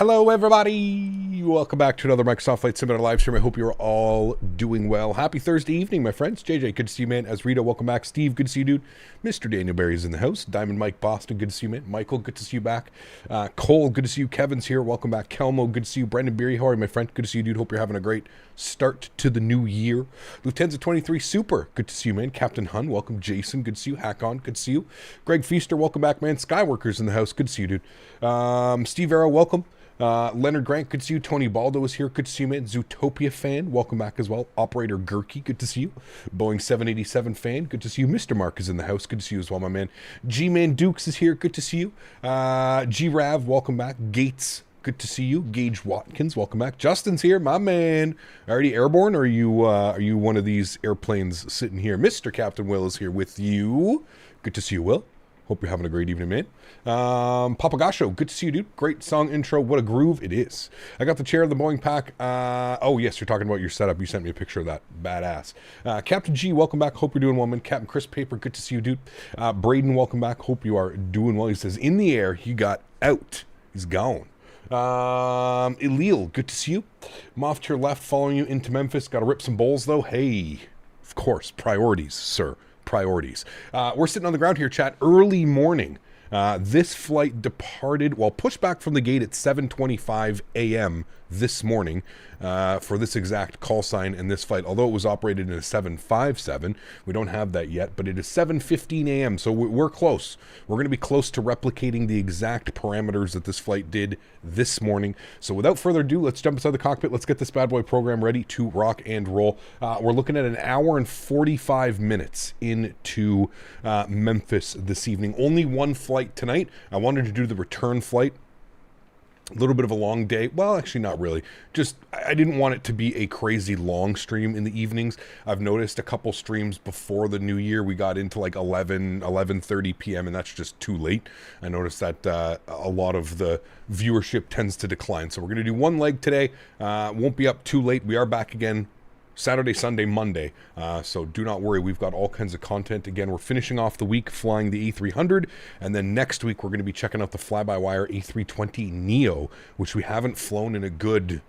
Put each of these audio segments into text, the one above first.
Hello, everybody. Welcome back to another Microsoft Flight Simulator live stream. I hope you're all doing well. Happy Thursday evening, my friends. JJ, good to see you, man. As Rita, welcome back. Steve, good to see you, dude. Mr. Daniel Barry's in the house. Diamond Mike Boston, good to see you, man. Michael, good to see you back. Cole, good to see you. Kevin's here. Welcome back. Kelmo, good to see you. Brendan Beery, how are you, my friend? Good to see you, dude. Hope you're having a great start to the new year. Lieutenants of 23, super. Good to see you, man. Captain Hun, welcome. Jason, good to see you. Hackon, good to see you. Greg Feaster, welcome back, man. Skyworkers in the house. Good to see you, dude. Steve Arrow, welcome. Leonard Grant, good to see you. Tony Baldo is here, good to see you, man. Zootopia fan, welcome back as well. Operator Gurky, good to see you. Boeing 787 fan, good to see you. Mr. Mark is in the house, good to see you as well, my man. G-Man Dukes is here, good to see you. G-Rav, welcome back. Gates, good to see you. Gage Watkins, welcome back. Justin's here, my man. Already airborne, or are you one of these airplanes sitting here? Mr. Captain Will is here with you. Good to see you, Will. Hope you're having a great evening, man. Papagasho, good to see you, dude. Great song intro. What a groove it is. I got the chair of the Boeing pack. Oh, yes, you're talking about your setup. You sent me a picture of that. Badass. Captain G, welcome back. Hope you're doing well, man. Captain Chris Paper, good to see you, dude. Braden, welcome back. Hope you are doing well. He says, in the air, he got out. He's gone. Elil, good to see you. I'm off to your left, following you into Memphis. Got to rip some bowls, though. Hey, of course, priorities, sir. Priorities. We're sitting on the ground here, chat. Early morning. This flight departed, well, pushed back from the gate at 7:25 a.m. this morning for this exact call sign and this flight. Although it was operated in a 757, we don't have that yet, but it is 7:15 a.m., so we're close. We're going to be close to replicating the exact parameters that this flight did this morning. So without further ado, let's jump inside the cockpit. Let's get this bad boy program ready to rock and roll. We're looking at an hour and 45 minutes into Memphis this evening. Only one flight tonight. I wanted to do the return flight A little bit of a long day. Well, actually not really. Just, I didn't want it to be a crazy long stream in the evenings. I've noticed a couple streams before the new year, we got into like 11:30 p.m. and that's just too late. I noticed that a lot of the viewership tends to decline. So we're going to do one leg today. Won't be up too late. We are back again Saturday, Sunday, Monday. So do not worry. We've got all kinds of content. Again, we're finishing off the week flying the A300. And then next week, we're going to be checking out the fly-by-wire A320neo, which we haven't flown in a good...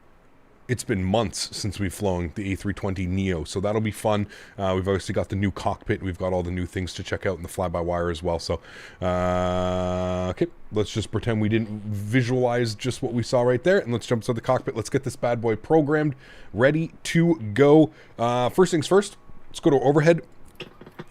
It's been months since we've flown the A320neo, so that'll be fun. We've obviously got the new cockpit. We've got all the new things to check out in the fly-by-wire as well. So, okay, let's just pretend we didn't visualize just what we saw right there, and let's jump to the cockpit. Let's get this bad boy programmed, ready to go. First things first, let's go to overhead.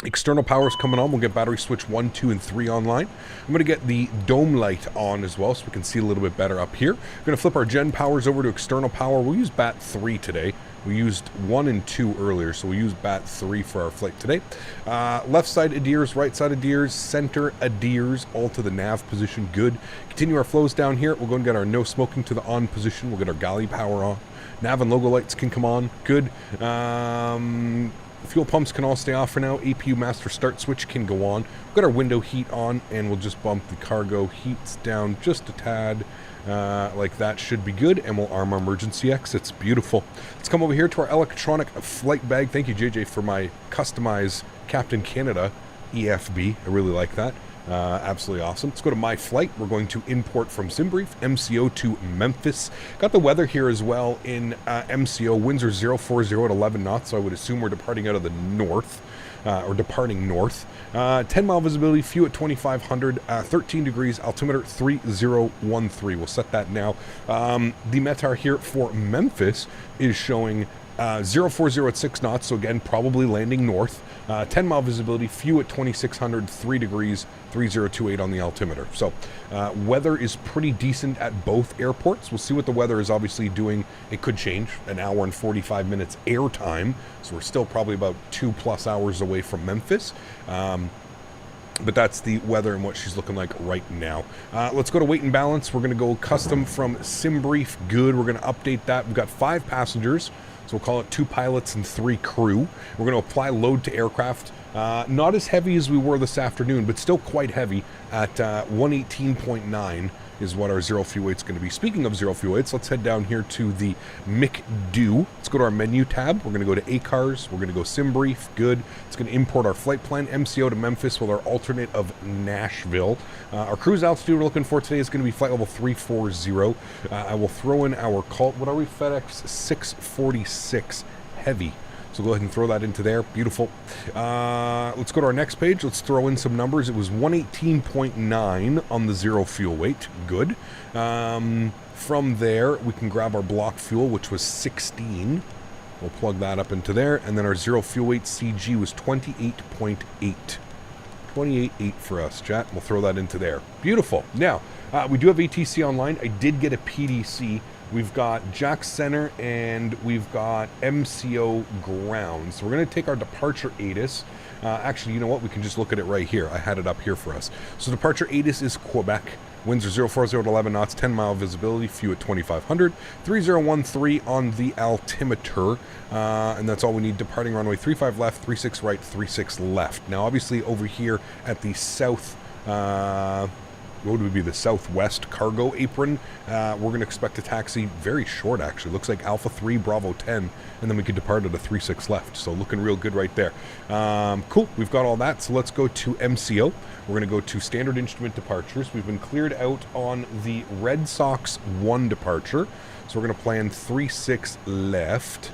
External power is coming on. We'll get battery switch 1, 2, and 3 online. I'm going to get the dome light on as well so we can see a little bit better up here. We're going to flip our gen powers over to external power. We'll use bat 3 today. We used 1 and 2 earlier, so we'll use bat 3 for our flight today. Left side adheres, right side adheres, center adheres, all to the nav position. Good. Continue our flows down here. We'll go and get our no smoking to the on position. We'll get our galley power on. Nav and logo lights can come on. Good. Fuel pumps can all stay off for now. APU master start switch can go on. We've got our window heat on, and we'll just bump the cargo heats down just a tad. Like that should be good, and we'll arm our emergency exits. Beautiful. Let's come over here to our electronic flight bag. Thank you, JJ, for my customized Captain Canada EFB. I really like that. Absolutely awesome. Let's go to My Flight. We're going to import from SimBrief, MCO to Memphis. Got the weather here as well in MCO. Winds are 040 at 11 knots, so I would assume we're departing out of the north, or departing north. 10-mile visibility, few at 2,500, 13 degrees, altimeter 3013. We'll set that now. The METAR here for Memphis is showing 040 at 6 knots, so again, probably landing north. 10-mile visibility, few at 2,600, 3 degrees, 3028 on the altimeter. So weather is pretty decent at both airports. We'll see what the weather is obviously doing. It could change. An hour and 45 minutes air time, so we're still probably about 2+ hours away from Memphis. But that's the weather and what she's looking like right now. Let's go to weight and balance. We're going to go custom from SimBrief. Good. We're going to update that. We've got 5 passengers. So we'll call it 2 pilots and 3 crew. We're going to apply load to aircraft. Not as heavy as we were this afternoon, but still quite heavy at 118.9 is what our zero fuel weight's going to be. Speaking of zero fuel weights, let's head down here to the McDo. Let's go to our menu tab. We're going to go to ACARS. We're going to go SimBrief. Good. It's going to import our flight plan, MCO to Memphis with our alternate of Nashville. Our cruise altitude we're looking for today is going to be flight level 340. I will throw in our call. What are we? FedEx 646 heavy. So go ahead and throw that into there. Beautiful. Let's go to our next page. Let's throw in some numbers. It was 118.9 on the zero fuel weight. Good. From there, we can grab our block fuel, which was 16. We'll plug that up into there. And then our zero fuel weight CG was 28.8. 28.8 for us, chat. We'll throw that into there. Beautiful. Now, we do have ATC online. I did get a PDC. We've got Jack Center and we've got MCO ground. So we're going to take our departure ATIS. Actually, you know what? We can just look at it right here. I had it up here for us. So departure ATIS is Quebec. Winds are 040 at 11 knots, 10-mile visibility, few at 2,500, 3013 on the altimeter, and that's all we need. Departing runway 35 left, 36 right, 36 left. Now, obviously, over here at the south, what would be the southwest cargo apron, we're going to expect a taxi very short, actually. Looks like Alpha 3, Bravo 10, and then we could depart at a 36 left. So looking real good right there. Cool, we've got all that. So let's go to MCO. We're going to go to standard instrument departures. We've been cleared out on the Red Sox 1 departure. So we're going to plan 36 left.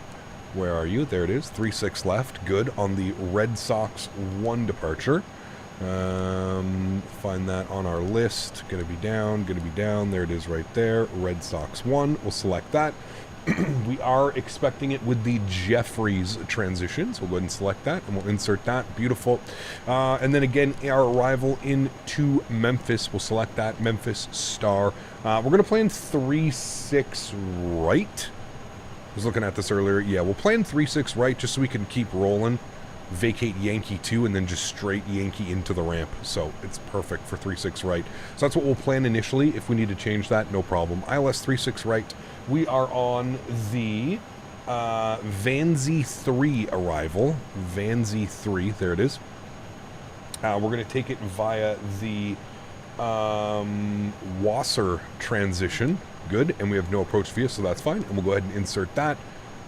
Where are you? There it is, 36 left. Good on the Red Sox 1 departure. Find that on our list. Gonna be down. There it is right there. Red Sox 1. We'll select that. We are expecting it with the Jeffries transition, so we'll go ahead and select that, and we'll insert that. Beautiful. And then again, our arrival into Memphis, we'll select that. Memphis Star. We're going to plan 3-6 right. I was looking at this earlier. Yeah, we'll plan 3-6 right just so we can keep rolling. vacate Yankee 2 and then just straight Yankee into the ramp. So it's perfect for 3-6 right. So that's what we'll plan initially. If we need to change that, no problem. ILS 3-6 right. We are on the Vanzi 3 arrival. Vanzi 3, there it is. We're going to take it via the Wasser transition. Good, and we have no approach via, so that's fine. And we'll go ahead and insert that.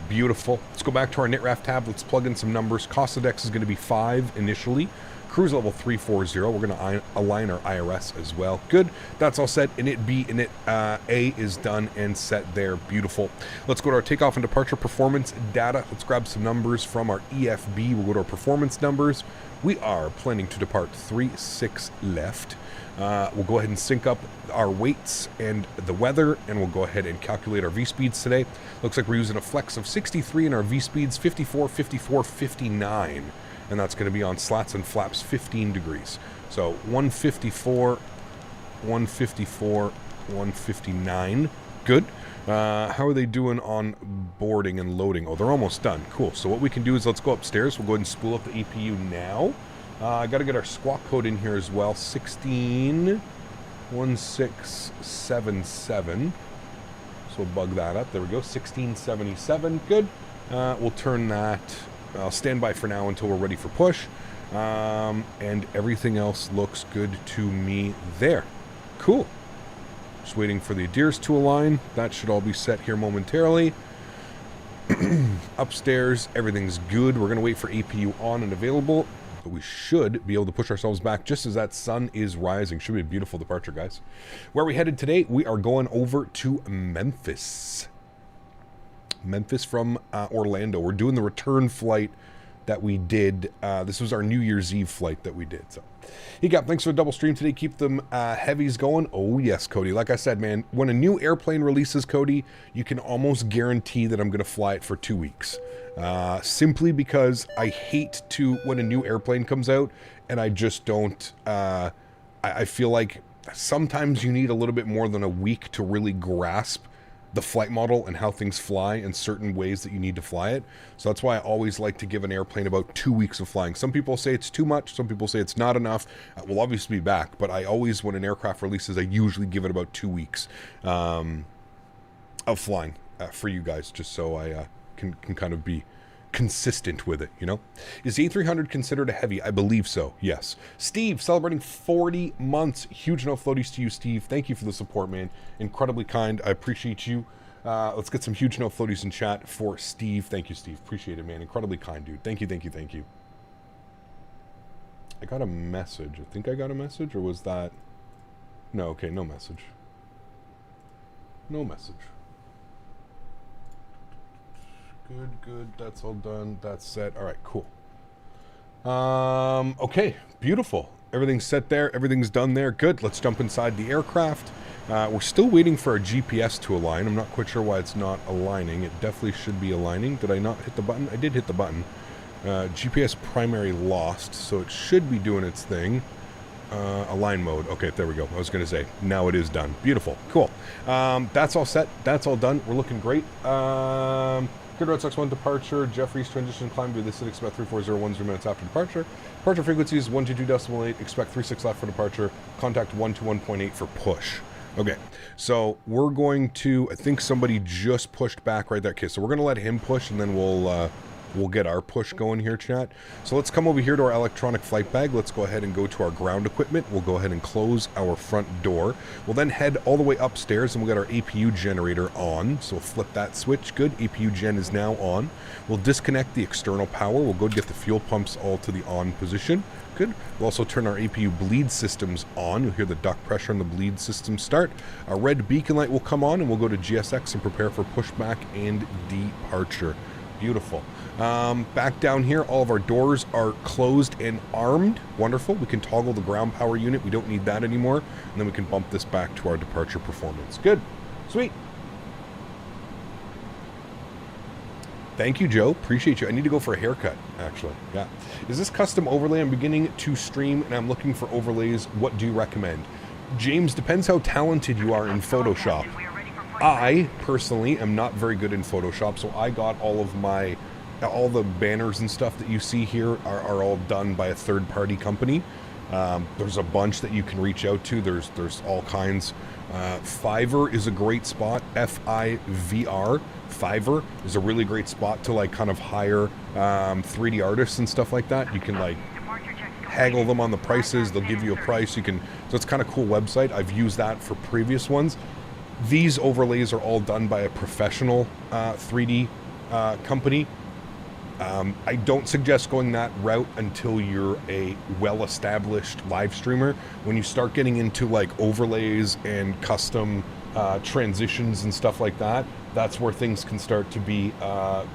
Beautiful. Let's go back to our NitRAF tab. Let's plug in some numbers. Cost of Dex is going to be 5 initially. Cruise level 340. We're going to align our IRS as well. Good. That's all set. Init B, Init A is done and set there. Beautiful. Let's go to our takeoff and departure performance data. Let's grab some numbers from our EFB. We'll go to our performance numbers. We are planning to depart 3-6 left. We'll go ahead and sync up our weights and the weather, and we'll go ahead and calculate our V-speeds today. Looks like we're using a flex of 63 and our V-speeds 54, 54, 59. And that's going to be on slats and flaps 15 degrees. So 154, 154, 159. Good. How are they doing on boarding and loading? Oh, they're almost done. Cool. So what we can do is let's go upstairs. We'll go ahead and spool up the APU now. I got to get our squawk code in here as well. 161677. So we'll bug that up. There we go. 1677. Good. We'll turn that. I'll stand by for now until we're ready for push. And everything else looks good to me there. Cool. Just waiting for the adheres to align. That should all be set here momentarily. Upstairs, everything's good. We're going to wait for APU on and available. But we should be able to push ourselves back just as that sun is rising. Should be a beautiful departure, guys. Where are we headed today? We are going over to Memphis. Memphis from Orlando. We're doing the return flight that we did. This was our New Year's Eve flight that we did. So, hey, Gap, thanks for the double stream today. Keep them heavies going. Oh, yes, Cody. Like I said, man, when a new airplane releases, Cody, you can almost guarantee that I'm going to fly it for 2 weeks. Simply because I hate to, when a new airplane comes out, and I just don't, I feel like sometimes you need a little bit more than a week to really grasp the flight model and how things fly in certain ways that you need to fly it. So that's why I always like to give an airplane about 2 weeks of flying. Some people say it's too much. Some people say it's not enough. We'll obviously be back, but I always, when an aircraft releases, I usually give it about 2 weeks of flying for you guys, just so I can kind of be consistent with it, you know? Is the A300 considered a heavy? I believe so, yes. Steve, celebrating 40 months. Huge no floaties to you, Steve. Thank you for the support, man. Incredibly kind. I appreciate you. Let's get some huge no floaties in chat for Steve. Thank you, Steve. Appreciate it, man. Incredibly kind, dude. Thank you, thank you, thank you. I got a message. I think I got a message, or was that... No, okay, no message. No message. Good, that's all done. That's set. All right, cool. Okay, beautiful. Everything's set there. Everything's done there. Good. Let's jump inside the aircraft. We're still waiting for our GPS to align. I'm not quite sure why it's not aligning. It definitely should be aligning. Did I not hit the button? I did hit the button. GPS primary lost, so it should be doing its thing. Align mode. Okay, there we go. I was going to say, now it is done. Beautiful. Cool. That's all set. That's all done. We're looking great. Good Red Sox 1 departure. Jeffries transition climb to the city. Expect 3401 minutes after departure. Departure frequency is 122.8. Expect 36 left for departure. Contact 121.8 for push. Okay, so we're going to, I think somebody just pushed back right there. Okay, so we're going to let him push, and then we'll get our push going here, chat. So let's come over here to our electronic flight bag. Let's go ahead and go to our ground equipment. We'll go ahead and close our front door. We'll then head all the way upstairs, and we'll get our APU generator on. So we'll flip that switch. Good. APU gen is now on. We'll disconnect the external power. We'll go get the fuel pumps all to the on position. Good. We'll also turn our APU bleed systems on. You'll hear the duct pressure on the bleed system start. Our red beacon light will come on, and we'll go to GSX and prepare for pushback and departure. Beautiful. Back down here, all of our doors are closed and armed. Wonderful. We can toggle the ground power unit. We don't need that anymore. And then we can bump this back to our departure performance. Good. Sweet. Thank you, Joe. Appreciate you. I need to go for a haircut, actually. Yeah. Is this custom overlay? I'm beginning to stream, and I'm looking for overlays. What do you recommend? James, depends how talented you are in Photoshop. I, personally, am not very good in Photoshop, so I got all of my all the banners and stuff that you see here are all done by a third-party company. There's a bunch that you can reach out to. There's all kinds. Fiverr is a great spot. F-I-V-R. Fiverr is a really great spot to like kind of hire 3D artists and stuff like that. You can like haggle them on the prices. They'll give you a price. You can. So it's kind of cool website. I've used that for previous ones. These overlays are all done by a professional 3D company. I don't suggest going that route until you're a well-established live streamer. When you start getting into like overlays and custom transitions and stuff like that, that's where things can start to be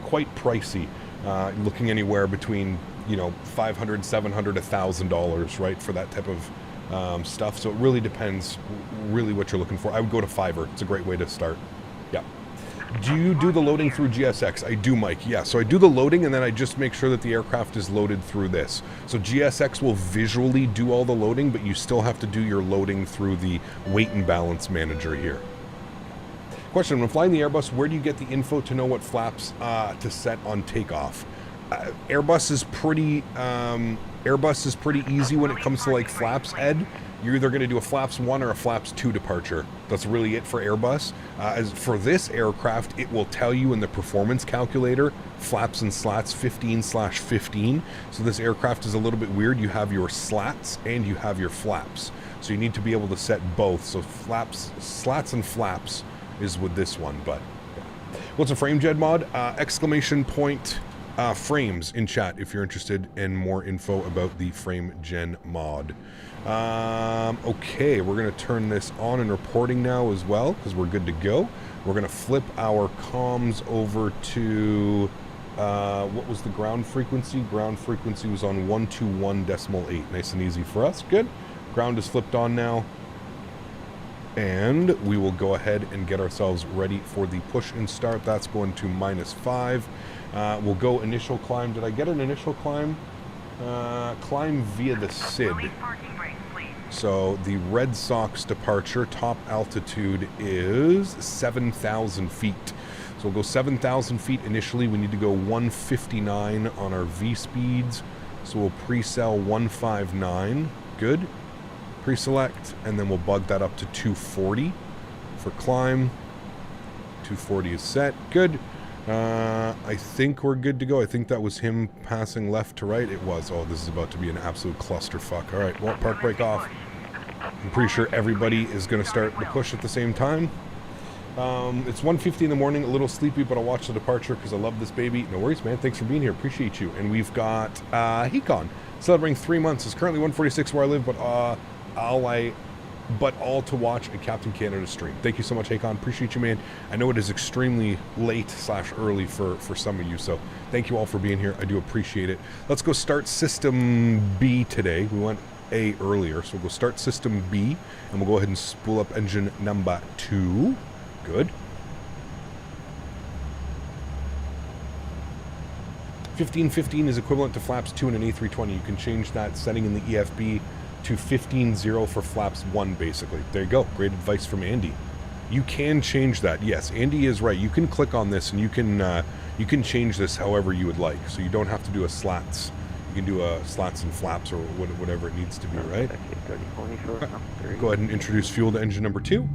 quite pricey. Looking anywhere between, you know, $500, $700, $1,000, right, for that type of stuff. So it really depends really what you're looking for. I would go to Fiverr. It's a great way to start. Yeah. Do you do the loading through GSX? I do, Mike. Yeah, so I do the loading and then I just make sure that the aircraft is loaded through this. So GSX will visually do all the loading, but you still have to do your loading through the weight and balance manager here. Question, when flying the Airbus, where do you get the info to know what flaps to set on takeoff? Airbus is pretty easy when it comes to like flaps, Ed. You're either going to do a flaps 1 or a flaps 2 departure. That's really it for Airbus. As for this aircraft, it will tell you in the performance calculator, flaps and slats 15/15. So this aircraft is a little bit weird. You have your slats and you have your flaps. So you need to be able to set both. So flaps, slats and flaps is with this one. But yeah. What's a frame gen mod? Exclamation point frames in chat if you're interested in more info about the frame gen mod. Okay, we're going to turn this on and reporting now as well because we're good to go. We're going to flip our comms over to what was the ground frequency? Ground frequency was on 121.8. Nice and easy for us. Good. Ground is flipped on now. And we will go ahead and get ourselves ready for the push and start. That's going to -5. We'll go initial climb. Did I get an initial climb? Climb via the SID. So the Red Sox departure top altitude is 7,000 feet. So we'll go 7,000 feet initially. We need to go 159 on our V speeds. So we'll pre-sell 159. Good. Pre-select, and then we'll bug that up to 240 for climb. 240 is set. Good. I think we're good to go. I think that was him passing left to right. It was. Oh, this is about to be an absolute clusterfuck. All right, well, park brake off. I'm pretty sure everybody is going to start the push at the same time. It's 1:50 in the morning, a little sleepy, but I'll watch the departure because I love this baby. No worries, man. Thanks for being here. Appreciate you. And we've got Hecon celebrating 3 months. It's currently 1:46 where I live, but all to watch a Captain Canada stream. Thank you so much, Hecon. Appreciate you, man. I know it is extremely late/early for some of you, so thank you all for being here. I do appreciate it. Let's go start System B today. We went A earlier, so we'll go start System B, and we'll go ahead and spool up engine number 2. Good. 1515 is equivalent to flaps 2 in an A320. You can change that setting in the EFB to 15.0 for flaps 1, basically. There you go. Great advice from Andy. You can change that. Yes, Andy is right. You can click on this and you can change this however you would like. So you don't have to do a slats. You can do a slats and flaps or whatever it needs to be, right? Go ahead and introduce fuel to engine number 2.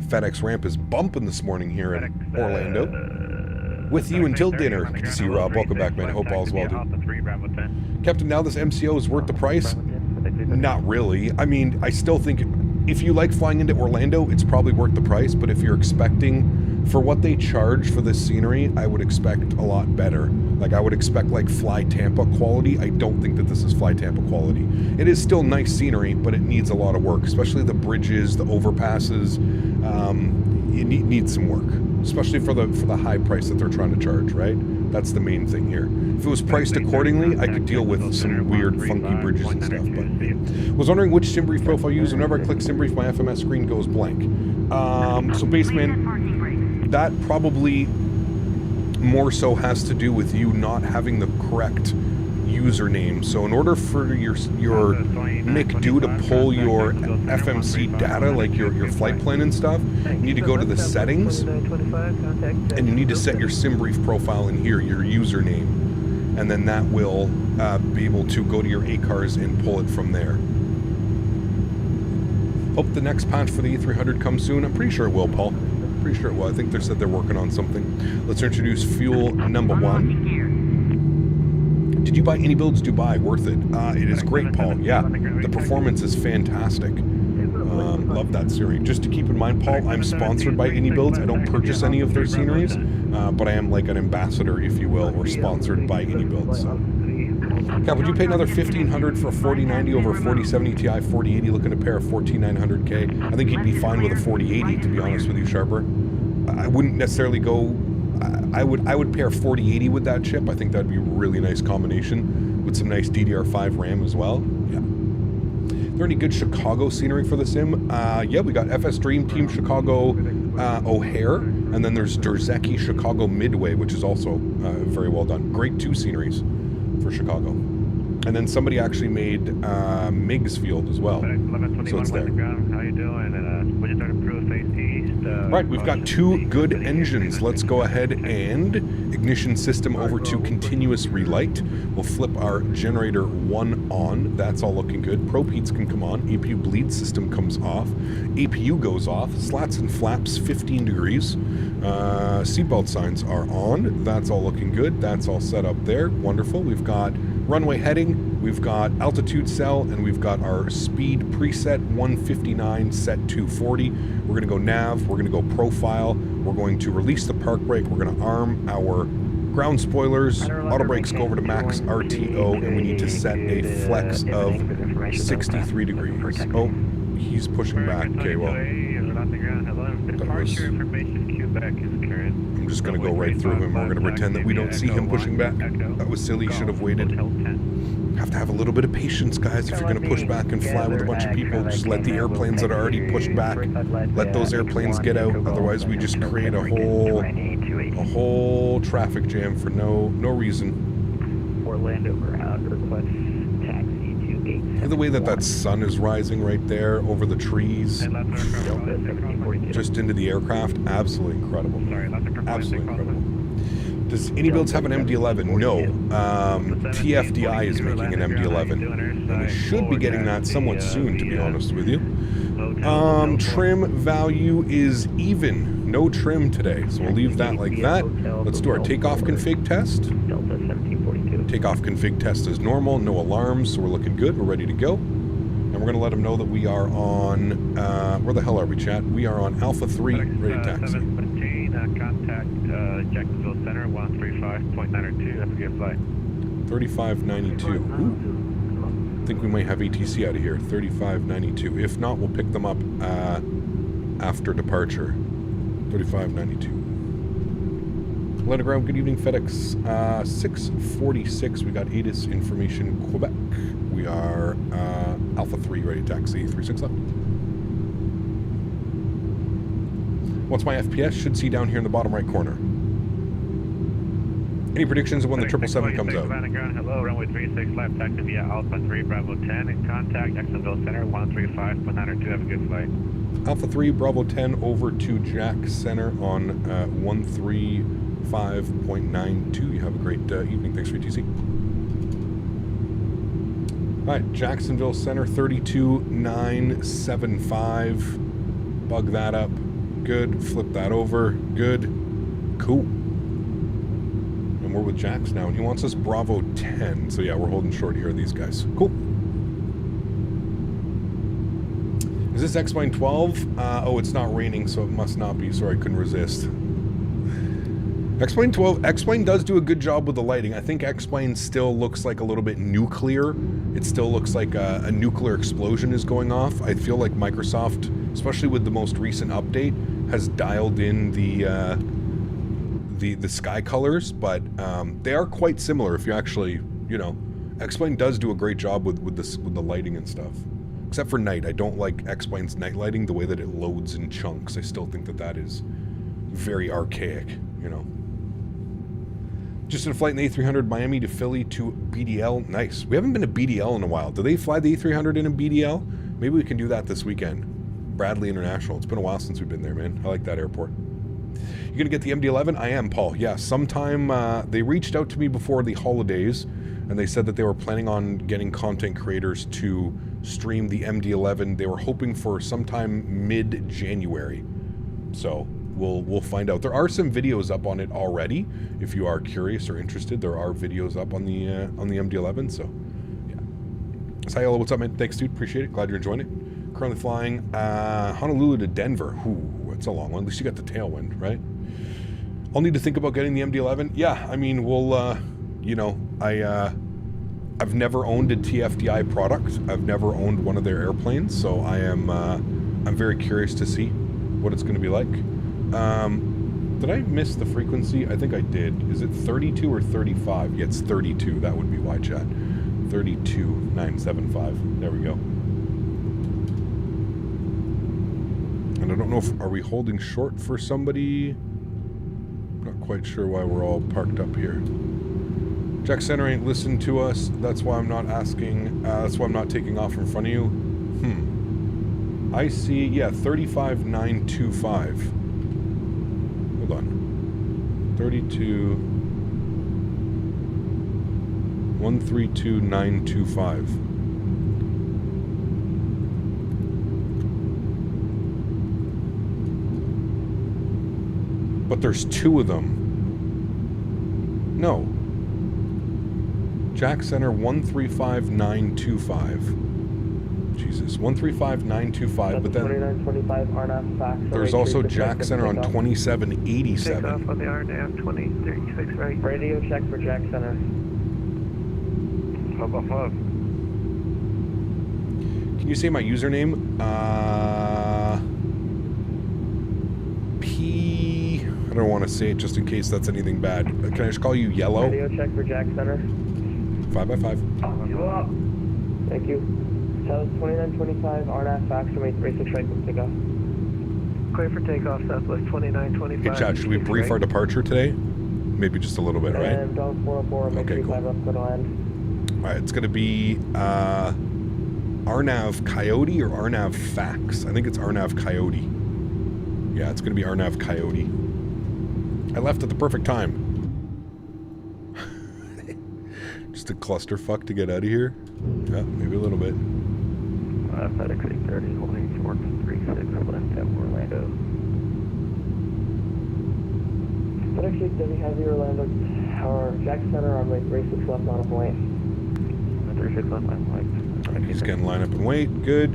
FedEx ramp is bumping this morning here in Orlando. With you until dinner. Good to see you, Rob. Welcome back, man. Hope all's well, dude. Captain, now this MCO is worth the price? Not really. I mean, I still think if you like flying into Orlando, it's probably worth the price. But if you're expecting, for what they charge for this scenery, I would expect a lot better. Like, I would expect, like, Fly Tampa quality. I don't think that this is Fly Tampa quality. It is still nice scenery, but it needs a lot of work, especially the bridges, the overpasses. It needs some work, especially for the high price that they're trying to charge, right? That's the main thing here. If it was priced accordingly, I could deal with some weird, funky bridges and stuff, but was wondering which SimBrief profile you use. Whenever I click SimBrief, my FMS screen goes blank. So Baseman, that probably more so has to do with you not having the correct username. So in order for your McDo to pull your FMC data, like your flight plan and stuff, you need to go to the settings, and you need to set your SimBrief profile in here, your username, and then that will be able to go to your ACARS and pull it from there. Hope the next patch for the A300 comes soon. I'm pretty sure it will, Paul. Pretty sure it will. I think they said they're working on something. Let's introduce fuel number 1. Did you buy iniBuilds Dubai? Worth it. It is great, Paul. Yeah, the performance is fantastic. Love that series. Just to keep in mind, Paul, I'm sponsored by iniBuilds. I don't purchase any of their sceneries, but I am like an ambassador, if you will, or sponsored by iniBuilds. So. Cap, would you pay another $1,500 for a 4090 over a 4070 Ti 4080 looking to pair a 14900K? I think you'd be fine with a 4080, to be honest with you, Sharper. I wouldn't necessarily go... I would pair 4080 with that chip. I think that'd be a really nice combination with some nice DDR5 RAM as well. Yeah. Is there any good Chicago scenery for the sim? Yeah, we got FS Dream Team Chicago O'Hare, and then there's Derzeki Chicago Midway, which is also very well done. Great 2 sceneries for Chicago. And then somebody actually made Miggs Field as well. So it's there. How you doing? Would you start improve face east? Right, we've got 2 good engines. Let's go ahead and ignition system over to continuous relight. We'll flip our generator 1 on. That's all looking good. Probe heats can come on. APU bleed system comes off. APU goes off. Slats and flaps 15 degrees. Seatbelt signs are on. That's all looking good. That's all set up there. Wonderful. We've got runway heading, we've got altitude cell, and we've got our speed preset 159 set 240. We're going to go nav, we're going to go profile, we're going to release the park brake, we're going to arm our ground spoilers, auto brakes go over to max RTO, and we need to set a flex of 63 degrees. Oh, he's pushing back. Okay, well, I'm just going to go right through him. We're going to pretend that we don't see him pushing back. That was silly. Should have waited. Have to have a little bit of patience, guys. If you're going to push back and fly with a bunch of people, just let the airplanes that are already pushed back, let those airplanes get out. Otherwise, we just create a whole traffic jam for no reason. Orlando ground request taxi to gate. The way that sun is rising right there over the trees, just into the aircraft, absolutely incredible. Absolutely incredible. Does iniBuilds have an MD-11? No. TFDI is making an MD-11, and we should be getting that somewhat soon, to be honest with you. Trim value is even. No trim today, so we'll leave that like that. Let's do our takeoff config test. Takeoff config test is normal, no alarms, so we're looking good. We're ready to go. And we're going to let them know that we are on, where the hell are we, chat? We are on Alpha 3, ready to taxi. Contact Jacksonville Center 135.92. Have a good flight. 3592. Ooh. I think we might have ATC out of here. 3592. If not, we'll pick them up after departure. 3592. Let ground. Good evening, FedEx. 646. We got ATIS information, Quebec. We are Alpha 3, ready to taxi. 36 left. What's my FPS? Should see down here in the bottom right corner. Any predictions of when the 777 comes out? Hello, runway 36, left taxi via Alpha 3, Bravo 10, and contact Jacksonville Center 135.92. Have a good flight. Alpha 3, Bravo 10 over to Jack Center on 135.92. You have a great evening. Thanks for ATC. All right, Jacksonville Center 32975. Bug that up. Good. Flip that over. Good. Cool. And we're with Jax now, and he wants us Bravo 10. So yeah, we're holding short here, these guys. Cool. Is this X-Plane 12? Oh, it's not raining, so it must not be. Sorry, I couldn't resist. X-Plane 12, X-Plane does do a good job with the lighting. I think X-Plane still looks like a little bit nuclear. It still looks like a nuclear explosion is going off. I feel like Microsoft, especially with the most recent update, has dialed in the sky colors, but they are quite similar if you actually, you know, X-Plane does do a great job with the lighting and stuff. Except for night. I don't like X-Plane's night lighting, the way that it loads in chunks. I still think that is very archaic, you know. Just in a flight in the A300 Miami to Philly to BDL. Nice. We haven't been to BDL in a while. Do they fly the A300 in a BDL? Maybe we can do that this weekend. Bradley International. It's been a while since we've been there, man. I like that airport. You gonna get the MD-11? I am, Paul. Yeah, sometime they reached out to me before the holidays, and they said that they were planning on getting content creators to stream the MD-11. They were hoping for sometime mid-January. So we'll find out. There are some videos up on it already. If you are curious or interested, there are videos up on the MD-11. So yeah. Sayala, what's up, man? Thanks, dude. Appreciate it. Glad you're enjoying it. Currently flying Honolulu to Denver. Ooh, that's a long one. At least you got the tailwind, right? I'll need to think about getting the MD-11. Yeah, I mean, we'll, you know, I've never owned a TFDI product. I've never owned one of their airplanes, so I'm very curious to see what it's going to be like. Did I miss the frequency? I think I did. Is it 32 or 35? Yeah, it's 32. That would be wide chat. 32975. There we go. And I don't know if, are we holding short for somebody? Not quite sure why we're all parked up here. Jack Center ain't listened to us. That's why I'm not asking. That's why I'm not taking off in front of you. I see, yeah, 35925. Hold on. 32. 132925. But there's two of them. No. Jack Center 135925. Jesus, 135925. But then there's also Jack Center on 2787. Takeoff on the RNAV 2036 right. Radio check for Jack Center. Hub. Can you say my username? I don't want to say it just in case that's anything bad. Can I just call you Yellow? Radio check for Jack Center. 5x5. Thank you. South 2925, RNAV fax from 836 right with takeoff. Clear for takeoff, Southwest 2925. Hey, Chad, should we brief our departure today? Maybe just a little bit, right? And Dog 404, okay, cool. Land. Alright, it's going to be RNAV Coyote or RNAV Fax. I think it's RNAV Coyote. Yeah, it's going to be RNAV Coyote. I left at the perfect time. Just a clusterfuck to get out of here. Yeah, maybe a little bit. FedEx 830, holding short 36, left at Orlando. FedEx 830, heavy Orlando, Tower, Jack Center, runway 36 left, line up and wait. 36 left, line up and wait. He's getting line up and wait, good.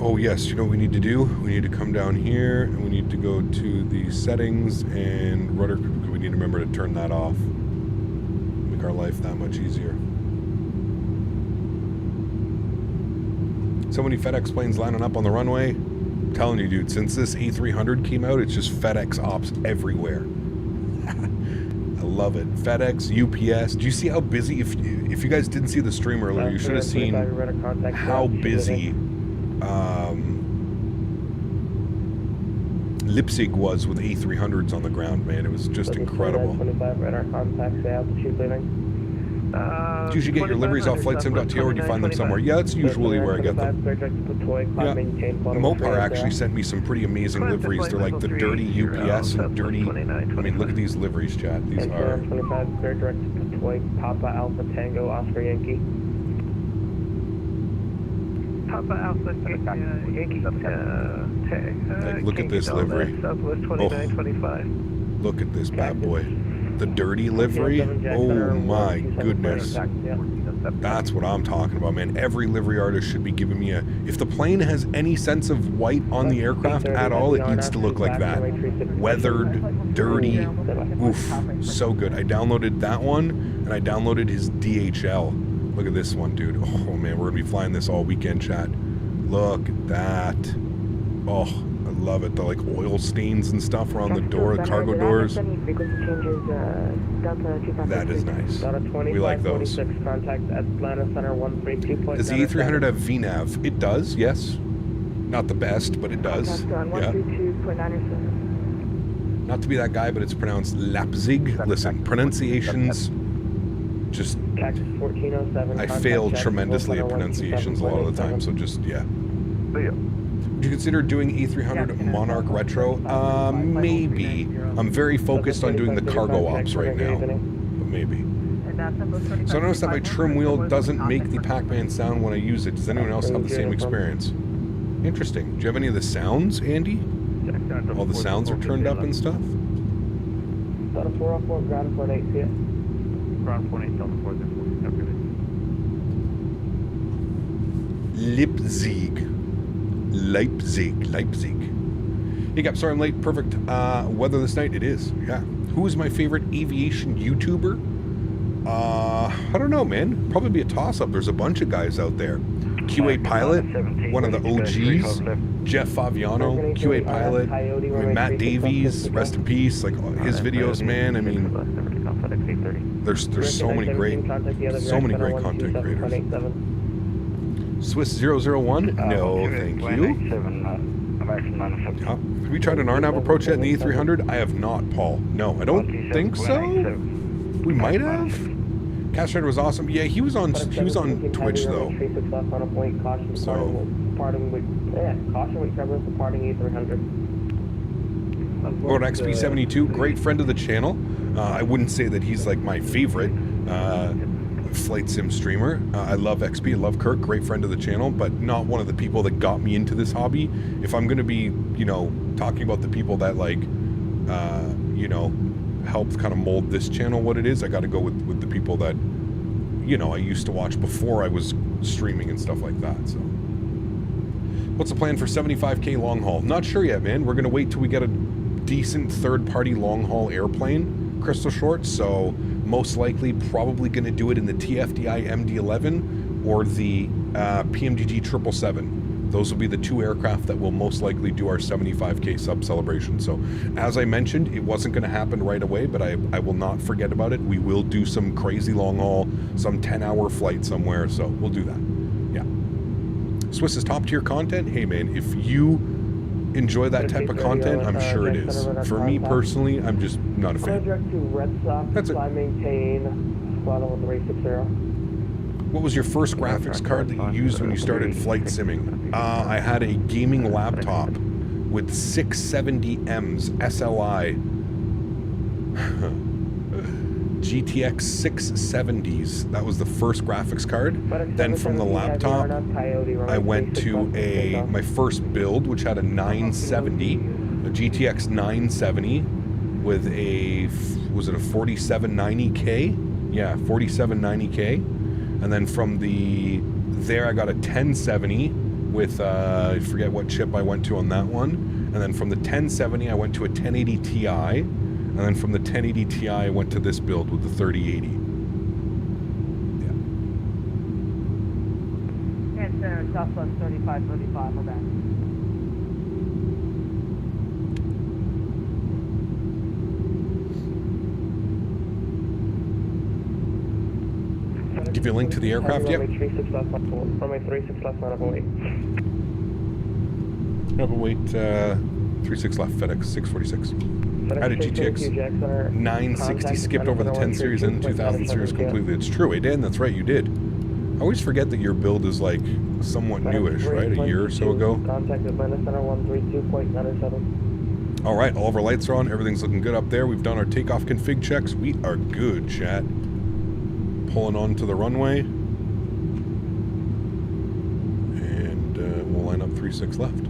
Oh yes, you know what we need to do? We need to come down here and we need to go to the settings and rudder. We need to remember to turn that off. Make our life that much easier. So many FedEx planes lining up on the runway. I'm telling you, dude, since this A300 came out, it's just FedEx ops everywhere. I love it. FedEx, UPS. Do you see how busy? If you guys didn't see the stream earlier, you should have seen how busy Leipzig was with A300s on the ground, man. It was just incredible. 25 radar contact, altitude leaving. Do you usually get your liveries off FlightSim.to or do you find them somewhere? Yeah, that's usually where I get them. Yeah. Mopar actually sent me some pretty amazing liveries. They're like the dirty UPS and dirty... I mean, look at these liveries, chat. These are... 25, clear direct to Patoy, Papa Alpha Tango, Oscar Yankee. Papa Alpha Yankee, like, look at this livery. Southwest 2925. Look at this bad boy. The dirty livery, oh my goodness. That's what I'm talking about, man. Every livery artist should be giving me a... If the plane has any sense of white on the aircraft at all, it needs to look like that. Weathered, dirty, oof, so good. I downloaded that one, and I downloaded his DHL. Look at this one, dude. Oh man, we're gonna be flying this all weekend, chat. Look at that. Oh, I love it. The like oil stains and stuff around the door, the cargo doors. That is nice. We like those. Does the A300 have VNAV? It does, yes. Not the best, but it does. Yeah. Not to be that guy, but it's pronounced Leipzig. Listen, pronunciations, just, Cactus 1407. I fail tremendously at pronunciations a lot of the time, so just, yeah. Would you consider doing A300 Monarch Retro? Maybe. I'm very focused on doing the cargo ops right now, but maybe. So I noticed that my trim wheel doesn't make the Pac-Man sound when I use it. Does anyone else have the same experience? Interesting. Do you have any of the sounds, Andy? All the sounds are turned up and stuff? Got a 404 ground point 8, see it? Ground point 8, Delta 4, Leipzig. Hey, Gap, sorry I'm late. Perfect weather this night. It is, yeah. Who is my favorite aviation YouTuber? I don't know, man. Probably be a toss-up. There's a bunch of guys out there. QA Pilot, one of the OGs. Jeff Faviano, QA Pilot. I mean, Matt Davies, rest in peace. Like his videos, man. I mean, there's so many great content creators. Swiss 001? No, thank you. Have you tried an RNAV approach yet in the E300? I have not, Paul. No, I don't think so. We might have. Castevens was awesome. Yeah, he was on Twitch though. So. Caution with turbulence departing A300. Lord XP72, great friend of the channel. I wouldn't say that he's like my favorite flight sim streamer. I love XP, I love Kirk, great friend of the channel, but not one of the people that got me into this hobby. If I'm going to be, you know, talking about the people that like, you know, helped kind of mold this channel what it is, I got to go with the people that, you know, I used to watch before I was streaming and stuff like that. So what's the plan for 75K long haul? Not sure yet, man. We're going to wait till we get a decent third-party long haul airplane, Crystal Short. So most likely probably going to do it in the TFDI MD-11 or the PMDG 777. Those will be the two aircraft that will most likely do our 75K sub celebration. So as I mentioned, it wasn't going to happen right away, but I will not forget about it. We will do some crazy long haul, some 10-hour flight somewhere. So we'll do that. Yeah. Swiss's top tier content. Hey man, if you enjoy that type of content, I'm sure it is. For me personally, I'm just not a fan. That's it. What was your first graphics card that you used when you started flight simming? I had a gaming laptop with 670Ms SLI GTX 670s. That was the first graphics card. Then from the laptop, I went to my first build, which had a 970, a GTX 970 with a, was it a 4790K? Yeah, 4790K. And then from there I got a 1070 with, I forget what chip I went to on that one. And then from the 1070 I went to a 1080 Ti. And then from the 1080 Ti I went to this build with the 3080. Yeah. And Center, Southwest 3535, we're back. Give you a link to the aircraft, yep. Runway 36 left, runway 36 left, not overweight. Overweight, 36 left, FedEx 646. I had a GTX 960, skipped over the 10 series and 2000 series completely. It's true, Dan, that's right, you did. I always forget that your build is like somewhat newish, right? A year or so ago. Contact Atlanta Center 132.97. All right, all of our lights are on. Everything's looking good up there. We've done our takeoff config checks. We are good, chat. Pulling onto the runway. And we'll line up 36 left.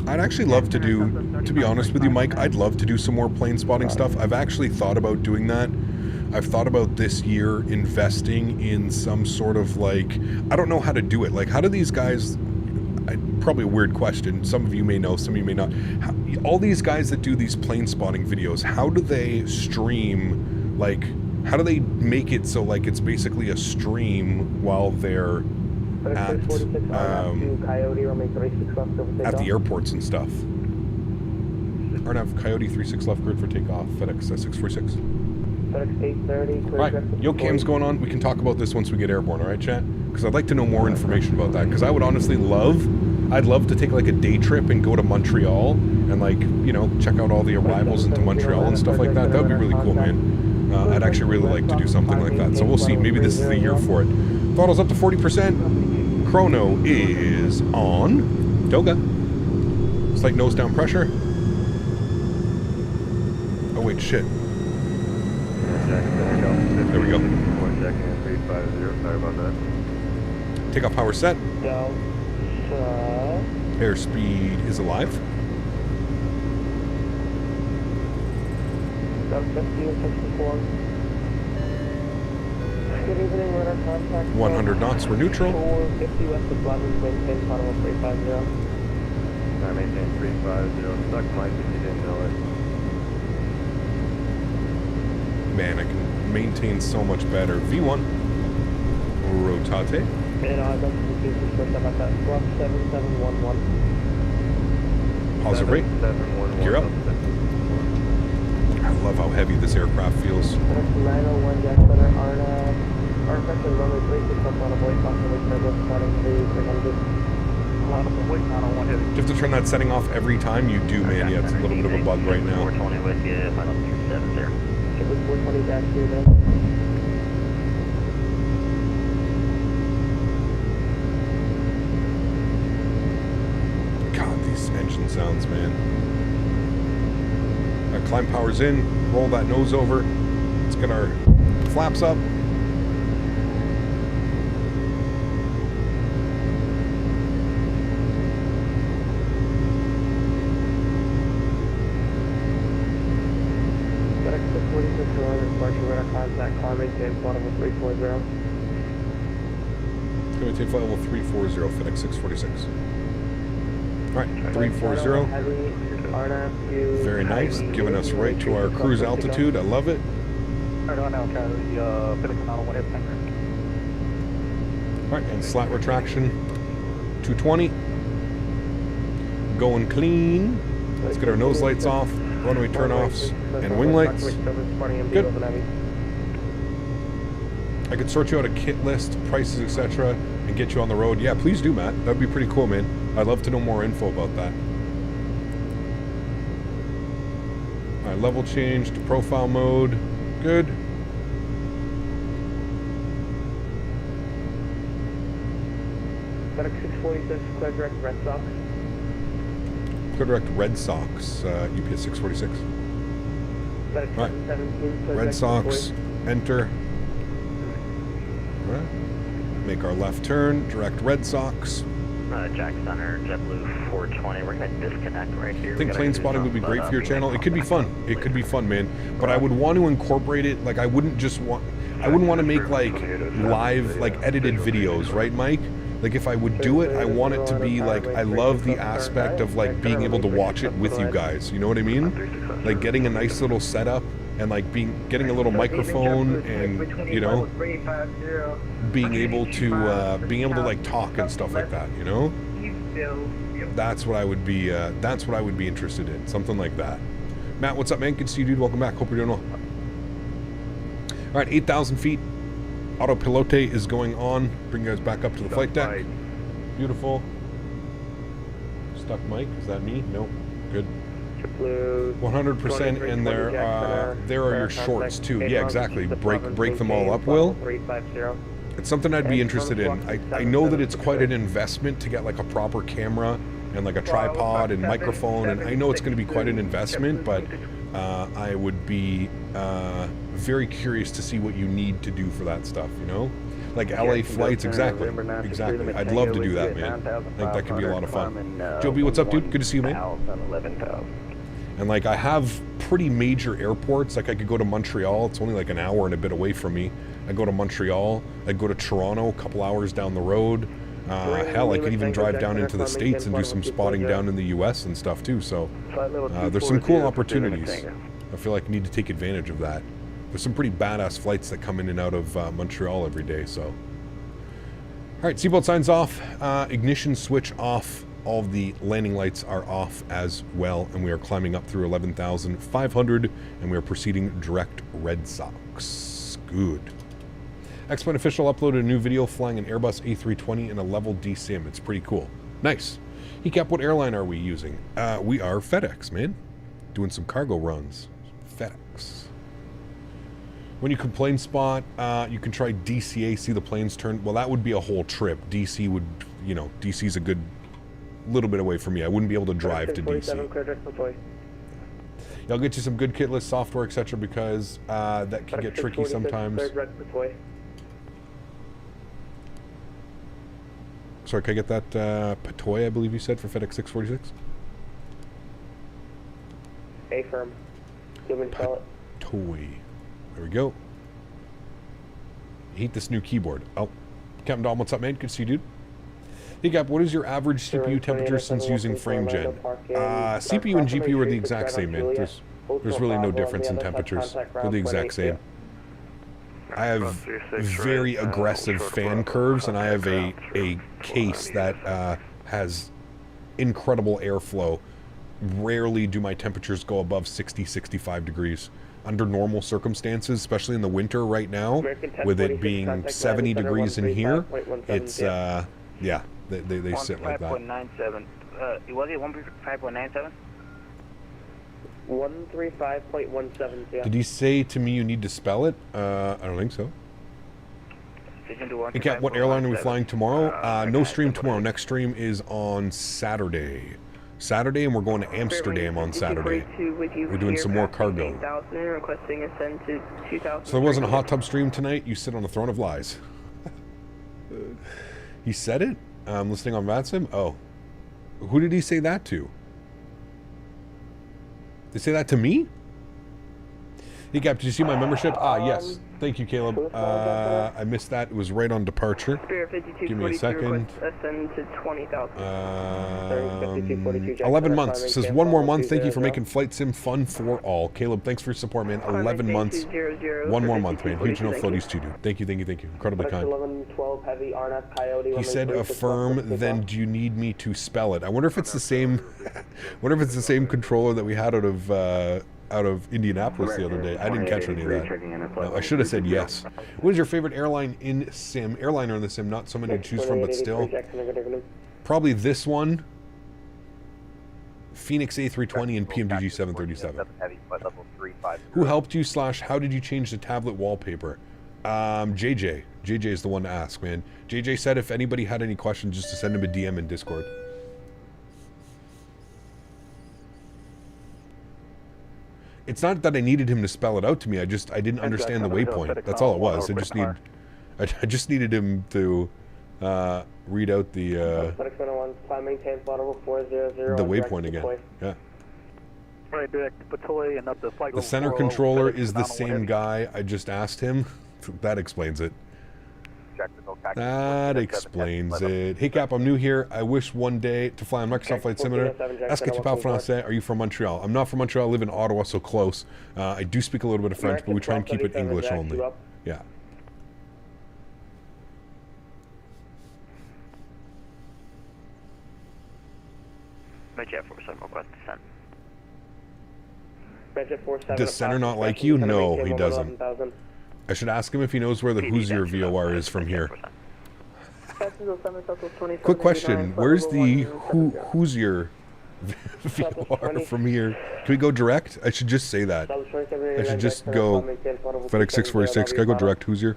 I'd actually love to do, to be honest with you, Mike, I'd love to do some more plane spotting stuff. I've actually thought about doing that. I've thought about this year investing in some sort of like, I don't know how to do it. Like, how do these guys, probably a weird question, some of you may know, some of you may not. All these guys that do these plane spotting videos, how do they stream, like, how do they make it so like it's basically a stream while they're at the airports and stuff? RNAV Coyote 36 left, grid for takeoff, FedEx 646. FedEx 830. Right, Yo-Cam's going on. We can talk about this once we get airborne, all right, chat? Because I'd like to know more information about that, because I would honestly love I'd love to take like a day trip and go to Montreal and like, you know, check out all the arrivals into Montreal and stuff like that. That would be really cool, man. I'd actually really like to do something like that. So we'll see. Maybe this is the year for it. Throttle's up to 40%. Chrono is on. Toga. Slight nose down pressure. Oh wait, shit. There we go. Sorry about that. Takeoff power set. Delta. Airspeed is alive. Delta 50 and 64. Good evening, radar contact. 100 knots, we're neutral. 450 west of Blevins, maintain final 350. I maintain 350. Stuck Mike if you didn't know it. Man, I can maintain so much better. V1. Rotate. And I've got some pieces first about that. Block 7711. Positive rate. 711. Gear up. I love how heavy this aircraft feels. That's 901 Jack Center, our pressure runway 36 up on a voice off the turbo starting to 300. On a voice, 901 heavy. Do you have to turn that setting off every time? You do, man. Yeah, it's a little bit of a bug right now. 420 with you, final 37 there. It was 420 back to then. God, these engine sounds, man. Climb power's in. Roll that nose over. Let's get our flaps up. FedEx 646 departure radar contact, climb maintain flight level 340. It's going to maintain flight level 340, FedEx 646. Alright, 340. Very nice, giving us right to our cruise altitude. I love it. Alright, and slat retraction 220. Going clean. Let's get our nose lights off, runway turnoffs, and wing lights. Good. I could sort you out a kit list, prices, etc., and get you on the road. Yeah, please do, Matt. That'd be pretty cool, man. I'd love to know more info about that. Alright, level change to profile mode. Good. FedEx 646, clear direct Red Sox. Clear direct Red Sox, UPS 646. FedEx Right. 717, Red Sox, enter. Alright. Make our left turn, direct Red Sox. Jack Center, JetBlue 420. We're going to disconnect right here. I think plane spotting would be great for your channel. It could be fun. It could be fun, man. But I would want to incorporate it. Like, I wouldn't want to make like live, like edited videos, right, Mike? Like, if I would do it, I want it to be like, I love the aspect of like being able to watch it with you guys. You know what I mean? Like getting a nice little setup and like getting a little microphone and, you know, being able to like talk and stuff like that, you know? That's what I would be interested in, something like that. Matt, what's up, man? Good to see you, dude. Welcome back. Hope you're doing well. All right, 8,000 feet. Autopilote is going on. Bring you guys back up to the flight deck. Beautiful. Stuck mic. Is that me? Nope. Good. 100%, and there are your shorts too. Yeah, exactly. Break them all up, Will. It's something I'd be interested in. I know that it's quite an investment to get like a proper camera and like a tripod and microphone, and I know it's going to be quite an investment, but I would be very curious to see what you need to do for that stuff, you know? Like LA flights, exactly. I'd love to do that, man. I think that could be a lot of fun. Joe B, what's up, dude? Good to see you, man. And like, I have pretty major airports. Like, I could go to Montreal. It's only like an hour and a bit away from me. I go to Montreal. I go to Toronto, a couple hours down the road. Hell, I could even drive down into the States and do some spotting down in the US and stuff too. So there's some cool opportunities. I feel like I need to take advantage of that. There's some pretty badass flights that come in and out of Montreal every day. So, all right, seatbelt signs off, ignition switch off. All of the landing lights are off as well, and we are climbing up through 11,500, and we are proceeding direct Red Sox. Good. X-Plane Official uploaded a new video flying an Airbus A320 in a level D sim. It's pretty cool. Nice. Hey Cap, what airline are we using? We are FedEx, man. Doing some cargo runs. FedEx. When you complain spot, you can try DCA, see the planes turn. Well, that would be a whole trip. DC would, you know, DC's a good little bit away from me. I wouldn't be able to drive to DC. Yeah, I'll get you some good kit list software, etc. because that can get tricky sometimes. Sorry, can I get that Patoy, I believe you said, for FedEx 646? A-firm. Patoy. There we go. I hate this new keyboard. Oh, Captain Dom, what's up, man? Good to see you, dude. Hey, Cap, what is your average CPU temperature since using FrameGen? CPU and GPU are the exact same, man. There's really no difference in temperatures. They're the exact same. I have very aggressive fan curves, and I have a case that has incredible airflow. Rarely do my temperatures go above 60, 65 degrees. Under normal circumstances, especially in the winter right now, with it being 70 degrees in here, it's, yeah, they sit like that. 135.97. Was it 135.97? 135.17, yeah. Did he say to me you need to spell it? I don't think so. Hey Cat, what airline are we flying tomorrow? No stream tomorrow. Next stream is on Saturday. And we're going to Amsterdam on Saturday. We're doing some more cargo. So there wasn't a hot tub stream tonight? You sit on the throne of lies. He said it? I'm listening on VATSIM? Oh. Who did he say that to? Did they say that to me? Hey Cap, did you see my membership? Yes. Thank you, Caleb. I missed that. It was right on departure. Give me a second. 11 months. It says 1 more month. Thank you for making Flight Sim fun for all. Caleb, thanks for your support, man. 11 months. 1 more month, man. Huge no floaties too, dude. Thank you. Incredibly kind. He said affirm, then do you need me to spell it? I wonder if it's the same controller that we had out of Indianapolis the other day. I didn't catch any of that. No, I should have said yes. What is your favorite airline in sim? Airliner in the sim, not so many to choose from, but still. Probably this one. Phoenix A320 and PMDG 737. Who helped you / how did you change the tablet wallpaper? JJ. JJ is the one to ask, man. JJ said if anybody had any questions, just to send him a DM in Discord. It's not that I needed him to spell it out to me. I didn't understand the waypoint. That's all it was. I just needed him to read out the waypoint again. Yeah. The center controller is the same guy. I just asked him. That explains it. That explains it. Hey Cap, I'm new here. I wish one day to fly on Microsoft Flight Simulator. Est-ce que tu parles français? Are you from Montreal? I'm not from Montreal. I live in Ottawa, so close. I do speak a little bit of French, but we try and keep it English only. Yeah. Does Center not like you? No, he doesn't. I should ask him if he knows where the Hoosier VOR is from here. Quick question, where's the Hoosier VOR from here? Can we go direct? I should just say that. I should just go FedEx 646. Can I go direct Hoosier?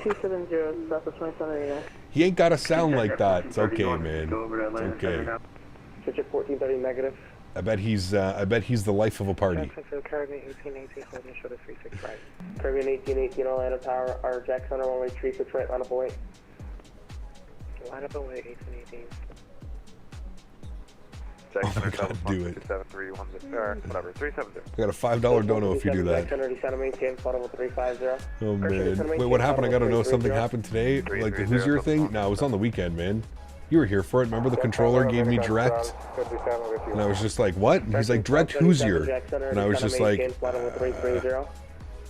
270, He ain't got to sound like that. It's okay, man. It's okay. Switch at 1430 negative. I bet he's the life of a party. Caribbean 1818, holding short of 365. Caribbean 1818, Orlando Tower, our Jack Center, one-way tree, switch right, line up away. Line up away, 1818. Oh my God, do it. I got a $5 dono if you do that. Oh man. Wait, what happened? I gotta know something happened today? Like the Hoosier thing? No, it was on the weekend, man. You were here for it. Remember the controller gave me direct? And I was just like, what? And he's like, direct Hoosier. And I was just like,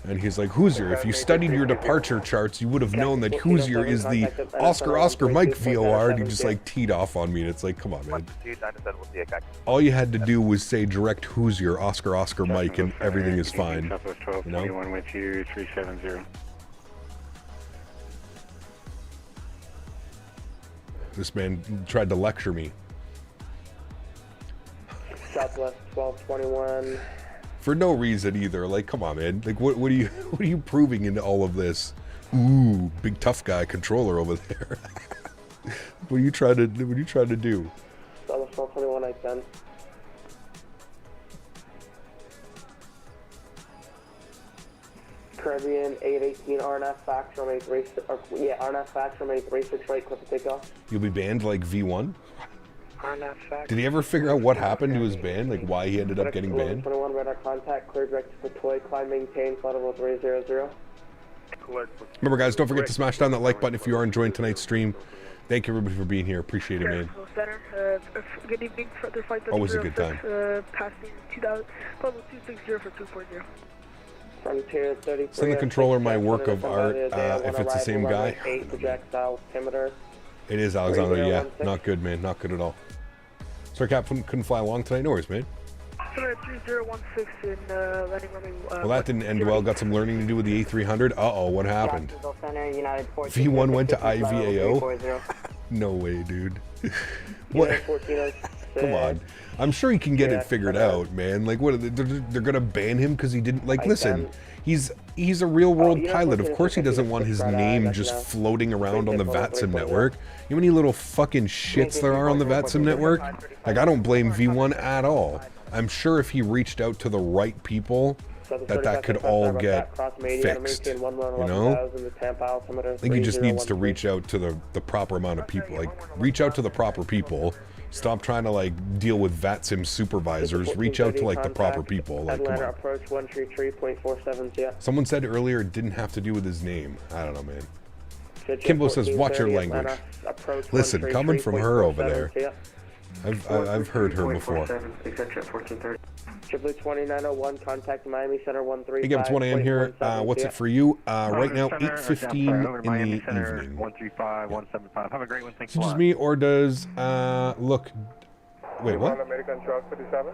and he's like, Hoosier, if you studied your departure charts, you would have known that Hoosier is the Oscar Mike VOR. And he just like teed off on me. And it's like, come on, man. All you had to do was say direct Hoosier, Oscar Mike, and everything is fine. You know? With you, 370. This man tried to lecture me. Southwest 1221. For no reason either. Like, come on, man. Like, what are you what are you proving into all of this? Ooh, big tough guy controller over there. What are you trying to do? Southwest 1221, I 10. Caribbean 818 RNF fax from RNF fax from A36 right, clip of takeoff. You'll be banned like V1? RNF fax. Did he ever figure out what happened to his ban? Like why he ended up getting banned? 21 radar contact, clear direct to Petoi, climb maintain, flight level 300. Remember guys, don't forget to smash down that like button if you are enjoying tonight's stream. Thank you everybody for being here. Appreciate it, man. Good evening, further flight Always a good time. Passing 2000, level 260 for 240. Frontier 33. Send the controller my work of art if it's the same guy. 8 projectile altimeter. It is Alexander, yeah. Not good, man. Not good at all. Sorry, Cap, couldn't fly along tonight. No worries, man. 3016 in landing runway. Well, that didn't end well. Got some learning to do with the A300. Uh-oh, what happened? V1 went to IVAO? No way, dude. What? Come on. I'm sure he can get it figured out, man. Like, what? They're gonna ban him because he didn't. Like, listen, he's a real world pilot. Of course, he doesn't want his name just floating around on the VATSIM network. You know how many little fucking shits there are on the VATSIM network? Like, I don't blame V1 at all. I'm sure if he reached out to the right people, that could all get fixed. You know? I think he just needs to reach out to the proper amount of people. Like, reach out to the proper people. Stop trying to like deal with VATSIM supervisors. Reach out to like the proper people. Like, come on. Someone said earlier it didn't have to do with his name. I don't know, man. Kimbo says, watch your language. Listen, coming from her over there, I've heard her before. Triple 2901, contact Miami Center 135. Hey, it's 1 a.m. here. What's it for you? Right now, 8:15 in the evening. 135-175. Have a great one. Thanks a Is it just lot. me, or does, look, wait, what? American 1237.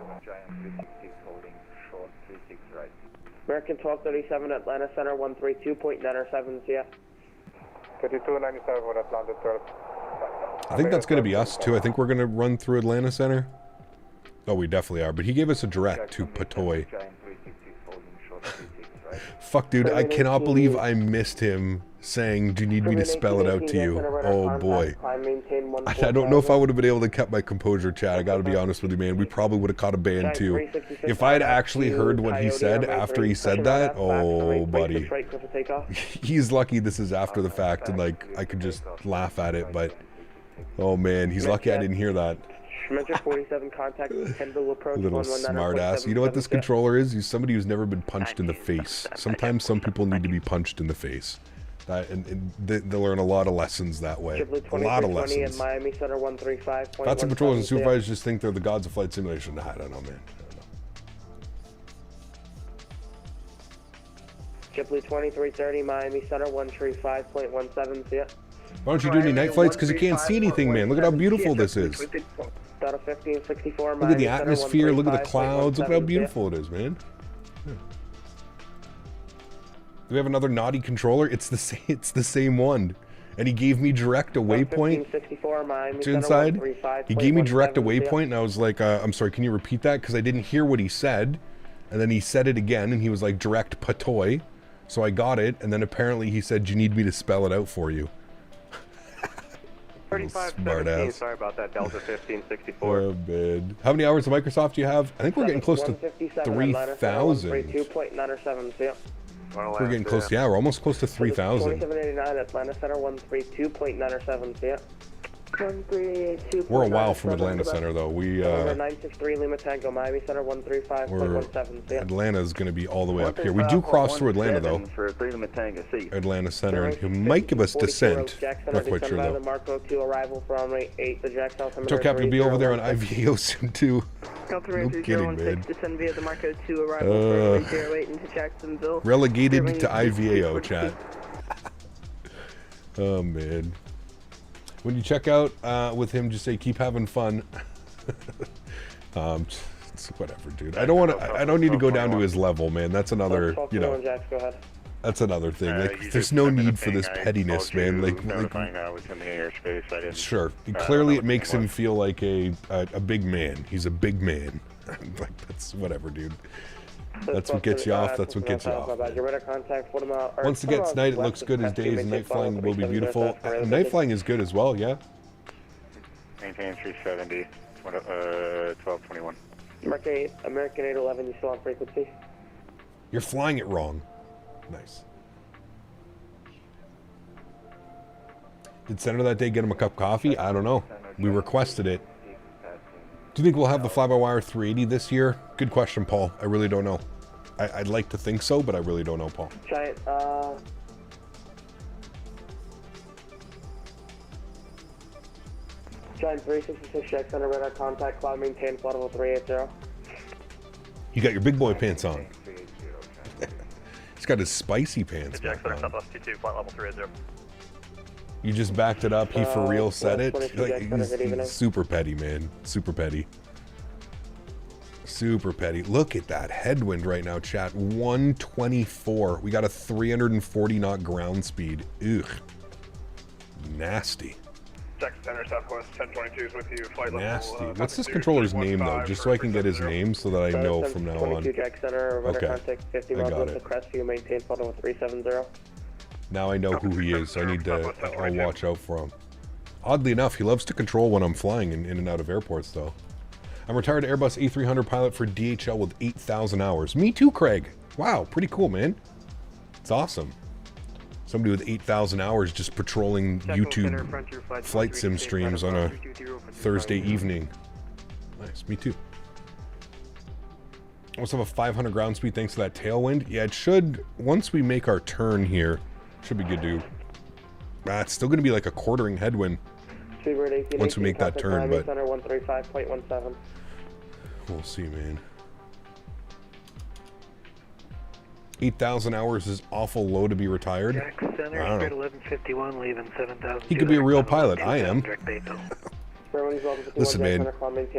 American 1237, Atlanta Center 132.907, yeah. 5297 with Atlanta 12. I think that's going to be us, too. I think we're going to run through Atlanta Center. Oh, we definitely are. But he gave us a direct to Petoi. Fuck, dude. I cannot believe I missed him saying, do you need me to spell it out to you? Oh, boy. I don't know if I would have been able to keep my composure, Chad. I got to be honest with you, man. We probably would have caught a ban, too. If I had actually heard what he said after he said that, oh, buddy. He's lucky this is after the fact, and, like, I could just laugh at it, but... Oh, man. He's lucky I didn't hear that. 47 contact, Little smart ass. You know what this controller is? He's somebody who's never been punched in the face. Sometimes some people need to be punched in the face. And they learn a lot of lessons that way. A lot of lessons. Lots of patrollers and supervisors just think they're the gods of flight simulation. Nah, I don't know, man. Triple 2330, Miami Center 135.17, see ya. Why don't you do any night flights? Because you can't see anything, man. Look at how beautiful this is. Look at the atmosphere. Look at the clouds. Look at how beautiful it is, man. Yeah. Do we have another naughty controller? It's the same one. And he gave me direct a waypoint to inside. He gave me direct a waypoint, and I was like, I'm sorry, can you repeat that? Because I didn't hear what he said. And then he said it again, and he was like, direct Petoi. So I got it, and then apparently he said, do you need me to spell it out for you? 3517, sorry about that, Delta 1564. Oh, man. How many hours of Microsoft do you have? I think we're getting close to 3,000. We're getting close, yeah, we're almost close to 3,000. 2789, Atlanta Center 132.907, yeah. We're a while from Atlanta Center, though. We, 963 Lima Tango, Miami Center 135.17, yeah. Atlanta's going to be all the way up here. We do cross through Atlanta, though. Atlanta Center, and he might give us descent. Not quite sure, though. Joe Cap, you'll be over there on IVAO soon, too. No kidding, man. Relegated to IVAO, chat. Oh, man. When you check out with him, just say keep having fun. It's whatever, dude. I don't need to go down to his level, man. That's another, you know. That's another thing. You Like, just there's no sent me the need for thing. this I pettiness, told you, man. Like, notifying I was in the airspace. I didn't. sure. I Clearly, don't know it what makes it him was. feel like a big man. He's a big man. Like, that's whatever, dude. That's what gets you off. That's what gets you off. Once it gets night, it looks good as days, and night flying will be beautiful. Night flying is good as well, yeah. Maintain 370, 1221. American 811, you still on frequency? You're flying it wrong. Nice. Did Senator that day get him a cup of coffee? I don't know. We requested it. Do you think we'll have the fly-by-wire 380 this year? Good question, Paul. I really don't know. I'd like to think so, but I really don't know, Paul. Giant, Giant 366 checks under radar contact, cloud maintain, flight level 380. You got your big boy pants on. He's got his spicy pants back on. Southwest 22, flight level 380. You just backed it up. He for real said it. 22 Like, Jackson, good evening. he's super petty, man. Super petty. Super petty. Look at that headwind right now, chat. 124. We got a 340 knot ground speed. Ugh. Nasty. Jackson Center, Southwest 1022 is with you. Flight Nasty. level, What's this Peteni, controller's name, 315 though? Just so I can get his name so that I know from now on. 22 Jack Center, radar Okay. contact 50 I miles got west it. of Crestview, maintain flight level 370. Now I know who he is. I need to... I'll watch out for him. Oddly enough, he loves to control when I'm flying in and out of airports, though. I'm retired Airbus A300 pilot for DHL with 8,000 hours. Me too, Craig. Wow, pretty cool, man. It's awesome. Somebody with 8,000 hours just patrolling YouTube flight sim streams on a Thursday evening. Nice, me too. I also have a 500 ground speed thanks to that tailwind. Yeah, it should, once we make our turn here, should be good to... it's still going to be like a quartering headwind once we make that turn, but... 135.17. We'll see, man. 8,000 hours is awful low to be retired. Jack Center, I don't know. 1151, leaving 7,000. He could be a real pilot. I am. Listen, man,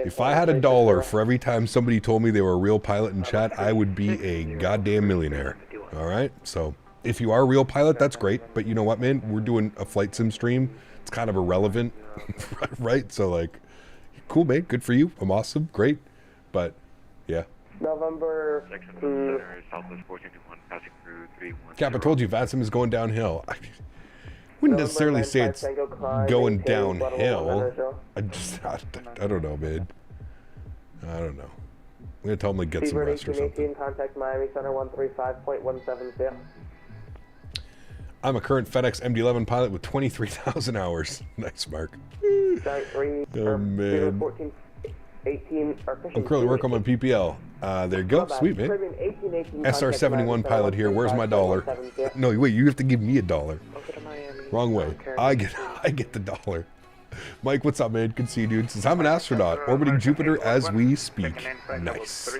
if I had $1 for every time somebody told me they were a real pilot in chat, I would be a goddamn millionaire. All right? So, if you are a real pilot, that's great. But you know what, man? We're doing a flight sim stream. It's kind of irrelevant, right? So, like, cool, man. Good for you. I'm awesome. Great. But, yeah. November. Cap, I told you, VATSIM is going downhill. I wouldn't necessarily say it's going downhill. I don't know, man. I don't know. I'm going to tell him to get some rest or something. Contact Miami Center 135.170. I'm a current FedEx MD-11 pilot with 23,000 hours. Nice, Mark. Oh, man. 18, I'm currently working on my PPL. There you go. Sweet, man. SR-71 pilot here. Where's my dollar? No, wait. You have to give me $1. Wrong way. I get the dollar. Mike, what's up, man? Good to see you, dude. Since I'm an astronaut, orbiting Jupiter as we speak. Nice.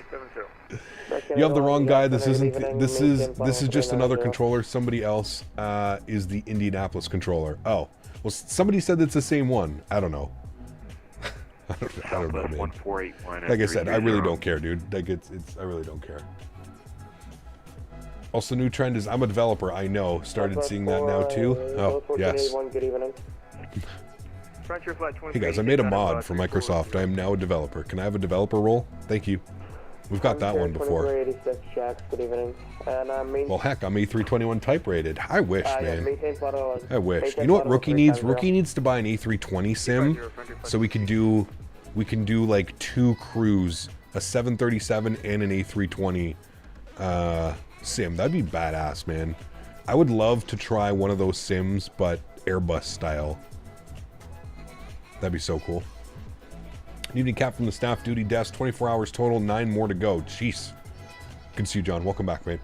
You have the wrong guy. This isn't. This is just another controller. Somebody else is the Indianapolis controller. Oh, well, somebody said it's the same one. I don't know. I don't know, man. Like I said, I really don't care, dude. Like I really don't care. Also, new trend is I'm a developer. I know. Started seeing that now too. Oh, yes. Hey guys, I made a mod for Microsoft. I am now a developer. Can I have a developer role? Thank you. We've got that one before. Well, heck, I'm A321 type rated. I wish, man. I wish. You know what Rookie needs? Rookie needs to buy an A320 sim so we can do like 2 crews, a 737 and an A320 sim. That'd be badass, man. I would love to try one of those sims, but Airbus style. That'd be so cool. Evening cap from the staff duty desk. 24 hours total, 9 more to go. Jeez. Good to see you, John. Welcome back, mate.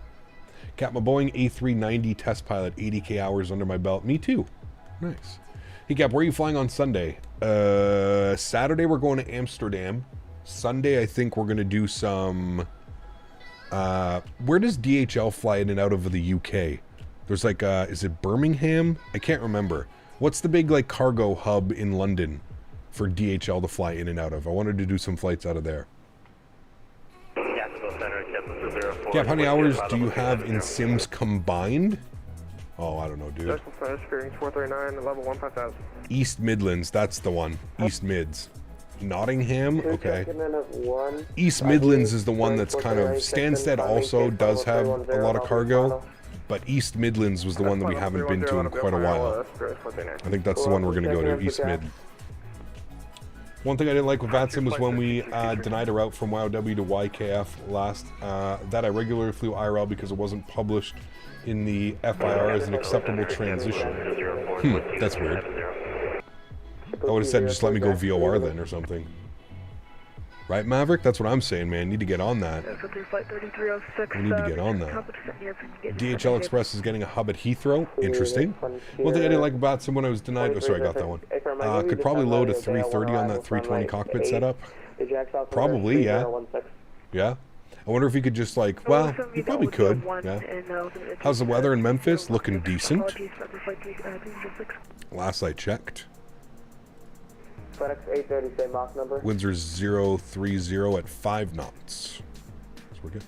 Cap, my Boeing A390 test pilot. 80k hours under my belt. Me too. Nice. Hey, Cap, where are you flying on Sunday? Saturday we're going to Amsterdam. Sunday I think we're going to do some... where does DHL fly in and out of the UK? There's like, is it Birmingham? I can't remember. What's the big like cargo hub in London for DHL to fly in and out of? I wanted to do some flights out of there. Jacksonville Center, Cap, how many hours do you have in Sims combined? Oh, I don't know, dude. Jackson Center, experience 439, level 15000. East Midlands, that's the one. East Mids. Nottingham, okay. East Midlands is the one that's kind of... Stansted also does have a lot of cargo, but East Midlands was the one that we haven't been to in quite a while. I think that's the one we're going to go to, East Mid. One thing I didn't like with VATSIM was when we denied a route from YOW to YKF last. That I regularly flew IRL because it wasn't published in the FIR as an acceptable transition. That's weird. I would have said just let me go VOR then or something. Right, Maverick? That's what I'm saying, man. Need to get on that. We need to get on that. DHL Express is getting a hub at Heathrow. Interesting. One thing I didn't like about VATSIM when I was denied... Oh, sorry, I got that one. Could probably load a 330 on that 320 cockpit setup. Probably, yeah. Yeah. I wonder if you could just like, well, you probably could, yeah. How's the weather in Memphis? Looking decent. Last I checked. FedEx 830, same Mach number. Winds are 030 at 5 knots. So we're good.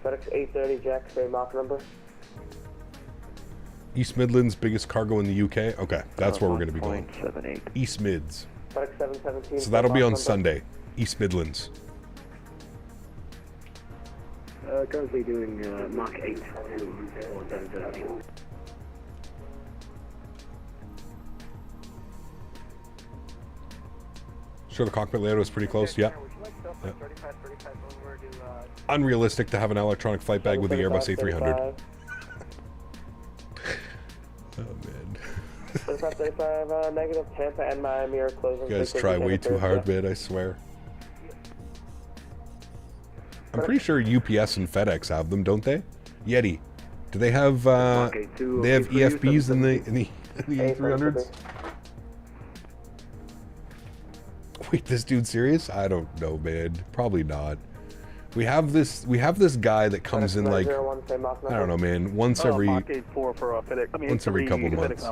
FedEx 830, Jack, same Mach number. East Midlands, biggest cargo in the UK. Okay, that's where we're going to be going. East Mids. FedEx 717. So that'll be on Sunday. East Midlands. Currently doing Mach 8 or 717. Sure, the cockpit layout was pretty close. Yeah. Unrealistic to have an electronic flight bag with the Airbus A300. Oh man. 35, negative. Tampa and Miami are closing. You guys try way too hard, man. I swear. I'm pretty sure UPS and FedEx have them, don't they? Yeti. Do they have? They have EFBs in the A300s. Wait, this dude's serious? I don't know, man. Probably not. We have this guy that comes in like, I don't know, man. Once every couple months.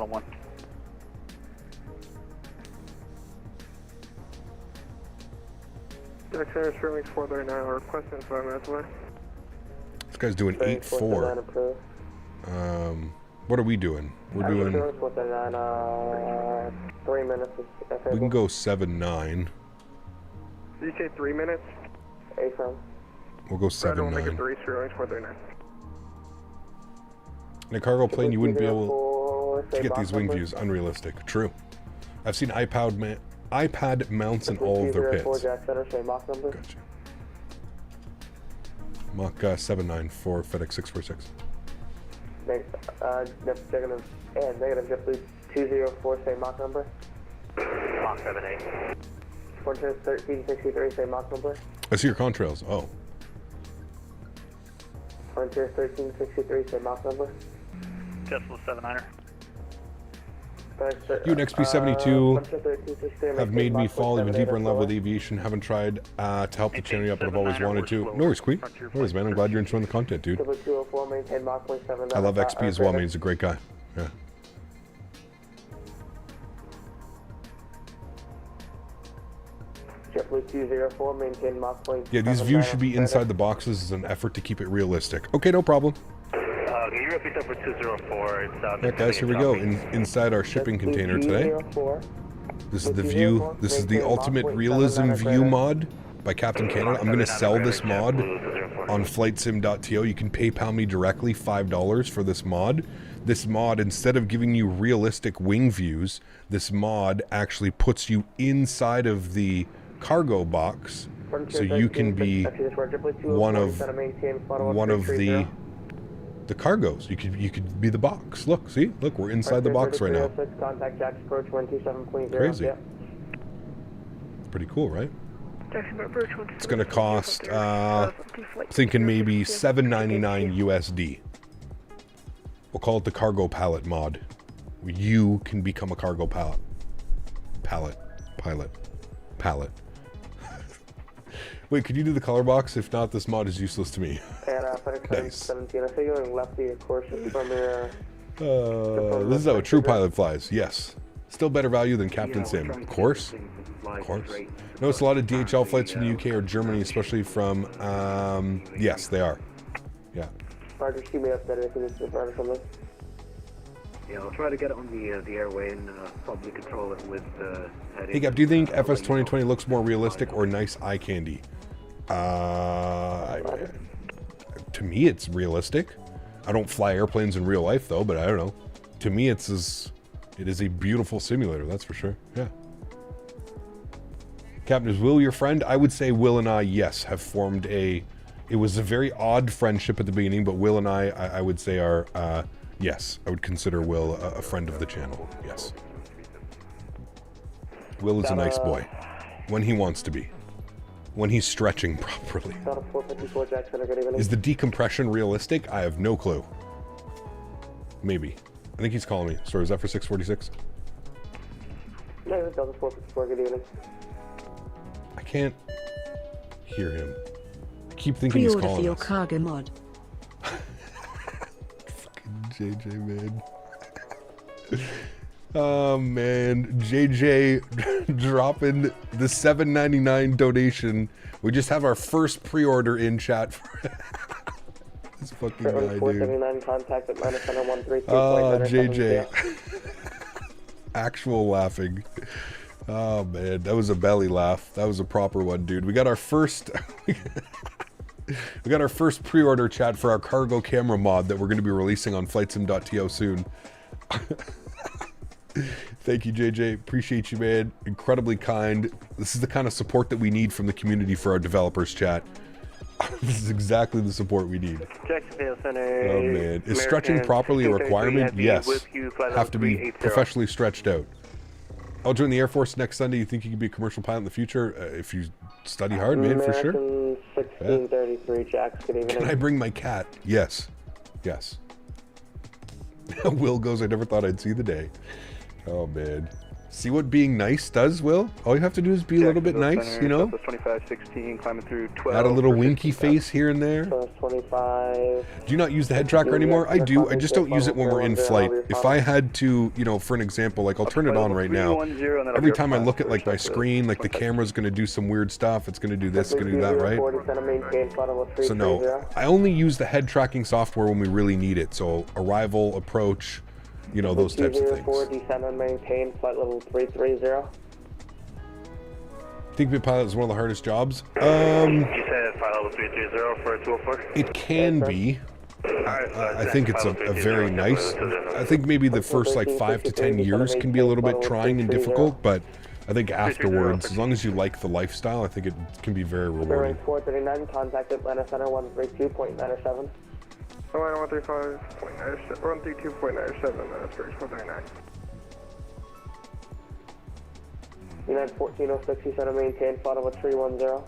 This guy's doing 8-4. What are we doing? We're doing... 3 minutes. We can go 7-9. Did you say 3 minutes? A-frame. We'll go 7-9. 3, 439. In a cargo plane, you wouldn't be able to get these wing views. Unrealistic. True. I've seen iPad mounts in all of their pits. Gotcha. Mach 7-9 for FedEx 646. Negative, and negative, JetBlue 204, same Mach number. Mach 78. Frontier 1363, same Mach number. I see your contrails. Oh. Frontier 1363, same Mach number. JetBlue 79er. You and XP72 have made me fall even deeper in love with aviation. Haven't tried to help the channel up, but I've always wanted to. No worries, Queen. No worries, man. I'm glad you're enjoying the content, dude. I love XP as well, man. He's a great guy. Yeah. JetBlue 204, maintain Mach point. Yeah, these views should be inside the boxes as an effort to keep it realistic. Okay, no problem. Can you repeat that for 204? It's, Alright guys, here we go. Inside our shipping container today. This is the view. This is the Ultimate Realism View mod by Captain Canada. I'm going to sell this mod on flightsim.to. You can PayPal me directly $5 for this mod. This mod, instead of giving you realistic wing views, this mod actually puts you inside of the cargo box, so you can be one of the cargos. You could be the box. Look, see? Look, we're inside the box right now. Crazy. Pretty cool, right? It's going to cost, thinking maybe $7.99 USD. We'll call it the cargo pallet mod. You can become a cargo pilot. Pilot. Wait, could you do the color box? If not, this mod is useless to me. Nice. 17, I think you're lefty, of course, from your... This is how a true pilot flies. Yes. Still better value than Captain Sim. Of course. Of course. Notice a lot of DHL flights from the UK or Germany, especially from, yes, they are. Yeah. Roger, keep me updated if you need to Roger from this. Yeah, I'll try to get it on the airway and probably control it with heading. Hey, Cap, do you think FS 2020 looks more realistic or nice eye candy? To me, it's realistic. I don't fly airplanes in real life, though, but I don't know. To me, it is a beautiful simulator, that's for sure. Yeah. Captain, is Will your friend? I would say Will and I, yes, have formed it was a very odd friendship at the beginning, but Will and I would say are, yes, I would consider Will a friend of the channel, yes. Will is a nice boy, when he wants to be. When he's stretching properly. Is the decompression realistic? I have no clue. Maybe. I think he's calling me. Sorry, is that for 646? No, it's Delta 454, good evening. I can't hear him. I keep thinking he's calling Pre-order for your us. cargo mod. Fucking JJ, man. Oh, man. JJ dropping the $7.99 donation. We just have our first pre-order in chat for this fucking guy, dude. 479, contact at minus 132. Oh, JJ. Actual laughing. Oh, man. That was a belly laugh. That was a proper one, dude. We got our first... We got our first pre-order chat for our cargo camera mod that we're going to be releasing on flightsim.to soon. Thank you, JJ. Appreciate you, man. Incredibly kind. This is the kind of support that we need from the community for our developers chat. This is exactly the support we need. Oh, man. Is stretching properly a requirement? Yes. Have to be professionally stretched out. I'll join the Air Force next Sunday. You think you could be a commercial pilot in the future? If you study hard, man, for sure. 1633, Jax, good evening. Can I bring my cat? Yes. Yes. Will goes, I never thought I'd see the day. Oh, man. See what being nice does, Will? All you have to do is be a little bit nice, you know? 2516, climbing through 12. Add a little winky face here and there. 25. Do you not use the head tracker anymore? I do. I just don't use it when we're in flight. If I had to, you know, for an example, like I'll turn it on right now. Every time I look at like my screen, like the camera's going to do some weird stuff. It's going to do this, it's going to do that, right? So no, I only use the head tracking software when we really need it. So arrival, approach, you know, those types of things. Descend and maintain flight level 330. Think being a pilot is one of the hardest jobs? You said flight level 330 for 204? It can be. I think it's a very nice. I think maybe the first like 5 to 10 years can be a little bit trying and difficult, but I think afterwards, as long as you like the lifestyle, I think it can be very rewarding. 439, contact Atlanta Center 132.97. Atlanta 132.97, that's British 439. United 1406, you said to maintain flight level 310.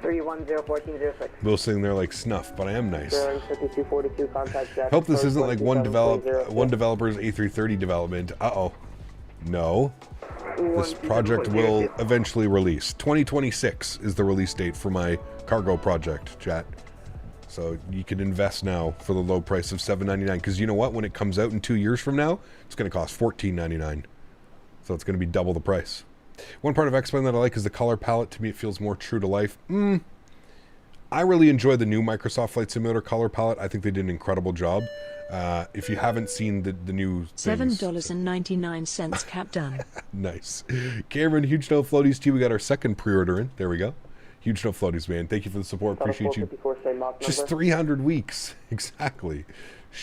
310, 1406. Will's sitting there like snuff, but I am nice. 5242, contact Jack. Hope this isn't like one developer's A330 development. Uh-oh. No. This project will eventually release. 2026 is the release date for my cargo project, chat. So you can invest now for the low price of $7.99. Because you know what? When it comes out in 2 years from now, it's going to cost $14.99. So it's going to be double the price. One part of X-Men that I like is the color palette. To me, it feels more true to life. I really enjoy the new Microsoft Flight Simulator color palette. I think they did an incredible job. If you haven't seen the new things, $7.99 cap done. Nice. Cameron, huge no floaties to you. We got our second pre-order in. There we go. Huge no floaties, man. Thank you for the support. Appreciate you. Just 300 weeks. Exactly.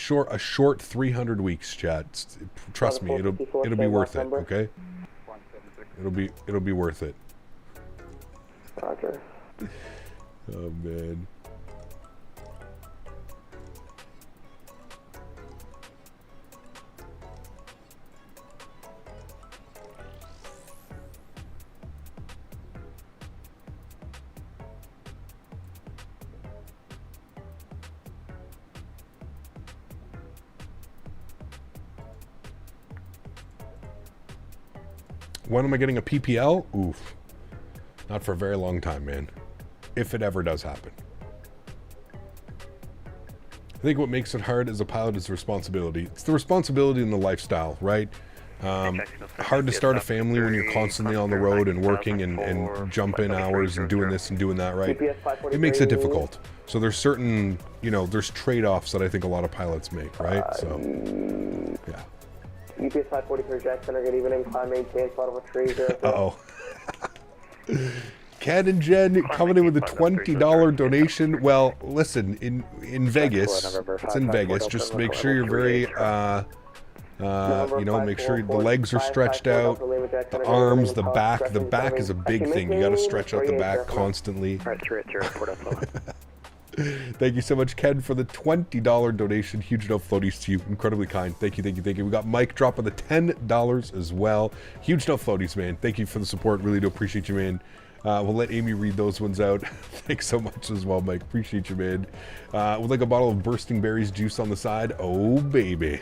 A short 300 weeks, chat. Trust me, it'll be worth it, okay? It'll be worth it. Roger. Oh, man. When am I getting a PPL? Oof. Not for a very long time, man. If it ever does happen. I think what makes it hard as a pilot is the responsibility. It's the responsibility and the lifestyle, right? Hard to start a family when you're constantly on the road and working and jump in hours and doing this and doing that, right? It makes it difficult. So there's certain, there's trade-offs that I think a lot of pilots make, right? So, yeah. UPS 543 Jackson, good evening. Climb maintain, spot of a tree. Uh-oh. Ken and Jen coming in with a $20 donation. Well, listen, in Vegas, it's in Vegas, just make sure you're very, make sure the legs are stretched out, the arms, the back. The back is a big thing. You got to stretch out the back constantly. Thank you so much, Ken, for the $20 donation. Huge enough floaties to you. Incredibly kind. Thank you, thank you, thank you. We got Mike dropping the $10 as well. Huge enough floaties, man. Thank you for the support. Really do appreciate you, man. We'll let Amy read those ones out. Thanks so much as well, Mike. Appreciate you, man. With like a bottle of Bursting Berries juice on the side. Oh, baby.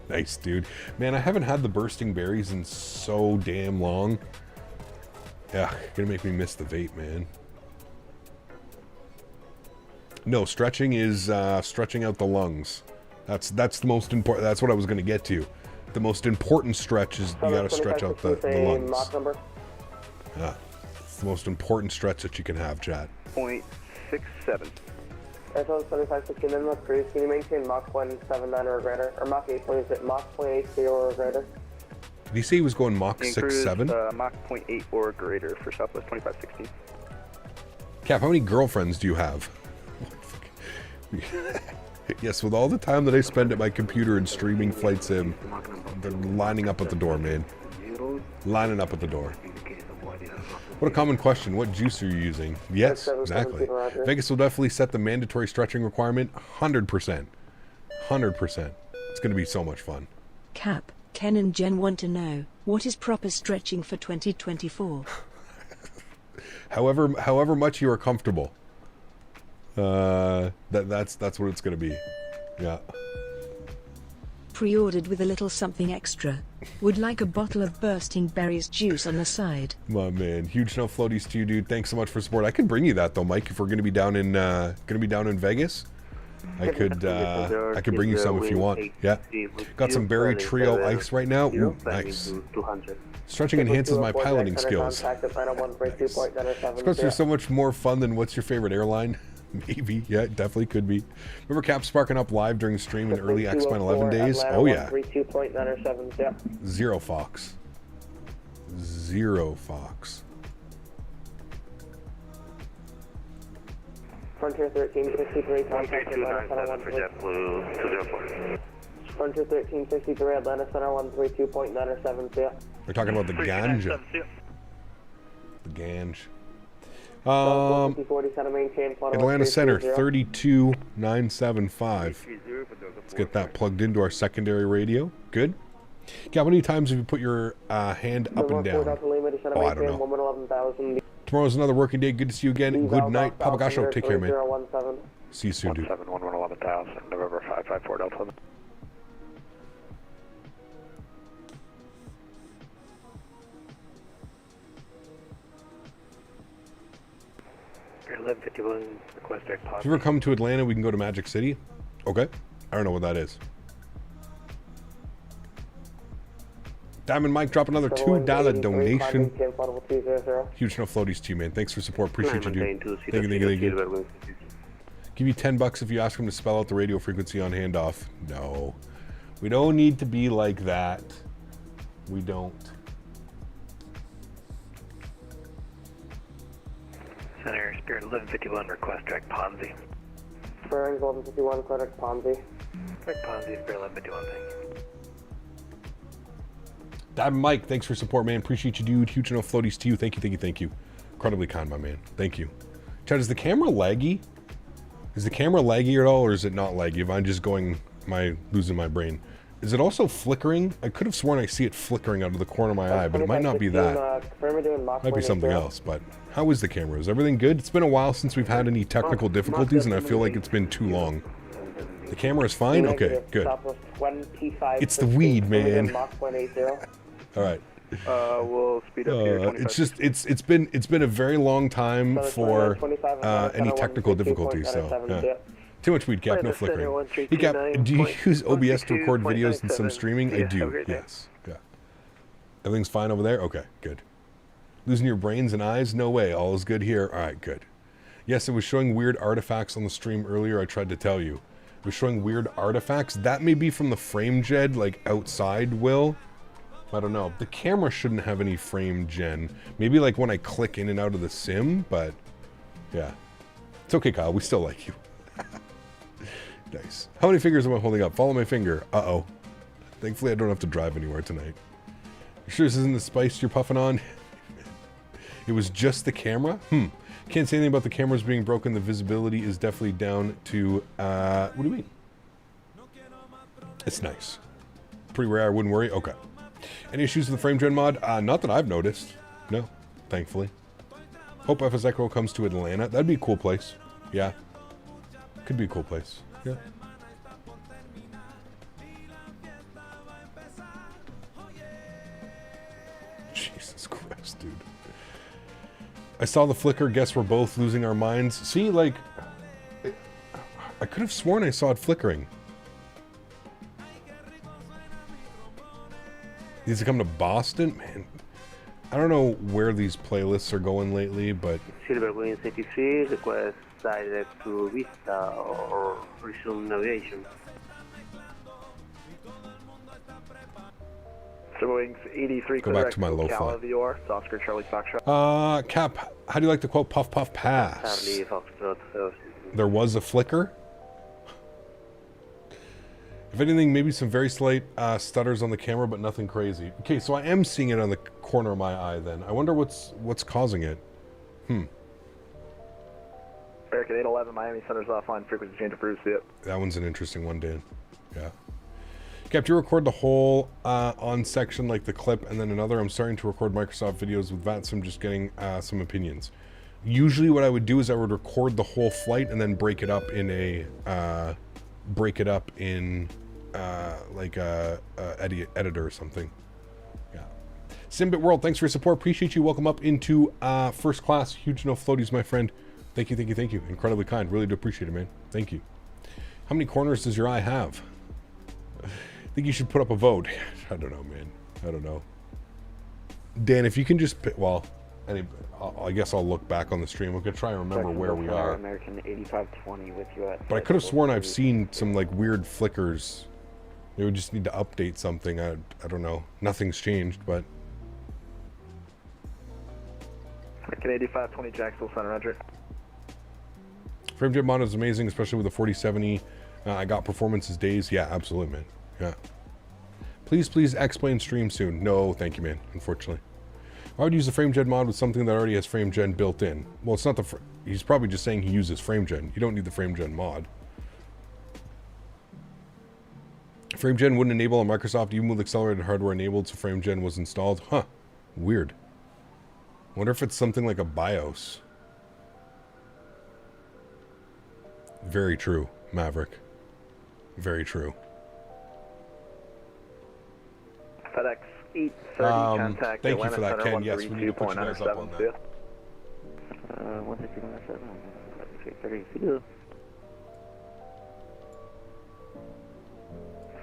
Nice, dude. Man, I haven't had the Bursting Berries in so damn long. Yeah, gonna make me miss the vape, man. No, stretching is stretching out the lungs. That's the most important. That's what I was going to get to. The most important stretch is you got to stretch out the lungs. Yeah, it's the most important stretch that you can have, chat. 0.67. Airfield 7516 inlet cruise. Can you maintain Mach 179 or greater, or Mach 8? Is it Mach 0.80 or greater? Did he say he was going Mach 6.7? Mach 0.8 or greater for Southwest 2516. Cap, how many girlfriends do you have? Yes, with all the time that I spend at my computer and streaming Flight Sim, they're lining up at the door, man. Lining up at the door. What a common question. What juice are you using? Yes, exactly. Vegas will definitely set the mandatory stretching requirement 100%. 100%. It's going to be so much fun. Cap, Ken and Jen want to know, what is proper stretching for 2024? However much you are comfortable. That's what it's gonna be. Yeah. Pre-ordered with a little something extra. Would like a bottle of Bursting Berries juice on the side. My man, huge no floaties to you, dude. Thanks so much for support. I could bring you that though, Mike. If we're gonna be down in Vegas, I could bring you some if you want. Yeah. Got some berry trio ice right now. Ooh, nice. Stretching enhances my piloting skills. Nice. Because they're so much more fun than what's your favorite airline? Maybe, yeah, it definitely could be. Remember Cap sparking up live during stream in early X-Men 11 days? Oh yeah. 0 Fox. 0 Fox. Frontier 1363, contact Atlanta for JetBlue 204. Frontier 1363, Atlanta Center 132.970. We're talking about the ganja. The ganj. Atlanta Center 32975. Let's get that plugged into our secondary radio. Good. How many times have you put your hand up and down? Oh, I don't know. Tomorrow's another working day. Good to see you again. Good night. Papa Gasho, take care, man. See you soon, dude. 1711,000, November 554 Delta. Air 1151, request direct pause. If you ever come to Atlanta, we can go to Magic City. Okay. I don't know what that is. Diamond Mike, drop another $2 donation. Huge no floaties to you, man. Thanks for support. Appreciate you, dude. Thank you. Give you $10 if you ask him to spell out the radio frequency on handoff. No. We don't need to be like that. We don't. Center, Spirit 1151, request direct Ponzi. Bearings 1151, direct Ponzi. Direct Ponzi, Spirit 1151, thank you. Diamond Mike, thanks for support, man. Appreciate you, dude. Huge enough floaties to you. Thank you. Incredibly kind, my man. Thank you. Chad, is the camera laggy? Is the camera laggy at all, or is it not laggy? If I'm just going, losing my brain. Is it also flickering? I could have sworn I see it flickering out of the corner of my eye, but it might not be that. Might be something else, but how is the camera? Is everything good? It's been a while since we've had any technical difficulties, and I feel like it's been too long. The camera is fine? Okay, good. It's the weed, man. All right. We'll speed up here. It's just it's been a very long time for any technical difficulties. So yeah. Too much weed, Cap. No flickering. Hey, Cap, do you use OBS to record videos and some streaming? I do. Yes. Yeah. Everything's fine over there? Okay, good. Losing your brains and eyes? No way. All is good here. All right, good. Yes, it was showing weird artifacts on the stream earlier. I tried to tell you. It was showing weird artifacts. That may be from the frame gen, like outside, Will. I don't know. The camera shouldn't have any frame gen. Maybe like when I click in and out of the sim, but yeah. It's okay, Kyle. We still like you. Nice. How many fingers am I holding up? Follow my finger. Uh-oh. Thankfully, I don't have to drive anywhere tonight. You sure this isn't the spice you're puffing on? It was just the camera? Can't say anything about the cameras being broken. The visibility is definitely down to, what do you mean? It's nice. Pretty rare. I wouldn't worry. Okay. Any issues with the frame gen mod? Not that I've noticed. No, thankfully. Hope FS Echo comes to Atlanta. That'd be a cool place. Yeah. Could be a cool place. Yeah. Jesus Christ, dude. I saw the flicker. Guess we're both losing our minds. See, like, I could have sworn I saw it flickering. Needs to come to Boston? Man, I don't know where these playlists are going lately, but... Silver Wings 83, request direct to Vista or resume navigation. Silver Wings 83, go back to my low flight. Oscar Charlie Foxtrot. Cap, how do you like the quote Puff Puff Pass? Charlie Foxtrot. There was a flicker? If anything, maybe some very slight stutters on the camera, but nothing crazy. Okay, so I am seeing it on the corner of my eye then. I wonder what's causing it. American 811, Miami Center's offline, frequency change approved, see it. That one's an interesting one, Dan. Yeah. Cap, do you record the whole on section, like the clip, and then another? I'm starting to record Microsoft videos with that, so I'm just getting some opinions. Usually what I would do is I would record the whole flight and then break it up in a... like a editor or something. Yeah. Simbit World, thanks for your support. Appreciate you. Welcome up into first class. Huge no floaties, my friend. Thank you, thank you, thank you. Incredibly kind. Really do appreciate it, man. Thank you. How many corners does your eye have? I think you should put up a vote. I don't know, man. I don't know. Dan, if you can just pick, well, I guess I'll look back on the stream. We could try and remember where we are. American 8520 with you at... But I could have sworn I've seen some like weird flickers. They would just need to update something. I don't know. Nothing's changed, but... American 8520, Jacksonville Center, Roger. FrameJet mod is amazing, especially with the 4070. I got performances days. Yeah, absolutely, man. Yeah. Please explain stream soon. No, thank you, man. Unfortunately. I would use the FrameGen mod with something that already has FrameGen built in. Well, it's not the... He's probably just saying he uses FrameGen. You don't need the FrameGen mod. FrameGen wouldn't enable on Microsoft even with accelerated hardware enabled, so FrameGen was installed. Huh. Weird. Wonder if it's something like a BIOS. Very true, Maverick. Very true. FedEx 830, contact thank you for that, Center, Ken. Yes, we need to put you guys up on that. 132.7,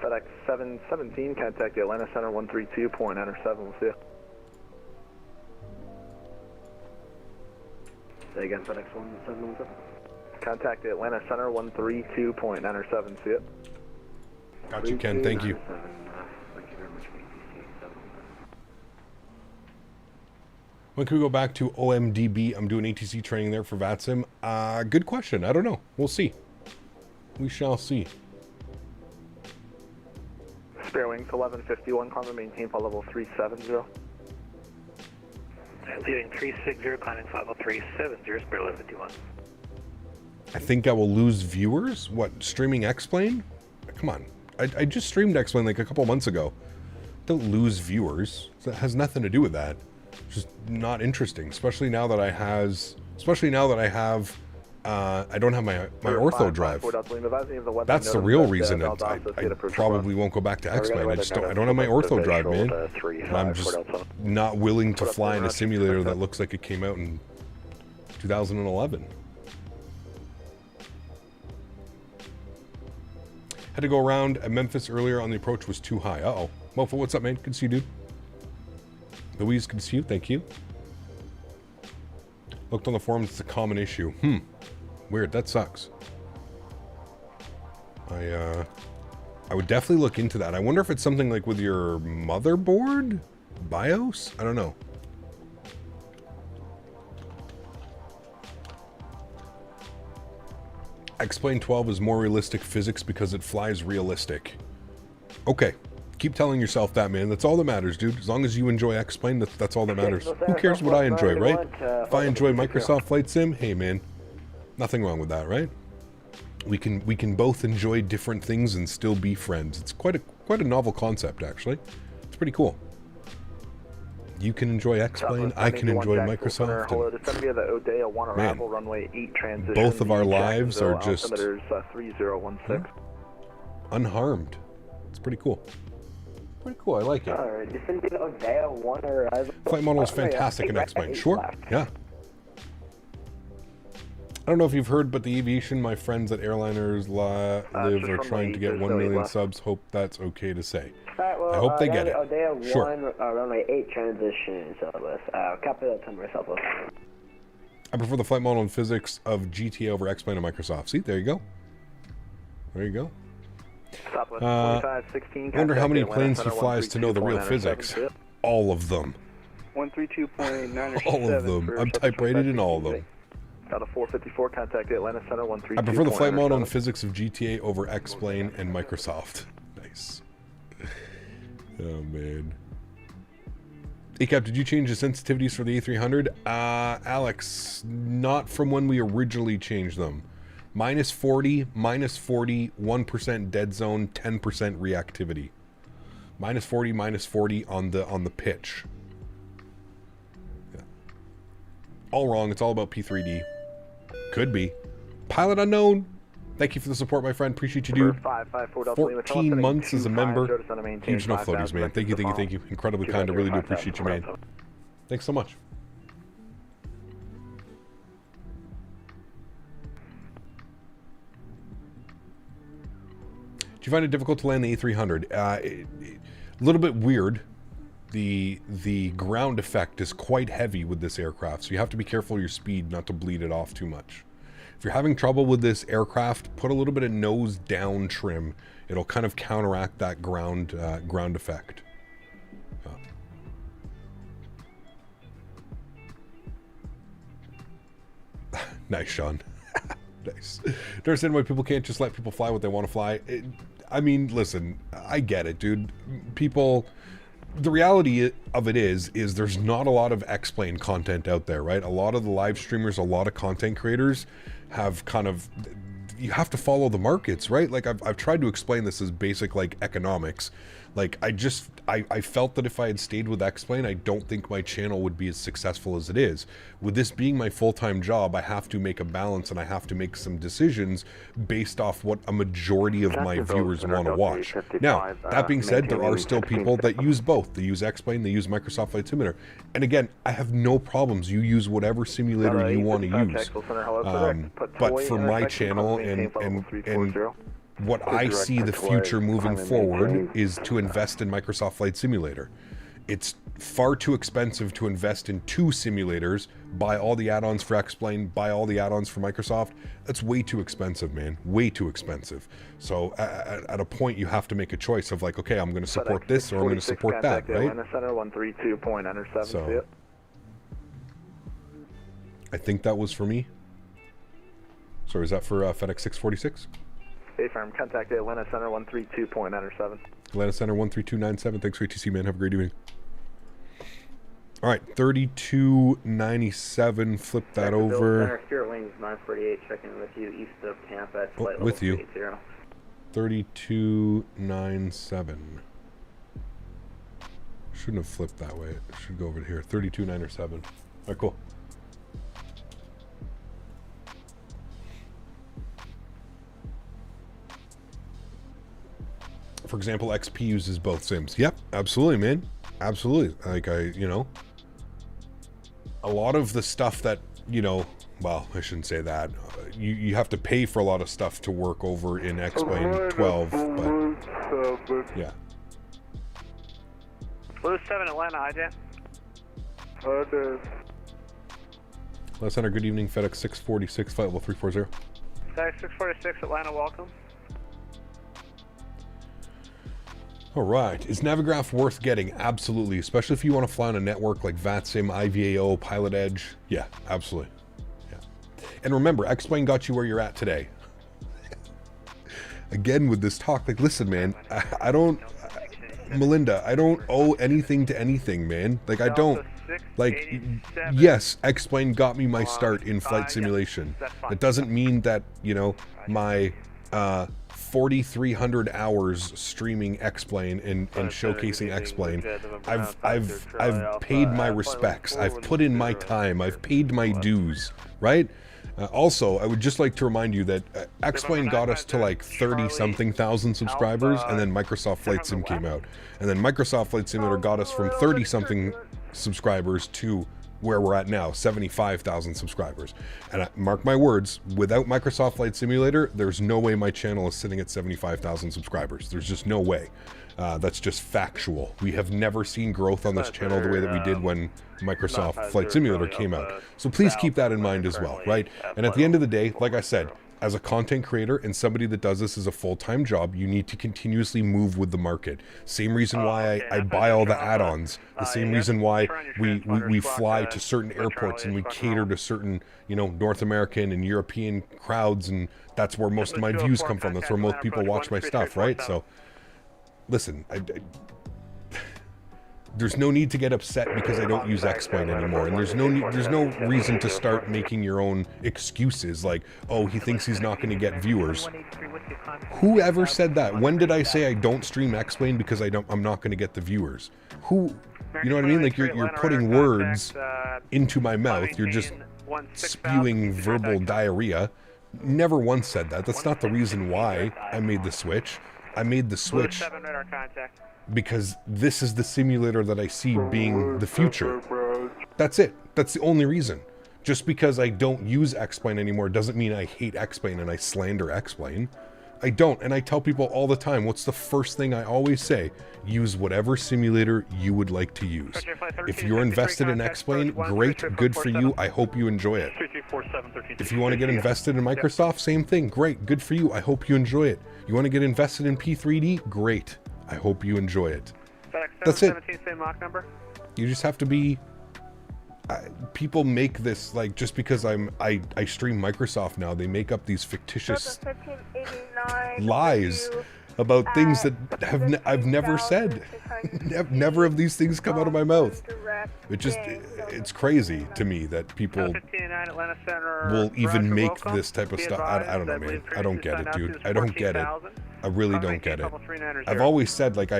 FedEx 717, contact the Atlanta Center 132.97, we'll see you. Say again, FedEx 1717. Contact the Atlanta Center 132.97, see it. Got you, Ken. Thank you. Thank you very much. When can we go back to OMDB? I'm doing ATC training there for VATSIM. Good question. I don't know. We'll see. We shall see. Spare wings 1151, climb maintain flight level 370. Leaving 360, climbing flight level 370, spare 1151. I think I will lose viewers? What, streaming X-Plane? Come on. I just streamed X-Plane like a couple months ago. Don't lose viewers. That has nothing to do with that. It's just not interesting, especially now that I don't have my ortho drive. That's the real reason I probably won't go back to X-Plane. I don't have my ortho drive, man. And I'm just not willing to fly in a simulator that looks like it came out in 2011. Had to go around at Memphis earlier on the approach was too high. Uh-oh. Mofo, what's up, man? Good to see you, dude. Louise, good to see you. Thank you. Looked on the forums, it's a common issue. Weird. That sucks. I would definitely look into that. I wonder if it's something like with your motherboard? BIOS? I don't know. X-Plane 12 is more realistic physics because it flies realistic. Okay. Keep telling yourself that, man. That's all that matters, dude. As long as you enjoy X-Plane, that's all that matters. Who cares what I enjoy, right? If I enjoy Microsoft Flight Sim, hey, man. Nothing wrong with that, right? We can both enjoy different things and still be friends. It's quite a novel concept, actually. It's pretty cool. You can enjoy X-Plane, I can enjoy Microsoft. Hello, descend via the Odea 1 arrival, runway 8 transition. Both of our lives are just 3016. Unharmed. It's pretty cool. Pretty cool, I like it. Alright, descend via the Odea 1 arrival. Flight model is fantastic in X-Plane. Sure, yeah. I don't know if you've heard, but the aviation my friends at Airliners Live are trying to get 1 million subs. Hope that's okay to say. Alright, well, I hope they get it. Odea Sure. 1, runway 8 transition, Southwest. Copy that to myself. I prefer the flight model and physics of GTA over X-Plane and Microsoft. See, there you go. There you go. I wonder how many planes he flies to know the real physics. All of them. 132.9. All of them. I'm type-rated in all of them. Out of 454, contact the Atlanta Center 132. I prefer the flight model and physics of GTA over X-Plane and Microsoft. Nice. Oh, man. ACAP, did you change the sensitivities for the A300? Alex, not from when we originally changed them. -40, -40, 1% dead zone, 10% reactivity. -40, -40 on the pitch. Yeah. All wrong. It's all about P3D. Could be. Pilot unknown. Thank you for the support, my friend. Appreciate you, dude. 14 months as a member. Huge enough floaties, man. Thank you, thank you, thank you. Incredibly kind. I really do appreciate you, man. Thanks so much. Do you find it difficult to land the A300? A little bit weird. The ground effect is quite heavy with this aircraft, so you have to be careful of your speed not to bleed it off too much. If you're having trouble with this aircraft, put a little bit of nose down trim. It'll kind of counteract that ground effect. Nice, Sean. Nice. Do you understand why people can't just let people fly what they want to fly? I mean, listen, I get it, dude. People... The reality of it is there's not a lot of X-Plane content out there, right? A lot of the live streamers, a lot of content creators have kind of... You have to follow the markets, right? Like, I've tried to explain this as basic, like, economics. Like, I felt that if I had stayed with X-Plane, I don't think my channel would be as successful as it is. With this being my full-time job, I have to make a balance and I have to make some decisions based off what a majority of my viewers want to watch. Now, that being said, there are still people that use both. They use X-Plane, they use Microsoft Flight Simulator. And again, I have no problems. You use whatever simulator you want to use. But for my channel and what I see the future moving forward is to invest in Microsoft Flight Simulator. It's far too expensive to invest in 2 simulators, buy all the add-ons for X-Plane, buy all the add-ons for Microsoft. That's way too expensive, man. Way too expensive. So at a point you have to make a choice of like, okay, I'm going to support this or I'm going to support that, right? So I think that was for me. Sorry, is that for FedEx 646? A-firm, contact the Atlanta Center 132.97. Atlanta Center 13297. Thanks for ATC, man. Have a great evening. All right, 3297. Flip that over. Spirit Wings 948, checking with you east of camp at flight with you. 80. 3297. Shouldn't have flipped that way. It should go over to here. 3297. All right, cool. For example, XP uses both sims. Yep, absolutely, man. Absolutely. Like, you know, a lot of the stuff that, you know, well, I shouldn't say that. You have to pay for a lot of stuff to work over in X-Plane 12, but yeah. Blue 7 Atlanta, IJ. Atlanta Center, good evening. FedEx 646, flight level 340. FedEx 646, Atlanta, welcome. All right. Is Navigraph worth getting? Absolutely. Especially if you want to fly on a network like VATSIM, IVAO, Pilot Edge. Yeah, absolutely. Yeah. And remember, X-Plane got you where you're at today. Again, with this talk, like, listen, man, I don't, Melinda, I don't owe anything to anything, man. Like, I don't. Like, yes, X-Plane got me my start in flight simulation. It doesn't mean that, you know, my 4,300 hours streaming X-Plane and showcasing X-Plane, I've paid my respects. I've put in my time. I've paid my dues, right? Also, I would just like to remind you that X-Plane got us to like 30-something thousand subscribers, and then Microsoft Flight Sim came out. And then Microsoft Flight Simulator got us from 30-something subscribers to where we're at now, 75,000 subscribers. And mark my words, without Microsoft Flight Simulator, there's no way my channel is sitting at 75,000 subscribers. There's just no way. That's just factual. We have never seen growth on this channel the way that we did when Microsoft Flight Simulator came out. So please keep that in mind as well, right? And at the end of the day, like I said, as a content creator and somebody that does this as a full-time job, you need to continuously move with the market. Same reason why I buy all the add-ons. The same reason why we fly to certain airports and we cater to certain, you know, North American and European crowds, and that's where most of my views come from. That's where most people watch my stuff, right? So, listen, there's no need to get upset because I don't use X-Plane anymore, and there's no reason to start making your own excuses like, oh, he thinks he's not going to get viewers. Whoever said that? When did I say I don't stream X-Plane because I'm not going to get the viewers? Who, you know what I mean? Like you're putting words into my mouth. You're just spewing verbal diarrhea. Never once said that. That's not the reason why I made the switch. I made the switch because this is the simulator that I see being the future. That's it. That's the only reason. Just because I don't use X-Plane anymore doesn't mean I hate X-Plane and I slander X-Plane. I don't, and I tell people all the time, what's the first thing I always say? Use whatever simulator you would like to use. If you're invested in X-Plane, great, good for you, I hope you enjoy it. If you want to get invested in Microsoft, same thing, great, good for you, I hope you enjoy it. You want to get invested in P3D? Great, I hope you enjoy it. That's it. You just have to be... people make this, like, just because I stream Microsoft now, they make up these fictitious lies about things that I've never said. Never have these things come out of my mouth. It's crazy to me that people will even make this type of stuff. I don't know, man. I don't get it, dude. I don't get it. I really don't get it. I've always said, like,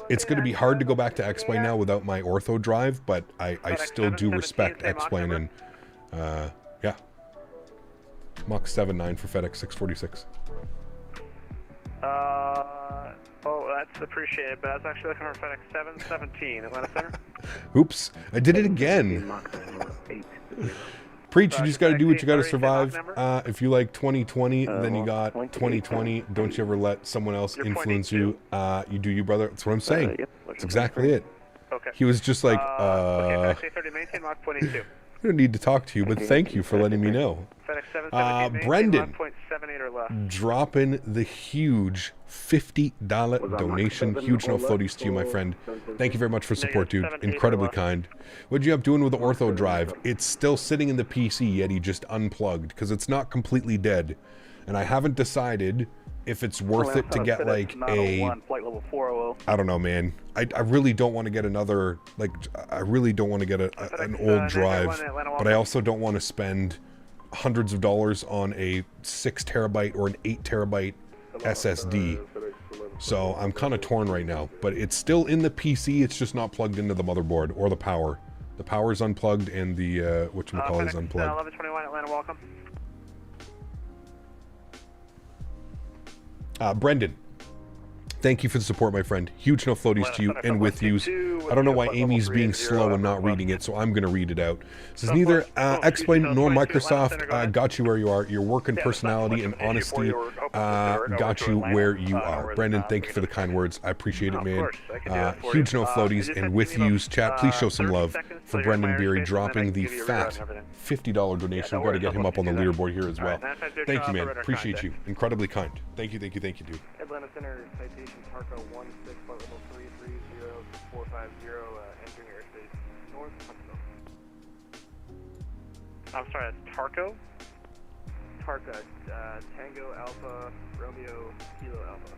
it's going to be hard to go back to X-Plane now without my ortho drive, but I still do respect X-Plane, and yeah. Mach 79 for FedEx 646. Oh, that's appreciated, but that's actually looking for FedEx 717, Atlanta Center. Oops, I did it again. Preach, you just got to do what you got to survive. If you like 2020, then you got 2020. Don't you ever let someone else influence you. You do you, brother. That's what I'm saying. That's exactly it. He was just like, I don't need to talk to you, but thank you for letting me know. Brendan, dropping the huge $50 donation. Huge no floaties to you, my friend. Thank you very much for support, dude. Incredibly kind. What'd you up doing with the ortho drive? It's still sitting in the PC, yet he just unplugged because it's not completely dead. And I haven't decided if it's worth it to get like a... I don't know, man. I really don't want to get another... Like, I really don't want to get an old drive, but I also don't want to spend hundreds of dollars on a 6 terabyte or an 8 terabyte SSD. So I'm kind of torn right now, but it's still in the PC. It's just not plugged into the motherboard or the power. The power is unplugged and the whatchamacallit is unplugged. 1121 Atlanta, welcome. Brendan, Thank you for the support, my friend. Huge no floaties to you and with yous. I don't know why Amy's being slow and not reading it, so I'm going to read it out. It says, neither X-Plane nor Microsoft got you where you are. Your work and personality and honesty got you where you are. Brendan, thank you for the kind words. I appreciate it, man. Huge no floaties and with yous. Chat, please show some love for Brendan Beery dropping the fat $50 donation. We've got to get him up on the leaderboard here as well. Thank you, man. Appreciate you. Incredibly kind. Thank you, dude. Atlanta Center, citation Tarco 16, flight level 330-450, entering airspace north, Huntsville. I'm sorry, that's Tarco? Tarca, Tango Alpha, Romeo, Kilo Alpha.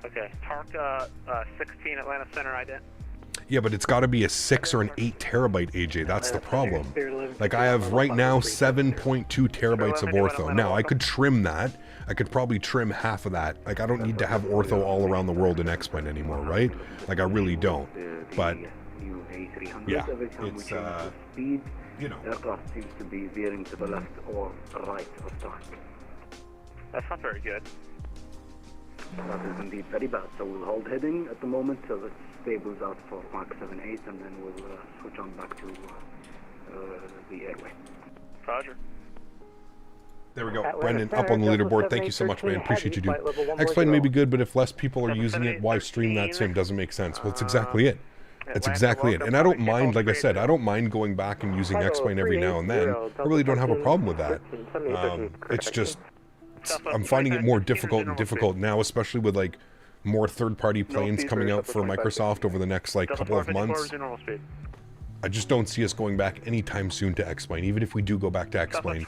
Okay, Tarca 16, Atlanta Center, ident. Yeah, but it's got to be a 6 or an 8 terabyte, AJ. That's the problem. Like, I have right now 7.2 terabytes of ortho. Now, I could trim that. I could probably trim half of that. Like, I don't need to have ortho all around the world in X-Plane anymore, right? Like, I really don't. But, yeah, it's, you know. Aircraft seems to be veering to the left or right of target. That's not very good. That is indeed very bad. So we'll hold heading at the moment till it stables out for Mach 78, and then we'll switch on back to the airway. Roger. There we go. Brendan, up on the leaderboard. Thank you so much, man. Appreciate you, dude. X-Plane may be good, but if less people are using it, why stream that sim? Doesn't make sense. Well, it's exactly it. That's exactly it. And I don't mind, like I said, I don't mind going back and using X-Plane every now and then. I really don't have a problem with that. It's just, I'm finding it more difficult and difficult now, especially with like more third-party planes coming out for Microsoft over the next like couple of months. I just don't see us going back anytime soon to X-Plane. Even if we do go back to X-Plane,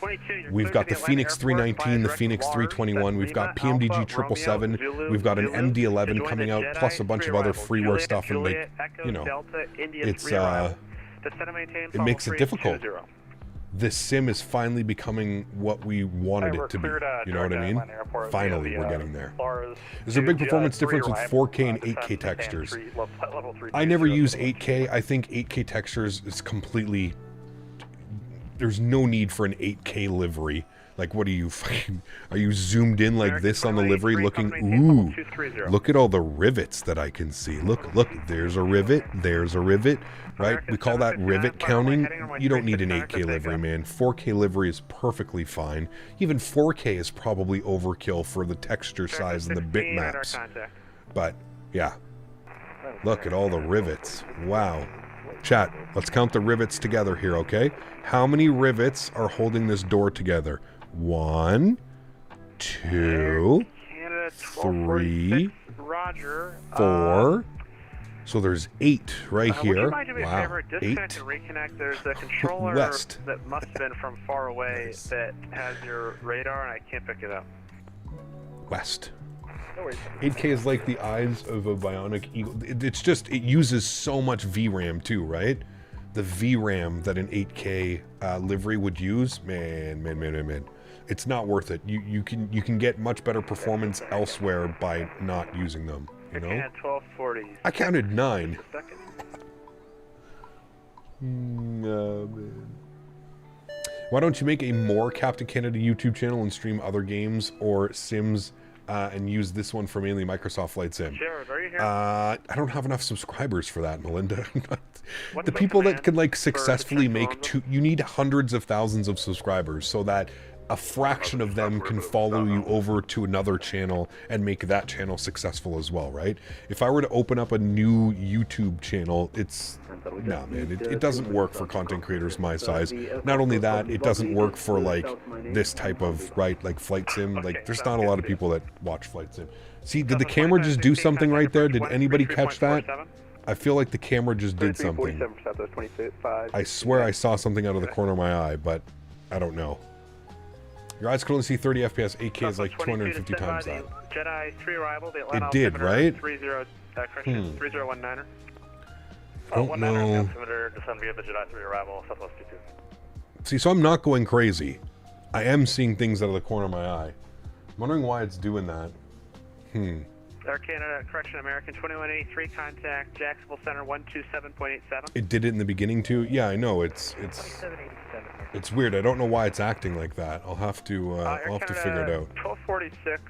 we've got the Phoenix 319, the Phoenix 321, we've got PMDG 777, we've got an MD-11 coming out, plus a bunch of other freeware stuff, and like, you know, it's it makes it difficult. This sim is finally becoming what we wanted it to be. You know what I mean? Finally, we're getting there. Is there a big performance difference with 4K and 8K textures? I never use 8K. I think 8K textures is completely... There's no need for an 8K livery. Like, what are you fucking... Are you zoomed in like this on the livery looking... Ooh, look at all the rivets that I can see. Look, there's a rivet, right? We call that rivet counting. You don't need an 8K livery, man. 4K livery is perfectly fine. Even 4K is probably overkill for the texture size and the bitmaps. But, yeah. Look at all the rivets. Wow. Chat, let's count the rivets together here, okay? How many rivets are holding this door together? 1, 2, 3, 4. So there's 8 right here. Wow, 8. There's a controller West. that must have been from far away that has your radar, and I can't pick it up. West. 8K is like the eyes of a bionic eagle. It's just, it uses so much VRAM too, right? The VRAM that an 8K livery would use, man. It's not worth it. You can get much better performance elsewhere by not using them. You know? 1240. I counted 9. Man. Why don't you make a more Captain Canada YouTube channel and stream other games or sims and use this one for mainly Microsoft Flight Sim? Childerz, are you here? I don't have enough subscribers for that, Melinda. The people that can like successfully make you need hundreds of thousands of subscribers so that a fraction of them can follow you over to another channel and make that channel successful as well, right? If I were to open up a new YouTube channel, it's... Nah, man, it doesn't work for content creators my size. Not only that, it doesn't work for, like, this type of, right, like, Flight Sim. Like, there's not a lot of people that watch Flight Sim. See, did the camera just do something right there? Did anybody catch that? I feel like the camera just did something. I swear I saw something out of the corner of my eye, but I don't know. Your eyes can only see 30 FPS. 8K is like 250 times that. Jedi 3 arrival. The Atlanta It did, right? 3019er. I don't know. Descend via the Jedi 3 arrival, Southwest 22. See, so I'm not going crazy. I am seeing things out of the corner of my eye. I'm wondering why it's doing that. Air Canada, correction, American 2183, contact Jacksonville Center 127.87. It did it in the beginning too. Yeah, I know. It's weird. I don't know why it's acting like that. I'll have to figure it out. 1246,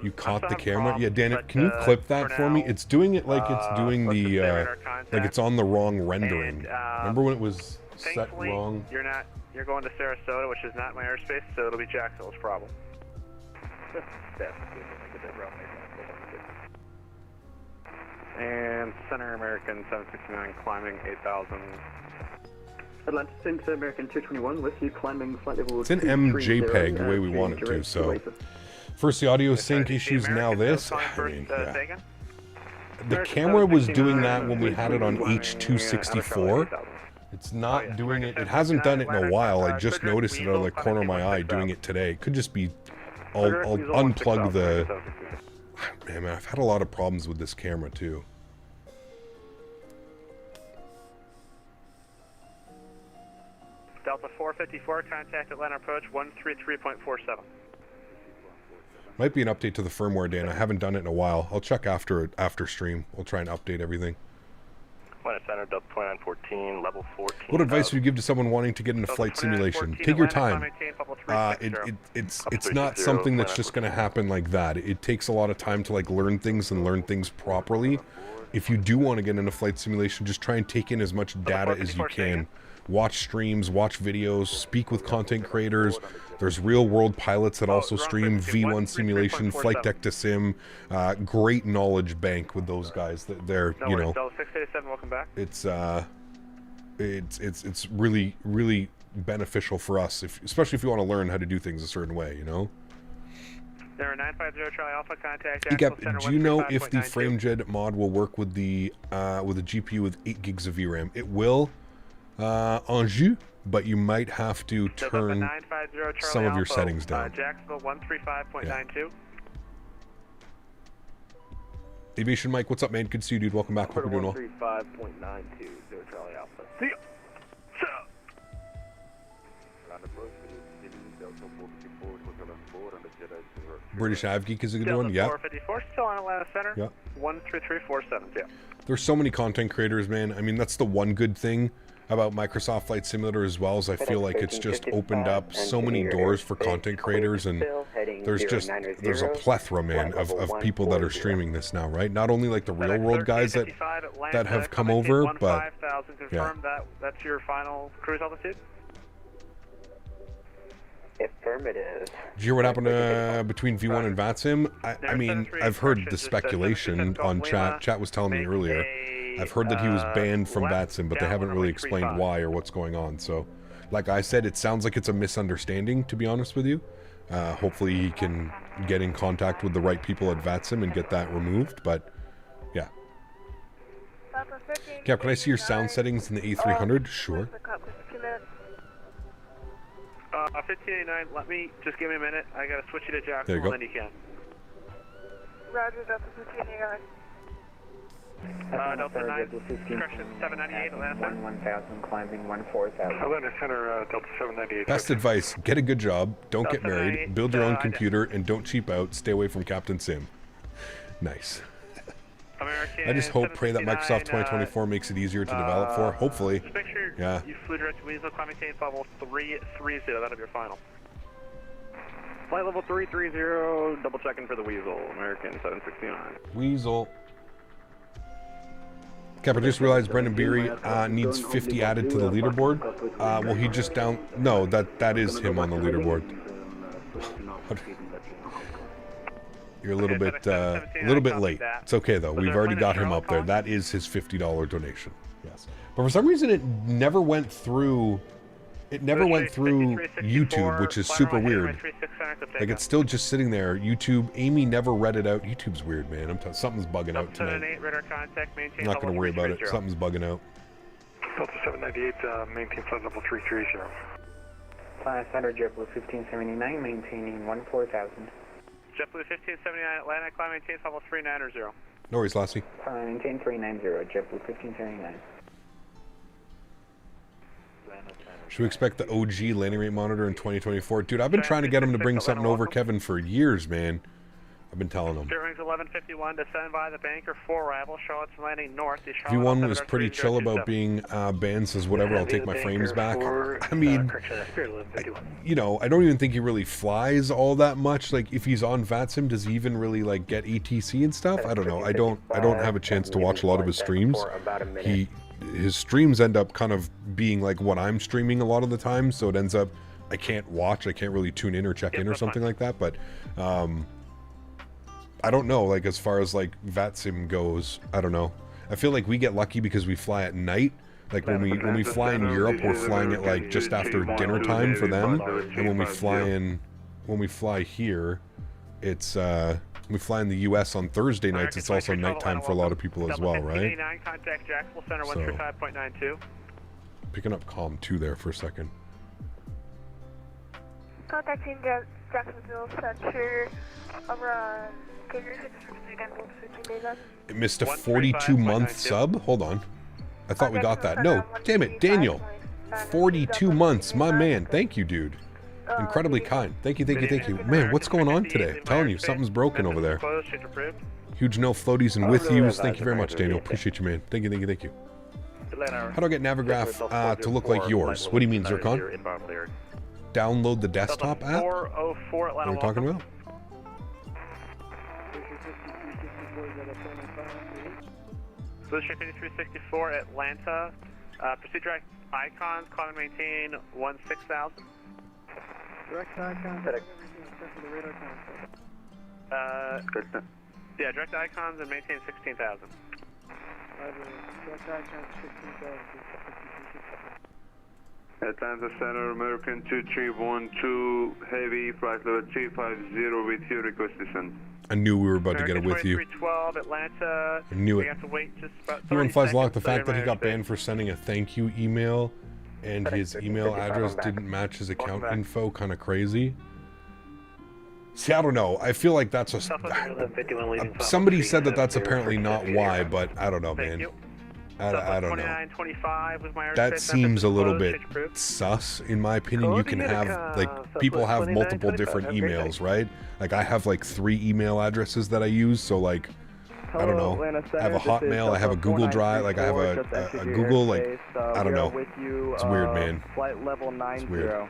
You caught the I'm camera? off, Yeah, Danny, but, can you clip that for me? now, It's doing it like it's doing let's the, just say radar contact. like it's on the wrong rendering. And, Remember when it was set thankfully, wrong? you're going to Sarasota, which is not my airspace, so it'll be Jacksonville's problem. And Center American 769 climbing 8,000. Atlanta Center American 221 with you climbing flight level. It's an MJPEG the way we want it to, so. First, the audio sync issues, now this. I mean, yeah. The camera was doing that when we had it on H264. It's not doing it. It hasn't done it in a while. I just noticed it out of the corner of my eye doing it today. It could just be. I'll unplug the. Man, I've had a lot of problems with this camera too. Delta 454, contact Atlanta approach 133.47. Might be an update to the firmware, Dan. I haven't done it in a while. I'll check after stream. We'll try and update everything. Atlanta Center, Delta 2914, level 14. What advice would you give to someone wanting to get into flight simulation? Take your time. It's not something that's just going to happen like that. It takes a lot of time to like learn things and learn things properly. If you do want to get into flight simulation, just try and take in as much data as you can. Watch streams, watch videos, speak with content creators. There's real world pilots that also stream V1 simulation, flight deck to sim. Great knowledge bank with those guys. They're, you know, it's really beneficial for us, especially if you want to learn how to do things a certain way, you know. There are 950 Charlie Alpha contact. Do you know if the FrameJet mod will work with the GPU with 8 gigs of VRAM? It will. En jeu, but you might have to turn some of your settings down. Jacksonville 135.92. Aviation Mike, what's up, man? Good to see you, dude. Welcome back. Hope you're doing well. 135.92, Charlie Alpha. See ya. British AvGeek is a good one. Yeah. 454, still on Atlanta Center. Yeah. 13347. Yeah. There's so many content creators, man. I mean, that's the one good thing about Microsoft Flight Simulator as well, as I feel like it's just opened up so many doors for content creators, and there's a plethora, man, of people that are streaming this now, right? Not only like the real world guys that have come over, but yeah. That's your final cruise altitude? Affirmative. Did you hear what happened between V1 and VATSIM? I mean, I've heard the speculation on chat. Chat was telling me earlier. I've heard that he was banned from VATSIM, but they haven't really explained why or what's going on. So, like I said, it sounds like it's a misunderstanding, to be honest with you. Hopefully he can get in contact with the right people at VATSIM and get that removed, but yeah. Cap, can I see your sound settings in the A300? Sure. 1589, just give me a minute. I gotta switch you to Jacksonville, there you go. And then you can. Roger, Delta 1589. Delta 9, correction, 798, Atlanta Center. 1000, climbing 14000. Atlanta Center, Delta 798. Best advice, get a good job, don't get married, build your own computer, and don't cheap out, stay away from Captain Sim. Nice. I just pray that Microsoft 2024 makes it easier to develop for, hopefully. Just make sure yeah. You flew direct to Weasel, climbing maintain level 330, that'll be your final. Flight level 330, double checking for the Weasel, American 769. Weasel. Cap, I just realized Brendan Beery needs 50 added to the leaderboard. Well, he just no, that is him on the leaderboard. You're a little bit late. It's okay though. We've already got him up there. That is his $50 donation. Yes. But for some reason it never went through. It never went through YouTube, which is super weird. Like it's still just sitting there. YouTube. Amy never read it out. YouTube's weird, man. Something's bugging out tonight. I'm not gonna worry about it. Something's bugging out. Delta 798, maintain flight level 330. Atlanta Center, JetBlue 1579, maintaining 14000. JetBlue 1579 Atlanta, climb maintain level 390. No worries, Lassie. Maintain 390, JetBlue 1579. Should we expect the OG landing rate monitor in 2024? Dude, I've been trying to get him to bring something over, Kevin, for years, man. I've been telling him. Wings 1151, descend by the Banker 4 arrival, Charlotte's landing north. V1 was pretty chill about being banned, says whatever, I'll take my frames back. I mean, you know, I don't even think he really flies all that much. Like, if he's on VATSIM, does he even really, like, get ETC and stuff? I don't know. I don't have a chance to watch a lot of his streams. His streams end up kind of being like what I'm streaming a lot of the time, so it ends up I can't really tune in or check in or something like that. But I don't know, like, as far as like VATSIM goes, I don't know. I feel like we get lucky because we fly at night. Like when we fly in Europe, we're flying at like just after dinner time for them, and when we fly here, it's we fly in the U.S. on Thursday nights. It's also nighttime for a lot of people as well, right? So, picking up comm 2 there for a second. Contacting Jacksonville Center over It missed a 42-month sub? Hold on. I thought we got that. No, damn it, Daniel. 42 months, my man. Thank you, dude. Incredibly kind. Thank you. Man, what's going on today? I'm telling you, something's broken over there. Huge no floaties and with yous. Thank you very much, Daniel. Appreciate you, man. Thank you. How do I get Navigraph to look like yours? What do you mean, Zircon? Download the desktop app? What are we talking about? Solution 5364, Atlanta. Proceed direct icons, call and maintain 16,000. Direct icons. Yeah, direct icons and maintain 16,000. Direct icons 16,000. Atlanta Center, American 2312, heavy, flight level 350 with you, request descent. I knew we were about to get it with you. 2312, Atlanta. I knew it. We have to wait just about 30 Everyone flies locked. The seconds fact that he got banned for sending a thank you email and his email address didn't match his account info, kind of crazy. See, I don't know. I feel like that's somebody said that that's apparently not why, but I don't know, man. I don't know. That seems a little bit sus, in my opinion. You can have, like, people have multiple different emails, right? Like, I have, like, 3 email addresses that I use, so, like, I don't know. I have a Hotmail, I have a Google Drive, like, I have a Google, like, I don't know. It's weird, man. It's weird.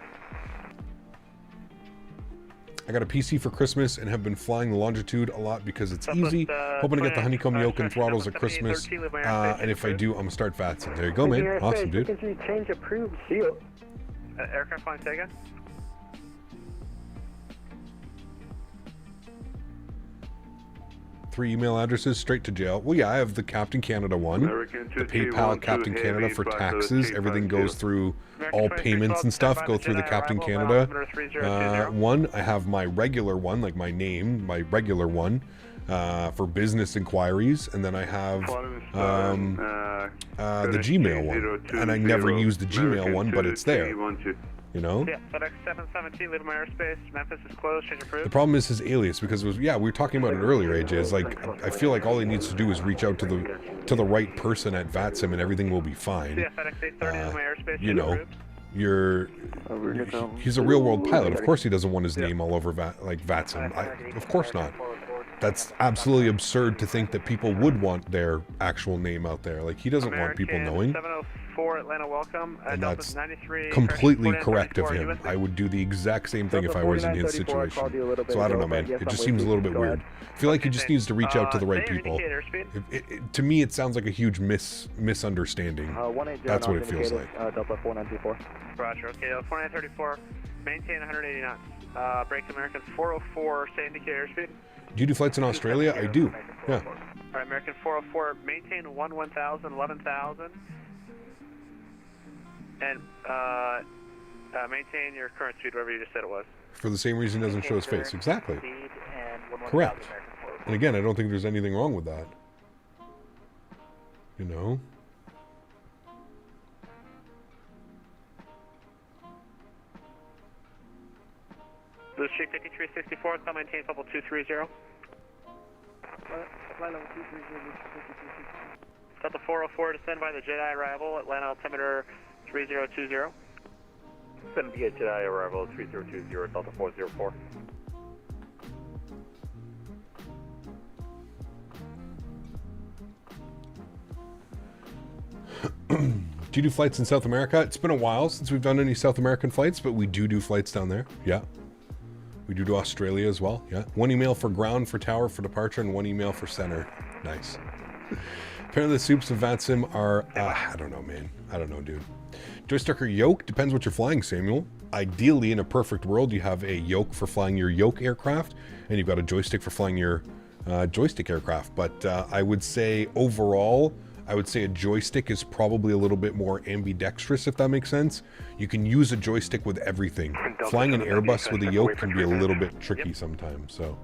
I got a PC for Christmas and have been flying the Longitude a lot because it's easy. Hoping to get the honeycomb yoke and throttles at Christmas. And if I do, I'm going to start VATSIM. There you go, man. Awesome, dude. Change approved shield. Aircraft flying Sega. 3 email addresses straight to jail. Well, yeah, I have the Captain Canada one, the PayPal Captain Canada for taxes. Everything goes through, all payments and stuff go through the Captain Canada one. I have my regular one, like my name, my regular one, for business inquiries, and then I have the Gmail one, and I never use the Gmail one, but it's there. You know? Yeah, FedEx 717, leave my airspace. Memphis is closed, change approved. The problem is his alias, because it was, yeah, we were talking about it earlier, AJ. Is like, I feel like all he needs to do is reach out to the right person at VATSIM and everything will be fine. Yeah, FedEx 830, leave my airspace, you know, he's a real world pilot. Of course he doesn't want his name all over VATSIM. Of course not. That's absolutely absurd to think that people would want their actual name out there. Like, he doesn't want people knowing. 704 Atlanta, welcome. And that's completely correct of him. I would do the exact same thing if I was in his situation. So I don't know, man. It just seems a little bit weird. I feel like he just needs to reach out to the right people. To me, it sounds like a huge misunderstanding. That's what it feels like. Delta 4934. Roger. Okay, 4934. Maintain 180 knots. Break American 404. Stay indicator airspeed. Do you do flights in Australia? I do. Yeah. Alright, American 404, maintain 11,000, 11,000. And maintain your current speed, whatever you just said it was. For the same reason it doesn't show his face. Exactly. Correct. And again, I don't think there's anything wrong with that. You know? Blue Street 5364, call maintain level 230. Flight level 230. Delta 404, descend by the Jedi arrival, Atlanta altimeter 3020. Descend via Jedi arrival 3020, Delta 404. Do you do flights in South America? It's been a while since we've done any South American flights, but we do flights down there. Yeah. We do Australia as well. Yeah. 1 email for ground, for tower, for departure, and 1 email for center. Nice. Apparently the soups of VATSIM are, I don't know, man. I don't know, dude. Joystick or yoke? Depends what you're flying, Samuel. Ideally, in a perfect world, you have a yoke for flying your yoke aircraft, and you've got a joystick for flying your joystick aircraft. But I would say overall, I would say a joystick is probably a little bit more ambidextrous, if that makes sense. You can use a joystick with everything. Flying an Airbus with a yoke can be a little bit tricky sometimes, so.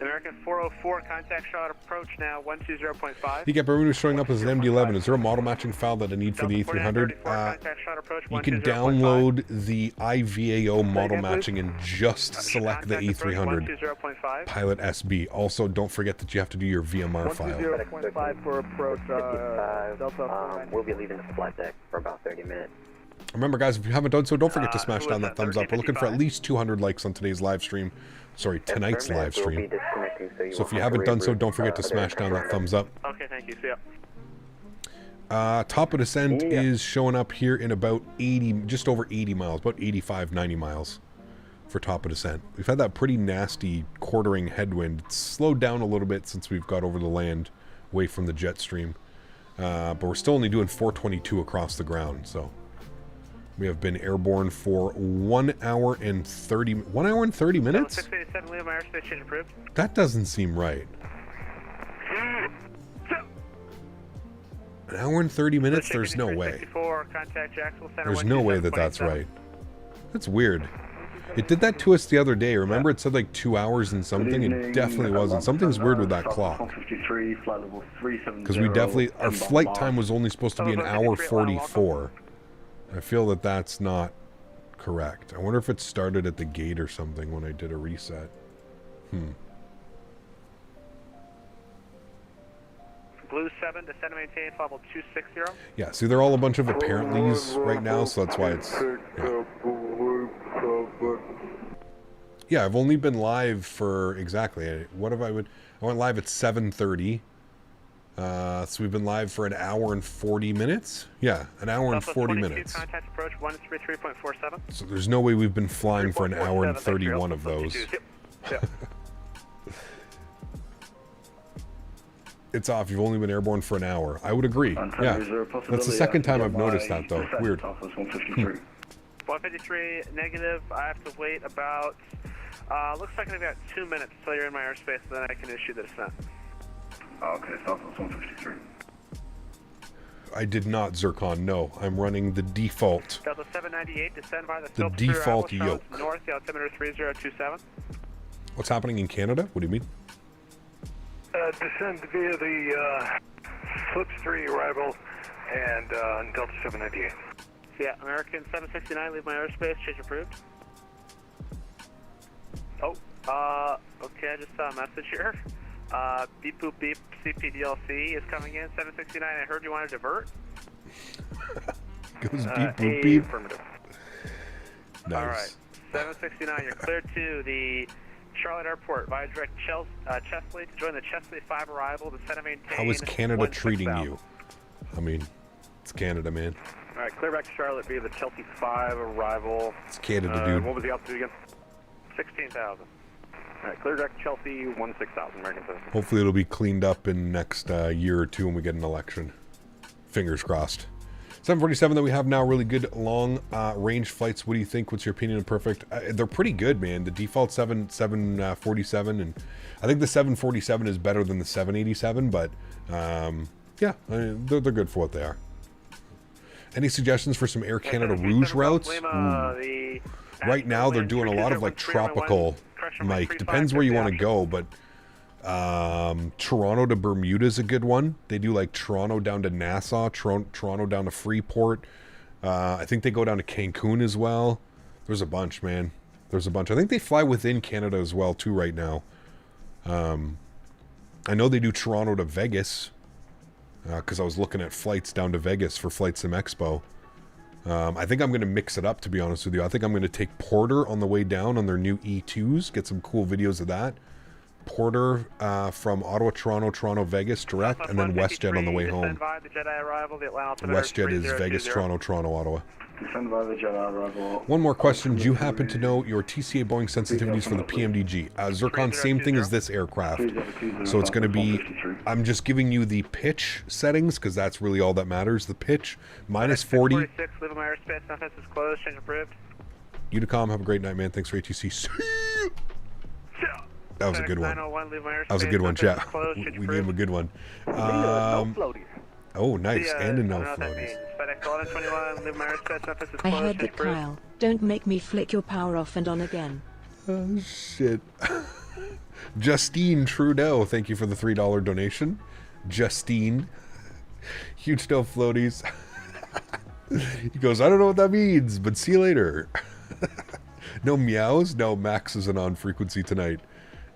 American 404, contact shot approach now, 120.5. You get Bermuda showing up as an MD-11. Is there a model matching file that I need for the A300? You can download the IVAO model matching and just select the A300 Pilot SB. Also, don't forget that you have to do your VMR file. 120.5 for approach, Delta. We'll be leaving the flight deck for about 30 minutes. Remember, guys, if you haven't done so, don't forget to smash down that thumbs up. We're looking for at least 200 likes on today's live stream. Sorry, tonight's live stream. So if you haven't done so, don't forget to smash down that thumbs up. Okay, thank you. See ya. Top of descent is showing up here in about 80, just over 80 miles, about 85, 90 miles for top of descent. We've had that pretty nasty quartering headwind. It's slowed down a little bit since we've got over the land, away from the jet stream. But we're still only doing 422 across the ground, so. We have been airborne for 1 hour and 30 minutes? 687, Leo, my airspace change approved. That doesn't seem right. 1 hour and 30 minutes? There's no way. There's no way that that's right. That's weird. It did that to us the other day. Remember it said like 2 hours and something? It definitely wasn't. Something's weird with that clock. Because we definitely, our flight time was only supposed to be an hour 44. I feel that that's not correct. I wonder if it started at the gate or something when I did a reset. Blue 7, descend and maintain level 260. Yeah, see, they're all a bunch of apparentlys right now, so that's why it's... Yeah, I've only been live for... Exactly. What if I would... I went live at 7:30. So we've been live for an hour and 40 minutes? Yeah, an hour and 40 minutes. Contact approach 133.47. So there's no way we've been flying for an hour and 31 of those. It's off. You've only been airborne for an hour. I would agree. Yeah. That's the second time I've noticed that, though. Weird. 153 negative. I have to wait about... looks like I've got 2 minutes until you're in my airspace, then I can issue the descent. Okay, Southwest 153. I did not, Zircon. No, I'm running the default. Delta 798, descend by the default yoke. North, the altimeter 3027. What's happening in Canada? What do you mean? Descend via the Flips 3 arrival and Delta 798. Yeah, American 769, leave my airspace, change approved. Oh, okay, I just saw a message here. Beep boop beep, CPDLC is coming in, 769, I heard you want to divert. Goes beep boop beep. Affirmative. Nice. Alright, 769, you're cleared to the Charlotte Airport via direct Chesley to join the Chesley 5 arrival to set a maintain. How is Canada treating you? I mean, it's Canada, man. Alright, clear back to Charlotte via the Chelsea 5 arrival. It's Canada, dude. What was the altitude again? 16,000. Alright, clear back to Chelsea 16,000 American citizen. Hopefully it'll be cleaned up in the next year or two when we get an election. Fingers crossed. 747 that we have now, really good long range flights. What do you think? What's your opinion of perfect? They're pretty good, man. The default 747, and I think the 747 is better than the 787, but yeah, I mean, they're good for what they are. Any suggestions for some Air Canada Rouge routes? Right now they're doing a lot of like tropical, like depends where you want to go, but Toronto to Bermuda is a good one. They do like Toronto down to Nassau, Toronto down to Freeport. I think they go down to Cancun as well. There's a bunch, man. There's a bunch. I think they fly within Canada as well too right now. I know they do Toronto to Vegas because I was looking at flights down to Vegas for Flight Sim Expo. I think I'm going to mix it up, to be honest with you. I think I'm going to take Porter on the way down on their new E2s, get some cool videos of that. Porter from Ottawa, Toronto, Toronto, Vegas direct, and then WestJet on the way home. The Jedi arrival, the Atlanta WestJet is Vegas, Toronto, Toronto, Ottawa. Stand by the Jedi arrival. One more question. Do you happen to know your TCA Boeing sensitivities for the PMDG? Zircon, same thing as this aircraft. So it's going to be, I'm just giving you the pitch settings because that's really all that matters. The pitch, minus 40. 46, leave my airspace, Memphis is closed, change approved. Unicom, have a great night, man. Thanks for ATC. That was a good one. That was a good one, chat. We gave him a good one. Oh, nice. And a no floaties. I heard that, Kyle. Don't make me flick your power off and on again. Oh, shit. Justine Trudeau, thank you for the $3 donation. Justine. Huge no floaties. He goes, I don't know what that means, but see you later. No meows? No, Max isn't on frequency tonight.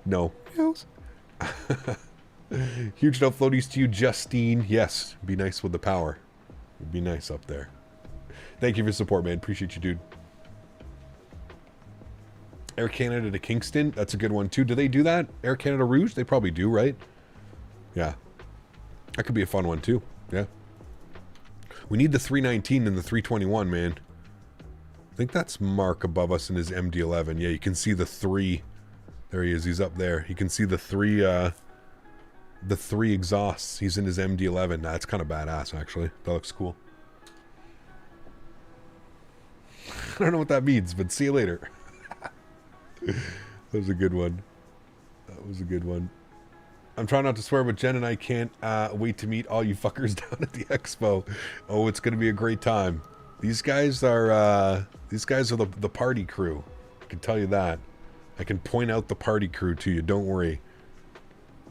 No meows. Huge no floaties to you, Justine. Yes, be nice with the power. It'd be nice up there. Thank you for support, man. Appreciate you, dude. Air Canada to Kingston. That's a good one, too. Do they do that? Air Canada Rouge? They probably do, right? Yeah. That could be a fun one, too. Yeah. We need the 319 and the 321, man. I think that's Mark above us in his MD-11. Yeah, you can see the 3. There he is. He's up there. You can see the 3 exhausts. He's in his MD-11. That's kind of badass, actually. That looks cool. I don't know what that means, but see you later. That was a good one. That was a good one. I'm trying not to swear, but Jen and I can't wait to meet all you fuckers down at the expo. Oh, it's going to be a great time. These guys are the party crew. I can tell you that. I can point out the party crew to you. Don't worry.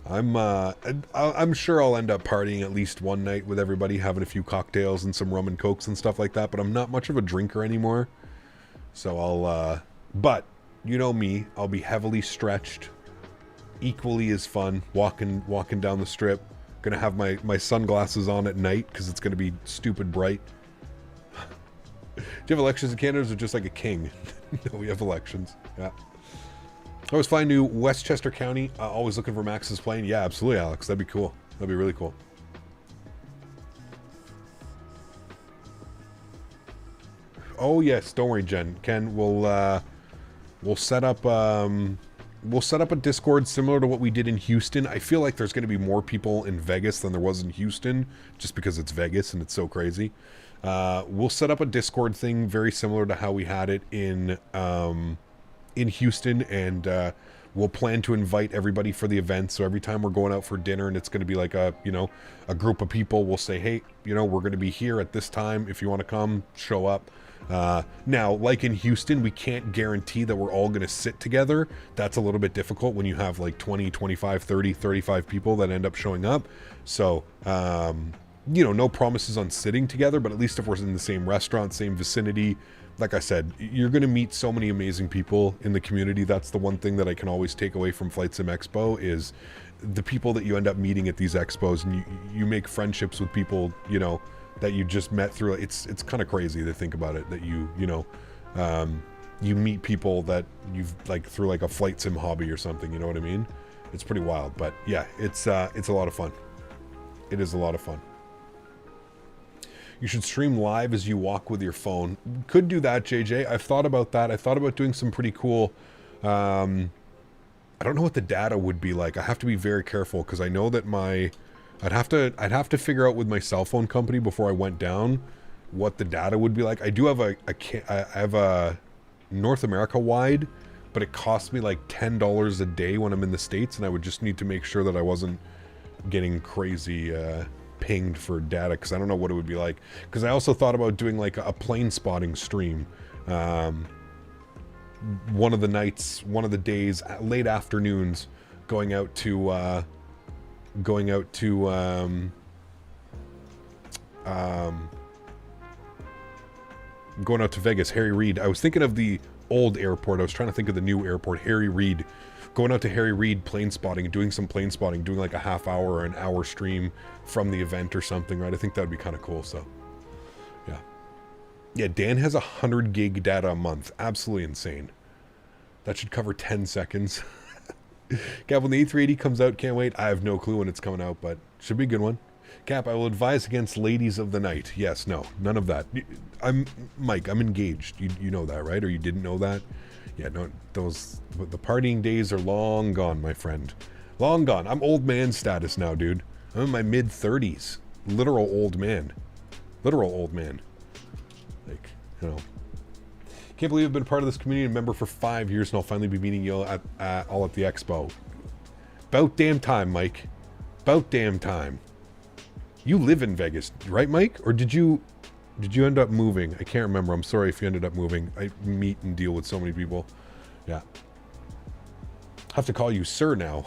I'm sure I'll end up partying at least one night with everybody, having a few cocktails and some rum and cokes and stuff like that. But I'm not much of a drinker anymore, so I'll. But you know me, I'll be heavily stretched, equally as fun, walking down the strip. Gonna have my sunglasses on at night because it's gonna be stupid bright. Do you have elections in Canada or just like a king? No, we have elections. Yeah. I was flying to Westchester County. Always looking for Max's plane. Yeah, absolutely, Alex. That'd be cool. That'd be really cool. Oh yes, don't worry, Jen. Ken, we'll set up a Discord similar to what we did in Houston. I feel like there's going to be more people in Vegas than there was in Houston, just because it's Vegas and it's so crazy. We'll set up a Discord thing very similar to how we had it in Houston, and we'll plan to invite everybody for the event. So every time we're going out for dinner and it's going to be like a group of people, we'll say, hey, we're going to be here at this time. If you want to come, show up. Now, like in Houston, we can't guarantee that we're all going to sit together. That's a little bit difficult when you have like 20, 25, 30, 35 people that end up showing up. So, no promises on sitting together, but at least if we're in the same restaurant, same vicinity, like I said, you're going to meet so many amazing people in the community. That's the one thing that I can always take away from Flight Sim Expo is the people that you end up meeting at these expos, and you make friendships with people, that you just met through. It's kind of crazy to think about it, that you meet people that you've like through like a flight sim hobby or something, you know what I mean? It's pretty wild, but yeah, it's a lot of fun. It is a lot of fun. You should stream live as you walk with your phone. Could do that, JJ. I've thought about that. I thought about doing some pretty cool, I don't know what the data would be like. I have to be very careful because I know that I'd have to figure out with my cell phone company before I went down what the data would be like. I do have I have a North America wide, but it costs me like $10 a day when I'm in the States, and I would just need to make sure that I wasn't getting crazy pinged for data, because I don't know what it would be like. Because I also thought about doing like a plane spotting stream one of the nights, one of the days, late afternoons, going out to Vegas. Harry Reid. I was thinking of the old airport. I was trying to think of the new airport. Harry Reid. Going out to Harry Reid plane spotting, doing some plane spotting, doing like a half hour or an hour stream from the event or something, right? I think that would be kind of cool. So yeah, Dan has 100 gig data a month. Absolutely insane. That should cover 10 seconds. Cap, when the A380 comes out, can't wait. I have no clue when it's coming out, but should be a good one. Cap, I will advise against ladies of the night. Yes, no, none of that. I'm Mike, I'm engaged. You know that, right? Or you didn't know that? Yeah, no, the partying days are long gone, my friend. Long gone. I'm old man status now, dude. I'm in my mid-30s. Literal old man. Literal old man. Like, you know. Can't believe I've been a part of this community and member for 5 years, and I'll finally be meeting you all at the expo. About damn time, Mike. About damn time. You live in Vegas, right, Mike? Or did you end up moving? I can't remember. I'm sorry if you ended up moving. I meet and deal with so many people. Yeah. I have to call you sir now.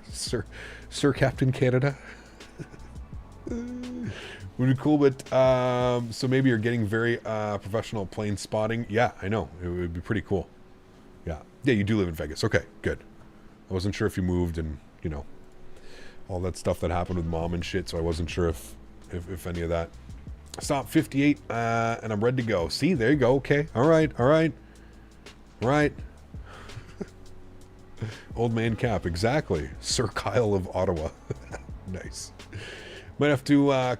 Sir Captain Canada. Would be cool, but so maybe you're getting very professional plane spotting. Yeah, I know. It would be pretty cool. Yeah. Yeah, you do live in Vegas. Okay, good. I wasn't sure if you moved and, you know, all that stuff that happened with mom and shit, so I wasn't sure if any of that. Stop 58, and I'm ready to go. See, there you go. Okay. All right. Right. Old man Cap, exactly. Sir Kyle of Ottawa. Nice. Might have to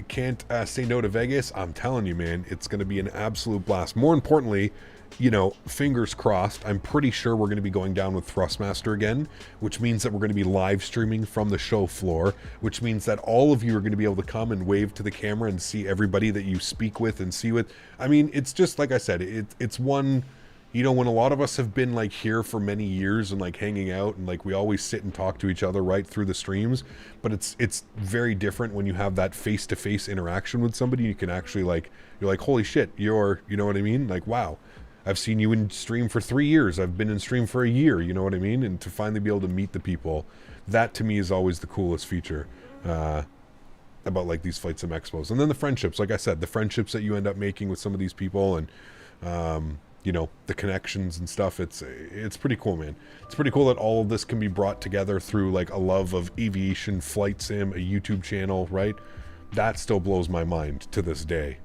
can't say no to Vegas. I'm telling you, man, it's going to be an absolute blast. More importantly, you know, fingers crossed, I'm pretty sure we're going to be going down with Thrustmaster again, which means that we're going to be live streaming from the show floor, which means that all of you are going to be able to come and wave to the camera and see everybody that you speak with and see with. I mean, it's just, like I said, it's one, you know, when a lot of us have been like here for many years and like hanging out and like we always sit and talk to each other right through the streams, but it's very different when you have that face-to-face interaction with somebody. You can actually like, you're like, holy shit, you know what I mean? Like, wow, I've seen you in stream for 3 years. I've been in stream for a year, you know what I mean? And to finally be able to meet the people, that to me is always the coolest feature about like these Flight Sim Expos. And then the friendships, like I said, the friendships that you end up making with some of these people and, you know, the connections and stuff. It's pretty cool, man. It's pretty cool that all of this can be brought together through like a love of aviation, flight sim, a YouTube channel, right? That still blows my mind to this day.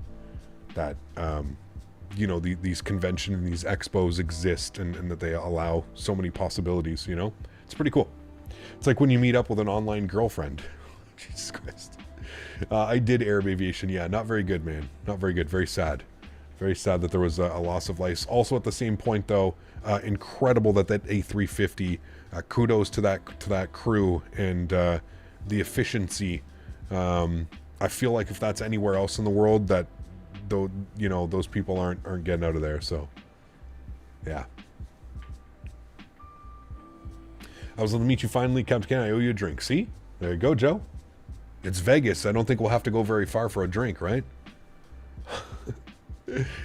That, you know, these conventions and these expos exist and that they allow so many possibilities, you know? It's pretty cool. It's like when you meet up with an online girlfriend. Jesus Christ. I did Arab aviation. Yeah, not very good, man. Not very good. Very sad. Very sad that there was a loss of life. Also at the same point, though, incredible that A350, kudos to that crew and the efficiency. I feel like if that's anywhere else in the world, that though, you know, those people aren't getting out of there. So, yeah. I was able to meet you finally, Captain Ken. I owe you a drink. See? There you go, Joe. It's Vegas. I don't think we'll have to go very far for a drink, right?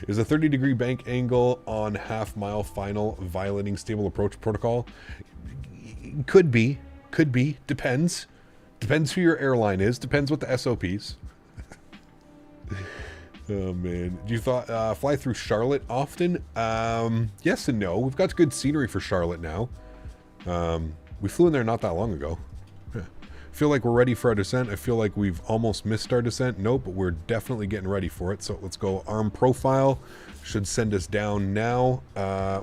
Is a 30-degree bank angle on half-mile final violating stable approach protocol? Could be. Depends. Depends who your airline is. Depends what the SOPs. Oh, man. Do you fly through Charlotte often? Yes and no. We've got good scenery for Charlotte now. We flew in there not that long ago. I feel like we're ready for our descent. I feel like we've almost missed our descent. Nope, but we're definitely getting ready for it. So let's go arm profile. Should send us down now.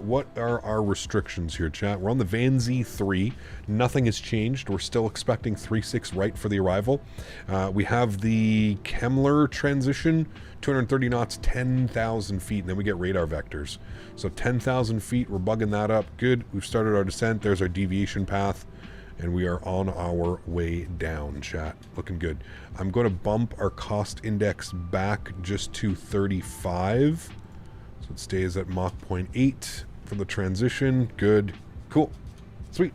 What are our restrictions here, chat? We're on the Van Z3. Nothing has changed. We're still expecting 3-6 right for the arrival. We have the Kemmler transition, 230 knots, 10,000 feet, and then we get radar vectors. So 10,000 feet, we're bugging that up. Good, we've started our descent. There's our deviation path. And we are on our way down, chat. Looking good. I'm going to bump our cost index back just to 35. So it stays at Mach 0.8 for the transition. Good. Cool. Sweet.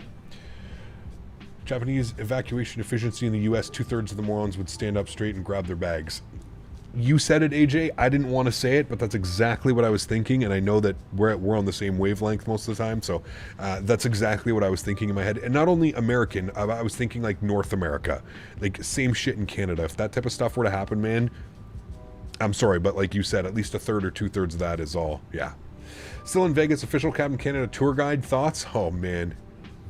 Japanese evacuation efficiency in the U.S. 2/3 of the morons would stand up straight and grab their bags. You said it, AJ. I didn't want to say it, but that's exactly what I was thinking, and I know that we're on the same wavelength most of the time, so that's exactly what I was thinking in my head. And not only American, I was thinking like North America. Like, same shit in Canada. If that type of stuff were to happen, man, I'm sorry, but like you said, at least 1/3 or 2/3 of that is all. Yeah. Still in Vegas, official Captain Canada tour guide thoughts? Oh, man.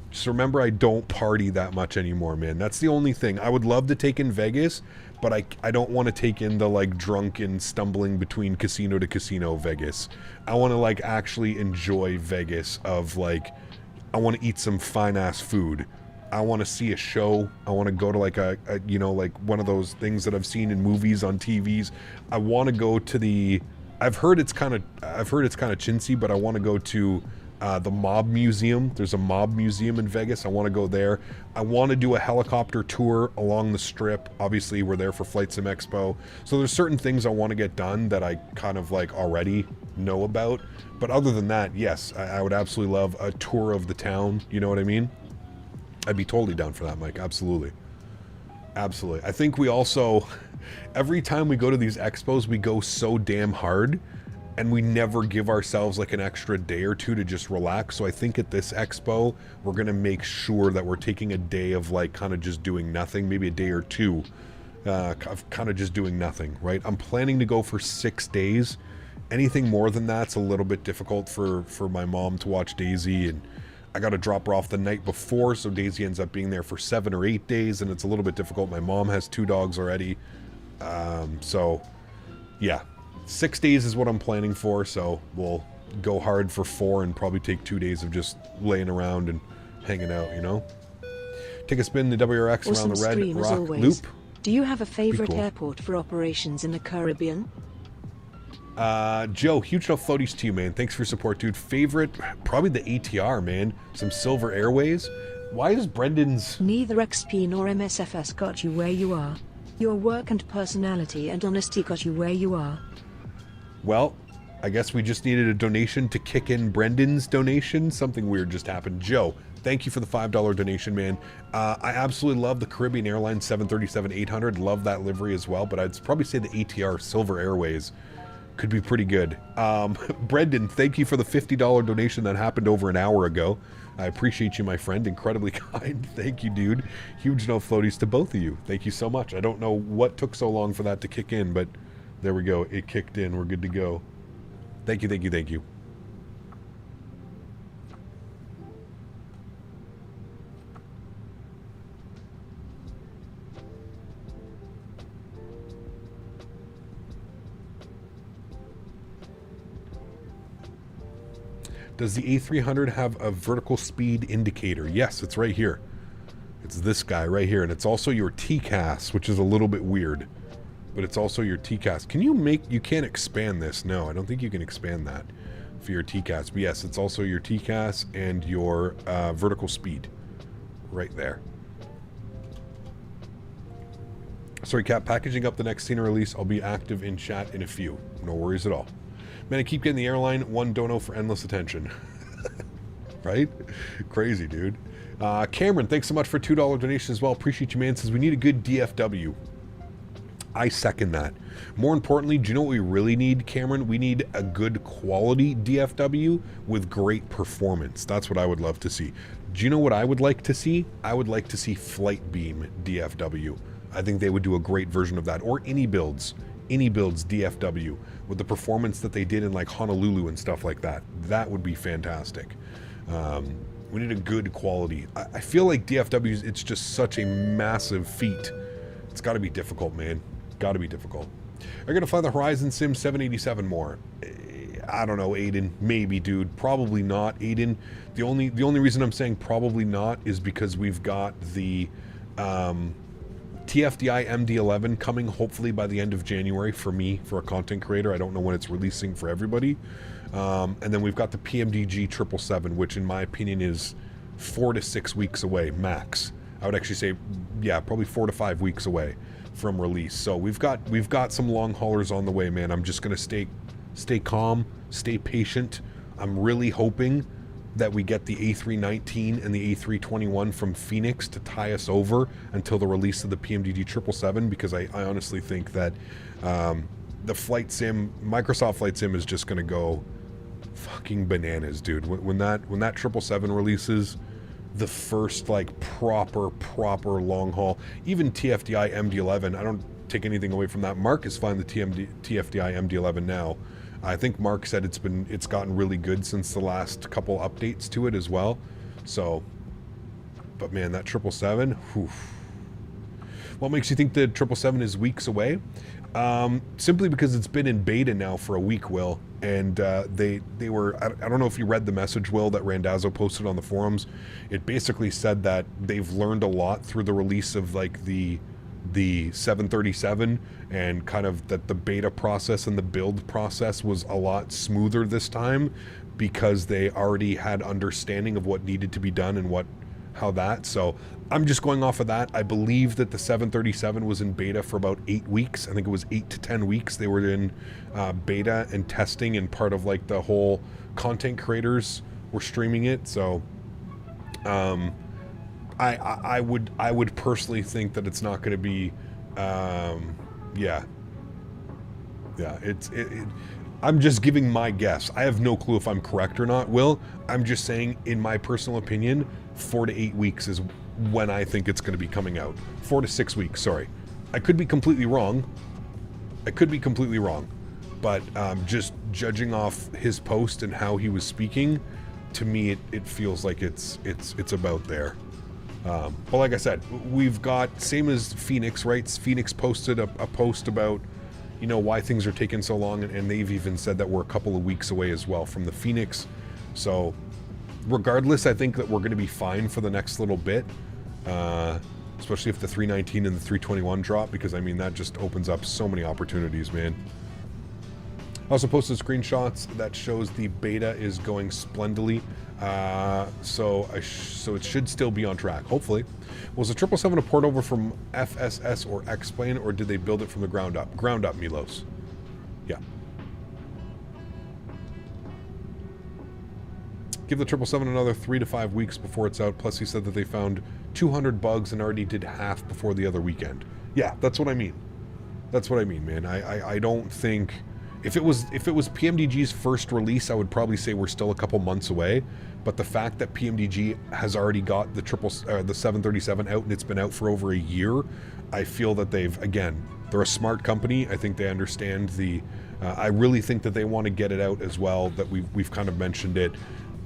Just remember, I don't party that much anymore, man. That's the only thing. I would love to take in Vegas, but I don't want to take in the like drunken stumbling between casino to casino Vegas. I want to like actually enjoy Vegas of like I want to eat some fine ass food. I want to see a show. I want to go to like a you know, like one of those things that I've seen in movies on TVs. I want to go to the, I've heard it's kind of chintzy, but I want to go to the Mob Museum. There's a Mob Museum in Vegas. I want to go there. I want to do a helicopter tour along the strip. Obviously, we're there for Flight Sim Expo. So there's certain things I want to get done that I kind of like already know about. But other than that, yes, I would absolutely love a tour of the town. You know what I mean? I'd be totally down for that, Mike. Absolutely. Absolutely. I think we also, every time we go to these expos, we go so damn hard and we never give ourselves like an extra day or two to just relax. So I think at this expo, we're going to make sure that we're taking a day of like kind of just doing nothing, maybe a day or two of kind of just doing nothing, right? I'm planning to go for 6 days. Anything more than that's a little bit difficult for my mom to watch Daisy, and I got to drop her off the night before, so Daisy ends up being there for 7 or 8 days, and it's a little bit difficult. My mom has 2 dogs already. So, yeah. 6 days is what I'm planning for, so we'll go hard for 4 and probably take 2 days of just laying around and hanging out, you know? Take a spin in the WRX Awesome around the Red stream, as Rock always. Loop. Do you have a favorite cool. airport for operations in the Caribbean? Joe, huge enough floaties to you, man. Thanks for your support, dude. Favorite, probably the ATR, man. Some Silver Airways. Why is Brendan's... Neither XP nor MSFS got you where you are. Your work and personality and honesty got you where you are. Well, I guess we just needed a donation to kick in Brendan's donation. Something weird just happened. Joe, thank you for the $5 donation, man. I absolutely love the Caribbean Airlines 737-800. Love that livery as well, but I'd probably say the ATR Silver Airways could be pretty good. Brendan, thank you for the $50 donation that happened over an hour ago. I appreciate you, my friend. Incredibly kind. Thank you, dude. Huge no floaties to both of you. Thank you so much. I don't know what took so long for that to kick in, but there we go. It kicked in. We're good to go. Thank you, thank you, thank you. Does the A300 have a vertical speed indicator? Yes, it's right here. It's this guy right here, and it's also your TCAS, which is a little bit weird, but it's also your TCAS. Can you make, you can't expand this. No, I don't think you can expand that for your TCAS. But yes, it's also your TCAS and your vertical speed right there. Sorry, Cap, packaging up the next scene release. I'll be active in chat in a few. No worries at all. Man, I keep getting the airline one dono for endless attention. Right? Crazy, dude. Cameron, thanks so much for $2 donation as well. Appreciate you, man. Says we need a good DFW. I second that. More importantly, do you know what we really need, Cameron? We need a good quality DFW with great performance. That's what I would love to see. Do you know what I would like to see? I would like to see Flight Beam DFW. I think they would do a great version of that. Or iniBuilds DFW with the performance that they did in like Honolulu and stuff like that. That would be fantastic. We need a good quality. I feel like DFWs, it's just such a massive feat. It's got to be difficult, man. Got to be difficult. Are you going to fly the Horizon Sim 787 more? I don't know, Aiden. Maybe, dude. Probably not, Aiden. The only reason I'm saying probably not is because we've got the TFDI MD-11 coming hopefully by the end of January for me, for a content creator. I don't know when it's releasing for everybody. And then we've got the PMDG 777, which in my opinion is 4 to 6 weeks away, max. I would actually say, yeah, probably 4 to 5 weeks away from release. So we've got some long haulers on the way, man. I'm just gonna stay calm, stay patient. I'm really hoping that we get the A319 and the A321 from Phoenix to tie us over until the release of the PMDG 777, because I honestly think that the Flight Sim, Microsoft Flight Sim is just gonna go fucking bananas, dude. When that 777 releases, the first like proper long haul, even TFDI MD-11, I don't take anything away from that. Mark is flying the TFDI MD-11 now. I think Mark said it's gotten really good since the last couple updates to it as well. So, but man, that 777, whew. What makes you think the 777 is weeks away? Simply because it's been in beta now for a week, Will, and they were, I don't know if you read the message, Will, that Randazzo posted on the forums. It basically said that they've learned a lot through the release of like the 737, and kind of that the beta process and the build process was a lot smoother this time because they already had understanding of what needed to be done and how that. So I'm just going off of that. I believe that the 737 was in beta for about 8 weeks. I think it was 8 to 10 weeks they were in beta and testing, and part of like the whole content creators were streaming it. So I would personally think that it's not going to be I'm just giving my guess. I have no clue if I'm correct or not, Will. I'm just saying, in my personal opinion, 4 to 8 weeks is when I think it's going to be coming out. 4 to 6 weeks, sorry. I could be completely wrong. But just judging off his post and how he was speaking, to me it feels like it's about there. But like I said, we've got, same as Phoenix, right? Phoenix posted a post about, you know, why things are taking so long, and they've even said that we're a couple of weeks away as well from the Phoenix. So regardless, I think that we're going to be fine for the next little bit, especially if the 319 and the 321 drop, because I mean, that just opens up so many opportunities, man. I also posted screenshots that shows the beta is going splendidly. So it should still be on track, hopefully. Was the 777 a port over from FSS or X-Plane, or did they build it from the ground up? Ground up, Milos. Yeah. Give the 777 another 3 to 5 weeks before it's out. Plus, he said that they found 200 bugs and already did half before the other weekend. Yeah, that's what I mean. That's what I mean, man. I don't think... If it was PMDG's first release, I would probably say we're still a couple months away. But the fact that PMDG has already got the 737 out, and it's been out for over a year, I feel that they're a smart company. I think they understand I really think that they want to get it out as well, that we've kind of mentioned it.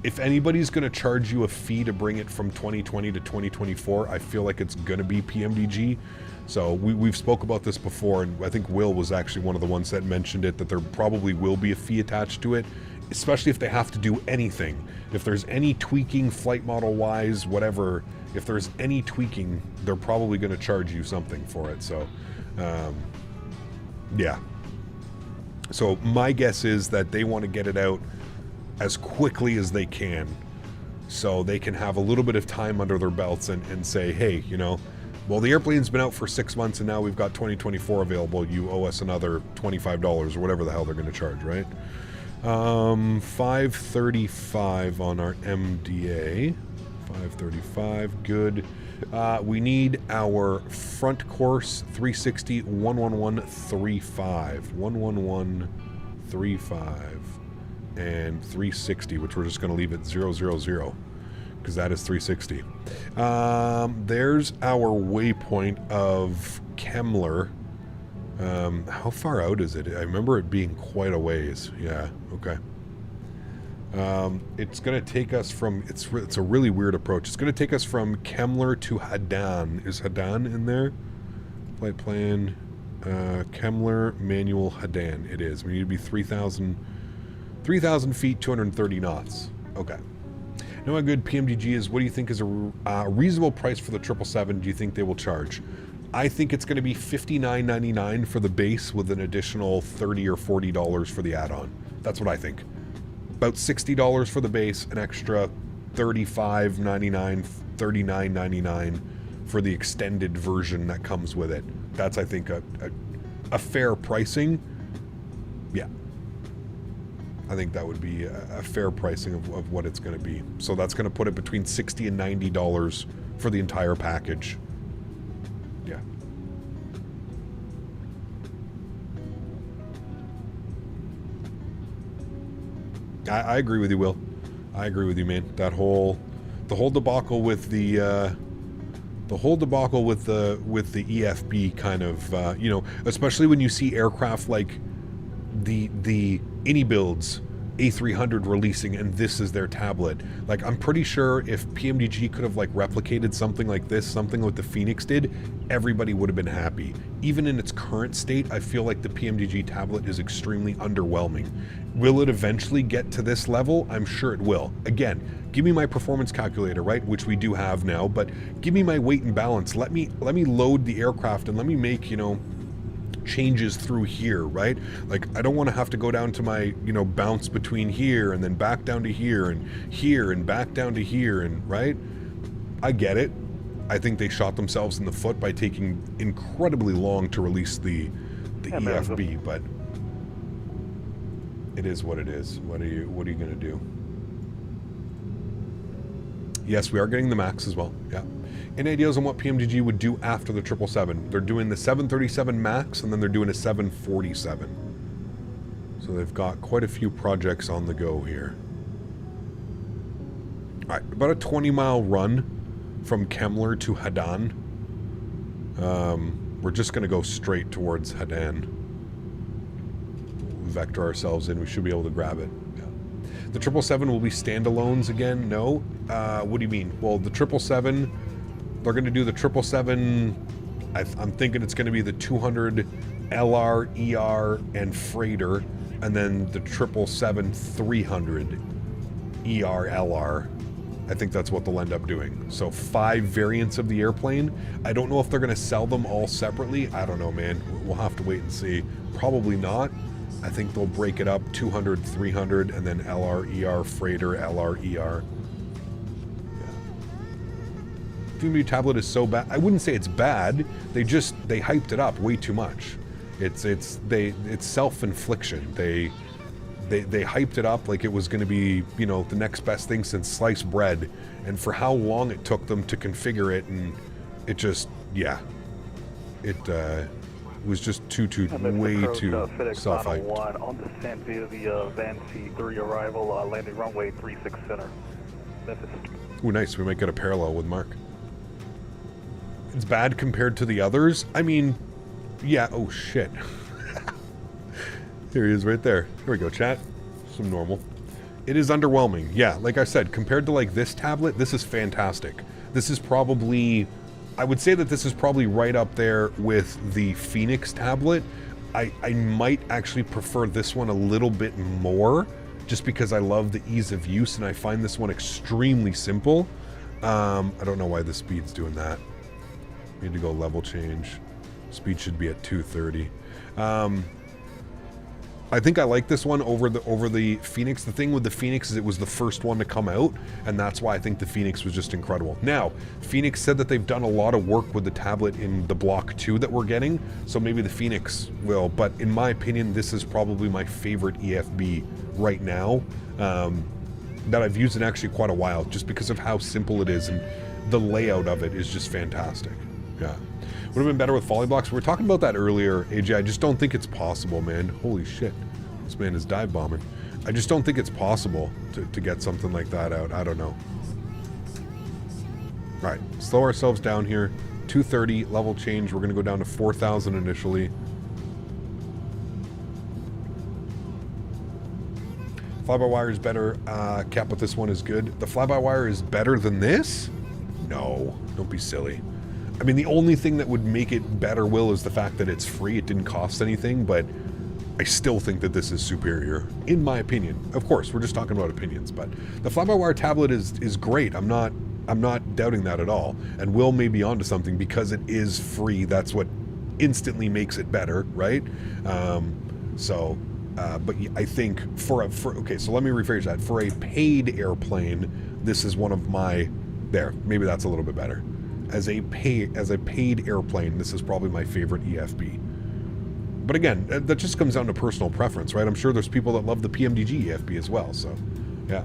If anybody's going to charge you a fee to bring it from 2020 to 2024, I feel like it's going to be PMDG. So we've spoke about this before, and I think Will was actually one of the ones that mentioned it, that there probably will be a fee attached to it, especially if they have to do anything. If there's any tweaking, flight model wise, whatever, if there's any tweaking, they're probably going to charge you something for it. So, yeah. So my guess is that they want to get it out as quickly as they can, so they can have a little bit of time under their belts and say, hey, you know, well, the airplane's been out for 6 months and now we've got 2024 available. You owe us another $25 or whatever the hell they're going to charge, right? 535 on our MDA. 535, good. We need our front course 360 11135. 11135 and 360, which we're just going to leave at 000. Because that is 360. There's our waypoint of Kemmler. How far out is it? I remember it being quite a ways. Yeah, okay. It's going to take us from... It's a really weird approach. It's going to take us from Kemmler to Hadan. Is Hadan in there? Flight plan. Kemmler, manual, Hadan. It is. We need to be 3,000 feet, 230 knots. Okay. Know how good PMDG is? What do you think is a reasonable price for the 777? Do you think they will charge? I think it's going to be $59.99 for the base with an additional $30 or $40 for the add-on. That's what I think. About $60 for the base, an extra $35.99, $39.99 for the extended version that comes with it. That's, I think, a fair pricing. Yeah. I think that would be a fair pricing of what it's going to be. So that's going to put it between $60 and $90 for the entire package. Yeah. I agree with you, Will. I agree with you, man. The whole debacle with the EFB kind of, you know, especially when you see aircraft like the iniBuilds A300 releasing and this is their tablet. Like, I'm pretty sure if PMDG could have like replicated something like this, something like the Phoenix did, everybody would have been happy. Even in its current state, I feel like the PMDG tablet is extremely underwhelming. Will it eventually get to this level? I'm sure it will. Again, give me my performance calculator, right? Which we do have now, but give me my weight and balance. Let me load the aircraft and let me make, you know, changes through here, right? Like, I don't want to have to go down to my, you know, bounce between here and then back down to here and back down to here, and right? I get it. I think they shot themselves in the foot by taking incredibly long to release the EFB, but it is what it is. What are you going to do? Yes, we are getting the MAX as well. Yeah. Any ideas on what PMDG would do after the 777? They're doing the 737 MAX and then they're doing a 747. So they've got quite a few projects on the go here. All right, about a 20-mile run from Kemmler to Hadan. We're just going to go straight towards Hadan. Vector ourselves in. We should be able to grab it. Yeah. The 777 will be standalones again? No. What do you mean? Well, the 777, they're going to do the 777. I'm thinking it's going to be the 200 LR, ER, and freighter, and then the 777-300 ER, LR. I think that's what they'll end up doing. So 5 variants of the airplane. I don't know if they're going to sell them all separately. I don't know, man. We'll have to wait and see. Probably not. I think they'll break it up 200, 300, and then LR, ER, freighter, LR, ER. PMDG tablet is so bad. I wouldn't say it's bad. They hyped it up way too much. It's self-infliction. They hyped it up like it was going to be, you know, the next best thing since sliced bread, and for how long it took them to configure it, and it just, yeah, it was just way too self-hyped. On descent via the Van C3 arrival, landing runway 36 center, Memphis. Ooh, nice. We might get a parallel with Mark. It's bad compared to the others. I mean, yeah. Oh shit. There he is right there. Here we go, chat. Some normal. It is underwhelming. Yeah, like I said, compared to like this tablet, this is fantastic. This is probably, I would say that this is probably right up there with the Phoenix tablet. I might actually prefer this one a little bit more, just because I love the ease of use and I find this one extremely simple. I don't know why the speed's doing that. We need to go level change. Speed should be at 230. I think I like this one over the Phoenix. The thing with the Phoenix is it was the first one to come out, and that's why I think the Phoenix was just incredible. Now, Phoenix said that they've done a lot of work with the tablet in the Block 2 that we're getting, so maybe the Phoenix will, but in my opinion, this is probably my favorite EFB right now, that I've used in actually quite a while, just because of how simple it is, and the layout of it is just fantastic. Yeah. Would have been better with folly blocks. We were talking about that earlier, AJ. I just don't think it's possible, man. Holy shit. This man is dive bombing. I just don't think it's possible to get something like that out. I don't know. All right. Slow ourselves down here. 230, level change. We're going to go down to 4,000 initially. Fly-by-wire is better. Cap with this one is good. The fly-by-wire is better than this? No. Don't be silly. I mean, the only thing that would make it better, Will, is the fact that it's free. It didn't cost anything, but I still think that this is superior, in my opinion. Of course, we're just talking about opinions, but the fly-by-wire tablet is great. I'm not doubting that at all. And Will may be onto something because it is free. That's what instantly makes it better, right? But I think okay, so let me rephrase that. For a paid airplane, this is one of my, maybe that's a little bit better. As a paid airplane, this is probably my favorite EFB. But again, that just comes down to personal preference, right? I'm sure there's people that love the PMDG EFB as well, so yeah.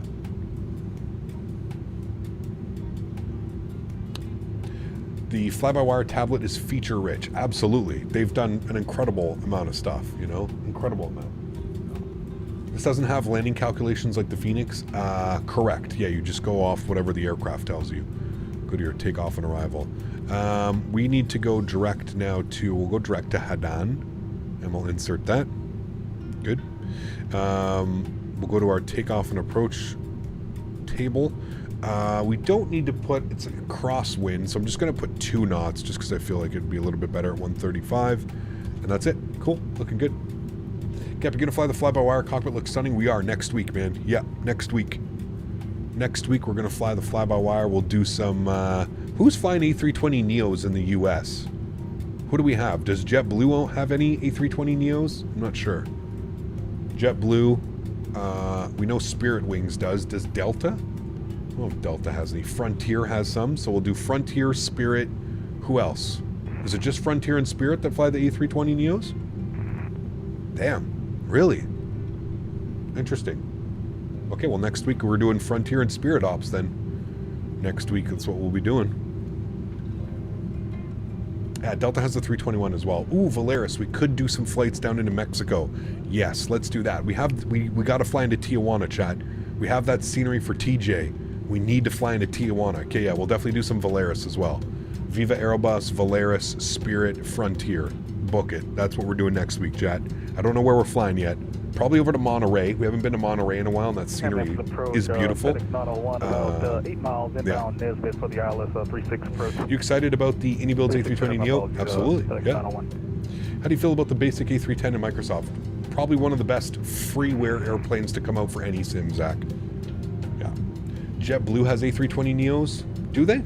The fly-by-wire tablet is feature-rich. Absolutely. They've done an incredible amount of stuff, you know? Incredible amount. This doesn't have landing calculations like the Phoenix? Correct. Yeah, you just go off whatever the aircraft tells you. Go to your takeoff and arrival. We need to go direct now we'll go direct to Hadan, and we'll insert that. Good. We'll go to our takeoff and approach table. We don't need to put, it's a crosswind, so I'm just going to put 2 knots just because I feel like it'd be a little bit better at 135. And that's it. Cool. Looking good. Cap, you going to fly the fly-by-wire? Cockpit looks stunning. We are next week, man. Yeah, next week. Next week, we're going to fly the fly-by-wire. We'll do some... who's flying A320neos in the U.S.? Who do we have? Does JetBlue have any A320neos? I'm not sure. JetBlue. We know Spirit Wings does. Does Delta? I don't know if Delta has any. Frontier has some. So we'll do Frontier, Spirit. Who else? Is it just Frontier and Spirit that fly the A320neos? Damn. Really? Interesting. Okay, well, next week we're doing Frontier and Spirit ops then. Next week, that's what we'll be doing. Yeah, Delta has the 321 as well. Ooh, Valeris, we could do some flights down into Mexico. Yes, let's do that. We got to fly into Tijuana, chat. We have that scenery for TJ. We need to fly into Tijuana. Okay, yeah, we'll definitely do some Valeris as well. Viva Aerobus, Valeris, Spirit, Frontier. Book it. That's what we're doing next week, chat. I don't know where we're flying yet. Probably over to Monterey. We haven't been to Monterey in a while, and that scenery is beautiful. FedEx 901, about 8 miles inbound Nesbitt for the ILS 36 approach. You excited about the iniBuilds A320neo? Absolutely. Yeah. How do you feel about the basic A310 in Microsoft? Probably one of the best freeware airplanes to come out for any sim, Zach. Yeah. JetBlue has A320neos. Do they?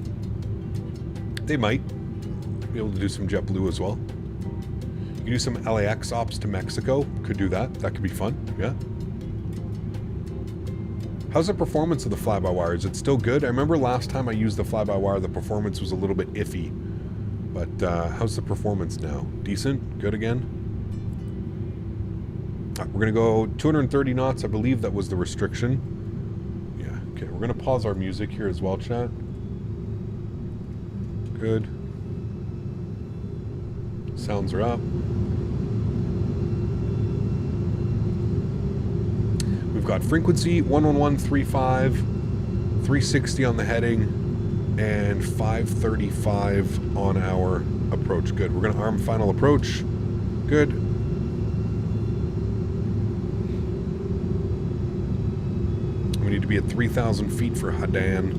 They might be able to do some JetBlue as well. You do some LAX ops to Mexico. Could do that. That could be fun. Yeah. How's the performance of the fly-by-wire? Is it still good? I remember last time I used the fly-by-wire, the performance was a little bit iffy. But how's the performance now? Decent? Good again? We're going to go 230 knots. I believe that was the restriction. Yeah. Okay. We're going to pause our music here as well, chat. Good. Sounds are up. We've got frequency 11135, 360 on the heading, and 535 on our approach. Good. We're going to arm final approach. Good. We need to be at 3,000 feet for Hadan.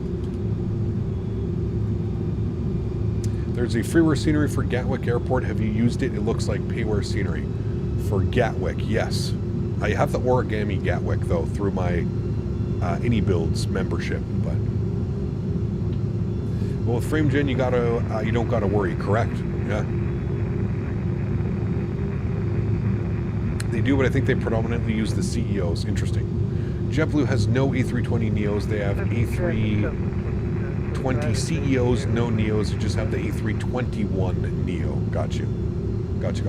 There's a freeware scenery for Gatwick Airport. Have you used it? It looks like payware scenery. For Gatwick, yes. I have the Origami Gatwick, though, through my iniBuilds membership. But well, with FrameGen, you don't gotta worry. Correct? Yeah. They do, but I think they predominantly use the CEOs. Interesting. JetBlue has no A320neos. They have A320 CEOs, no neos. You just have the A321 neo. Got you. Got you.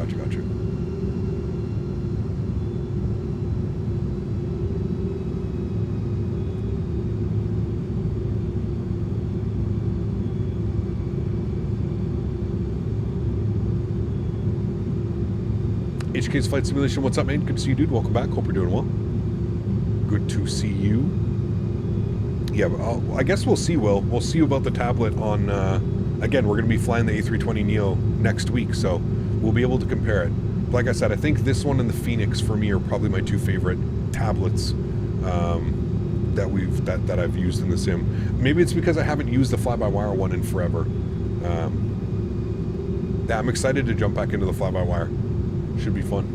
HK's Flight Simulation, what's up, man? Good to see you, dude. Welcome back. Hope you're doing well. Good to see you. Yeah, I guess we'll see, Will. We'll see about the tablet on... again, we're going to be flying the A320neo next week, so we'll be able to compare it. Like I said, I think this one and the Phoenix, for me, are probably my two favorite tablets that I've used in the sim. Maybe it's because I haven't used the fly-by-wire one in forever. Yeah, I'm excited to jump back into the fly-by-wire. Should be fun.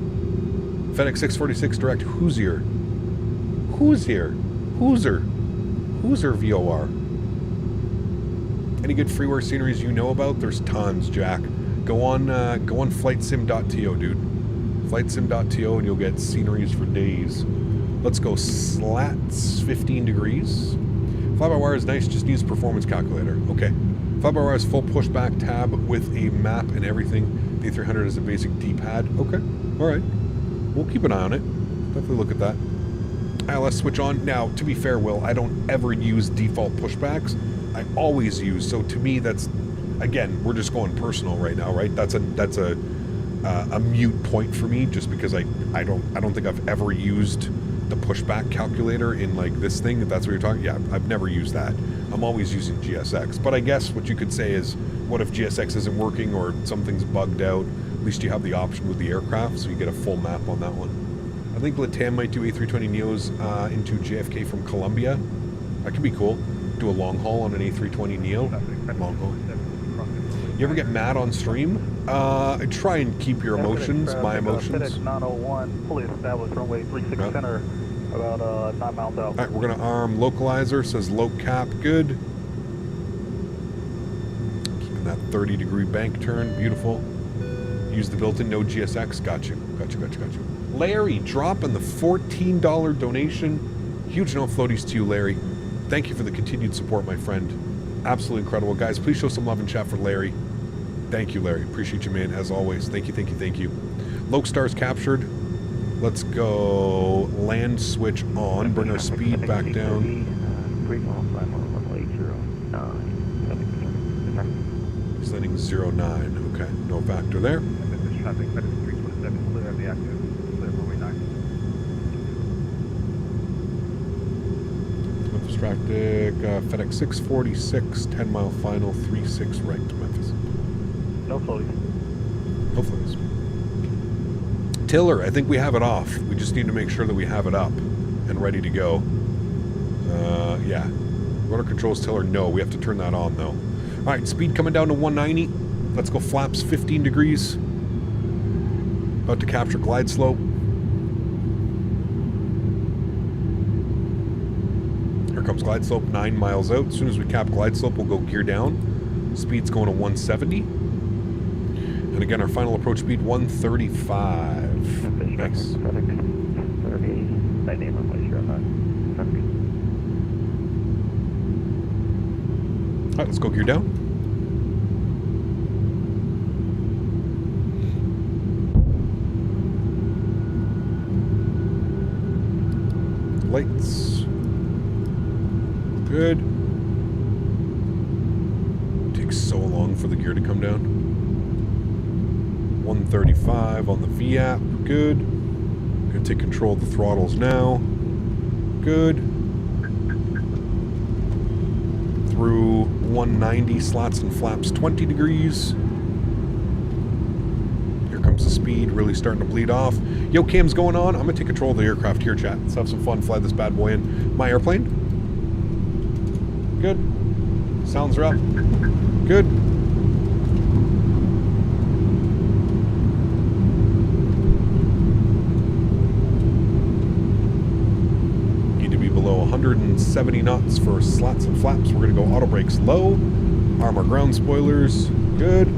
FedEx 646 Direct. Who's here? Who's our VOR? Any good freeware sceneries you know about? There's tons, Jack. Go on flightsim.to, dude. Flightsim.to, and you'll get sceneries for days. Let's go slats 15 degrees. Fly-by-wire is nice, just needs performance calculator. Okay. Fly-by-wire is full pushback tab with a map and everything. The A300 is a basic D-pad. Okay. All right. We'll keep an eye on it. Definitely look at that. ILS switch on. Now, to be fair, Will, I don't ever use default pushbacks. I always use. So to me, that's, again, we're just going personal right now, right? That's a mute point for me, just because I don't think I've ever used the pushback calculator in like this thing. If that's what you're talking, yeah, I've never used that. I'm always using GSX. But I guess what you could say is, what if GSX isn't working or something's bugged out? At least you have the option with the aircraft, so you get a full map on that one. I think Latam might do A320neos into JFK from Colombia. That could be cool. Do a long haul on an A320neo. Long haul. You ever get mad on stream? I try and keep your emotions, my emotions. FedEx 901, fully established, runway 36 center, about 9 miles out. Alright, we're going to arm localizer, says low cap, good. Keeping that 30-degree bank turn, beautiful. Use the built-in, no GSX, got you. Larry, dropping the $14 donation. Huge no floaties to you, Larry. Thank you for the continued support, my friend. Absolutely incredible. Guys, please show some love and chat for Larry. Thank you, Larry. Appreciate you, man, as always. Thank you. Lokestar's captured. Let's go land switch on. Bring our speed back down. He's landing 09. Okay, no factor there. Memphis traffic, FedEx 327, clear of the active, clear runway 9. Memphis traffic, FedEx 646, 10-mile final, 36 right to Memphis. No floaties. No floaties. Tiller, I think we have it off. We just need to make sure that we have it up and ready to go. Yeah. Rotor controls tiller, no. We have to turn that on, though. All right, speed coming down to 190. Let's go flaps 15 degrees. About to capture glide slope. Here comes glide slope, 9 miles out. As soon as we cap glide slope, we'll go gear down. Speed's going to 170. And again, our final approach speed, 135. Nice. All right, let's go gear down. Lights. Good. Takes so long for the gear to come down. 135 on the V-app. Good. Gonna take control of the throttles now. Good. Through 190, slots and flaps 20 degrees. Here comes the speed, really starting to bleed off. Yo, cam's going on. I'm gonna take control of the aircraft here, chat. Let's have some fun, fly this bad boy in. My airplane. Good. Sounds are up. Good. Need to be below 170 knots for slats and flaps. We're going to go auto brakes low. Arm our ground spoilers. Good.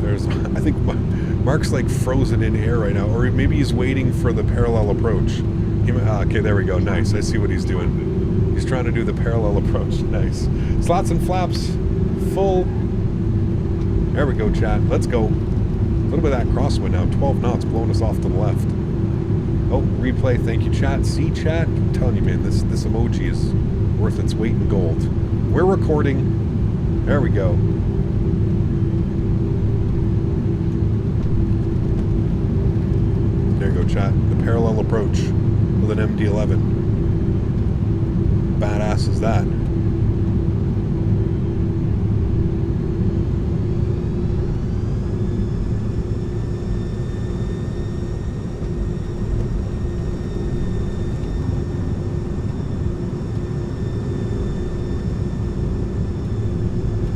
There's, I think Mark's like frozen in air right now, or maybe he's waiting for the parallel approach. Okay, there we go. Nice. I see what he's doing. He's trying to do the parallel approach. Nice. Slots and flaps full. There we go, chat. Let's go. A little bit of that crosswind now. 12 knots blowing us off to the left. Oh, replay. Thank you, chat. See, chat. I'm telling you, man, this emoji is worth its weight in gold. We're recording. There we go. There you go, chat. The parallel approach with an MD-11. Badass is that?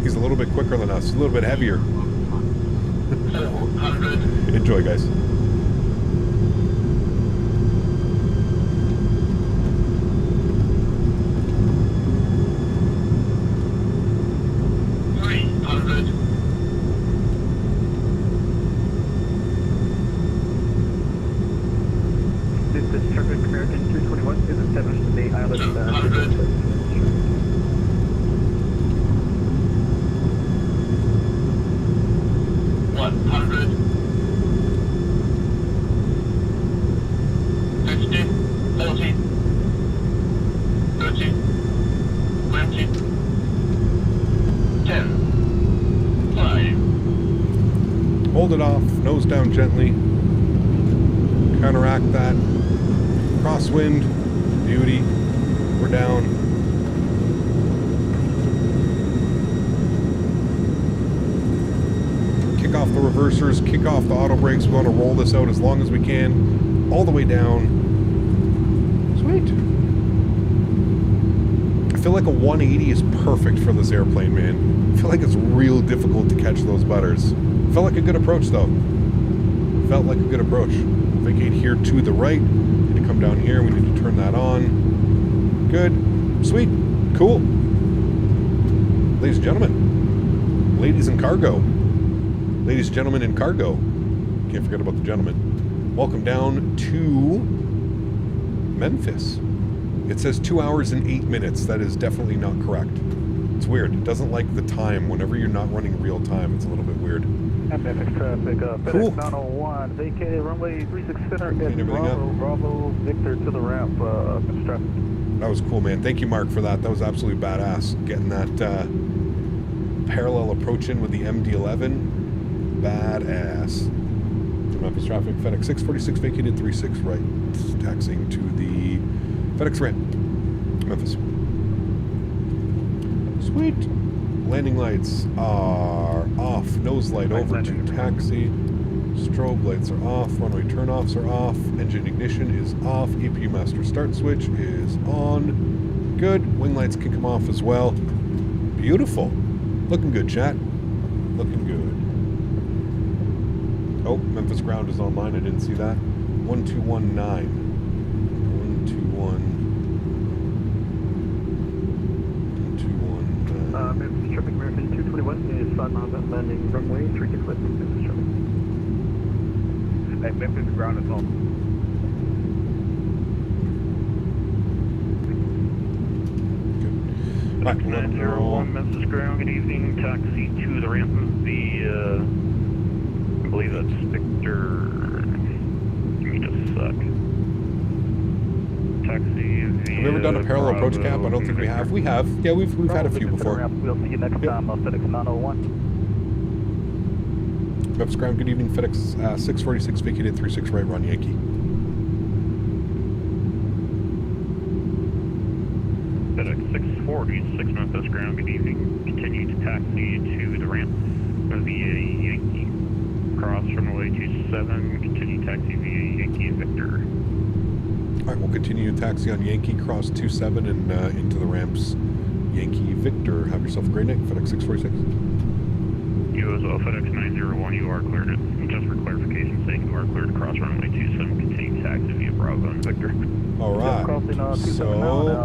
He's a little bit quicker than us, a little bit heavier. Enjoy, guys. Hold it off, nose down gently. Counteract that. Crosswind. Beauty. We're down. off the reversers, kick off the auto brakes. We want to roll this out as long as we can, all the way down. Sweet. I feel like a 180 is perfect for this airplane, man. I feel like it's real difficult to catch those butters. Felt like a good approach, though. Felt like a good approach. Vacate here to the right. Need to come down here. We need to turn that on. Good. Sweet. Cool. Ladies and gentlemen. Ladies in cargo. Ladies and gentlemen in cargo. Can't forget about the gentlemen. Welcome down to Memphis. It says 2 hours and 8 minutes. That is definitely not correct. It's weird. It doesn't like the time. Whenever you're not running real time, it's a little bit weird. FedEx traffic, Cool. FedEx 901, vacated runway 36 center, Clean everything Bravo, up. Bravo, Victor to the ramp, traffic. That was cool, man. Thank you, Mark, for that. That was absolutely badass. Getting that parallel approach in with the MD-11. Badass. Memphis traffic, FedEx 646, vacated 36 right. Taxiing to the FedEx ramp. Memphis. Sweet. Landing lights are off. Nose light over to taxi. Strobe lights are off. Runway turnoffs are off. Engine ignition is off. EPU master start switch is on. Good. Wing lights can come off as well. Beautiful. Looking good, chat. Looking good. Oh, Memphis ground is online. I didn't see that. 1219. 121. Memphis traffic, American 221 is 5 miles out, landing runway 36 left, Memphis traffic. Hey, Memphis ground is on. Good. Right, 901 Memphis ground, good evening. Taxi to the ramp of the, I believe that's Victor. Give me just a sec. Taxi via Have we ever done a parallel approach cap? I don't think we have. We have. Yeah, we've had a few before. We'll see you next time, FedEx 901. Memphis ground, good evening. FedEx 646, vacated 36 right, run Yankee. FedEx 646 Memphis ground, good evening. Continue to taxi to the ramp via Yankee. Cross runway 27, continue taxi via Yankee and Victor. Alright, we'll continue taxi on Yankee, cross 27 and into the ramps. Yankee Victor, have yourself a great night. FedEx 646. You as well, FedEx 901, you are cleared. Just for clarification's sake, you are cleared to cross runway 27, continue taxi via Bravo and Victor. Alright, so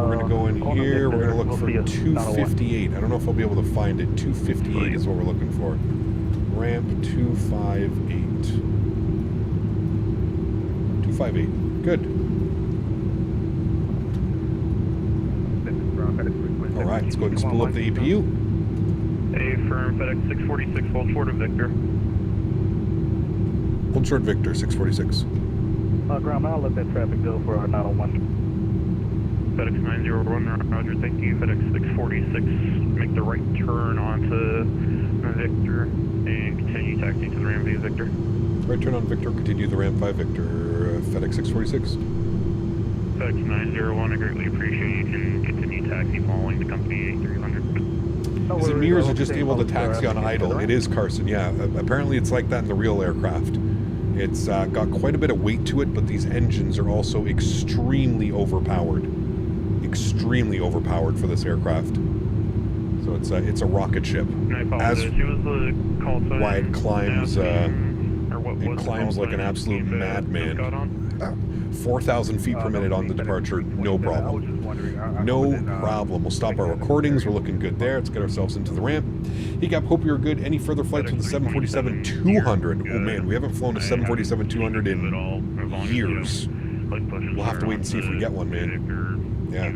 we're going to go in here, we're going to look for 258. I don't know if I'll be able to find it. 258 is what we're looking for. Ramp 258. 258. Good. Alright, let's go ahead and spool up the EPU. A firm FedEx 646, hold short of Victor. Hold short Victor, 646. Ground, I'll let that traffic go for our 901. FedEx 901, roger, thank you. FedEx 646, make the right turn onto Victor and continue taxi to the ramp via Victor. Right turn on Victor, continue the ramp by Victor. FedEx 646. FedEx 901, I greatly appreciate you can continue taxi following the company A300. Is it me or is it just able to taxi on idle? It is, Carson, yeah. Apparently it's like that in the real aircraft. It's got quite a bit of weight to it, but these engines are also extremely overpowered. Extremely overpowered for this aircraft. So it's a rocket ship. As why it climbs, like an absolute madman. 4,000 feet per minute on the departure, no problem. No problem. We'll stop our recordings. We're looking good there. Let's get ourselves into the ramp. Hey, Gap, hope you're good. Any further flights with the 747-200? Oh, man, we haven't flown a 747-200 in years. We'll have to wait and see if we get one, man. Yeah.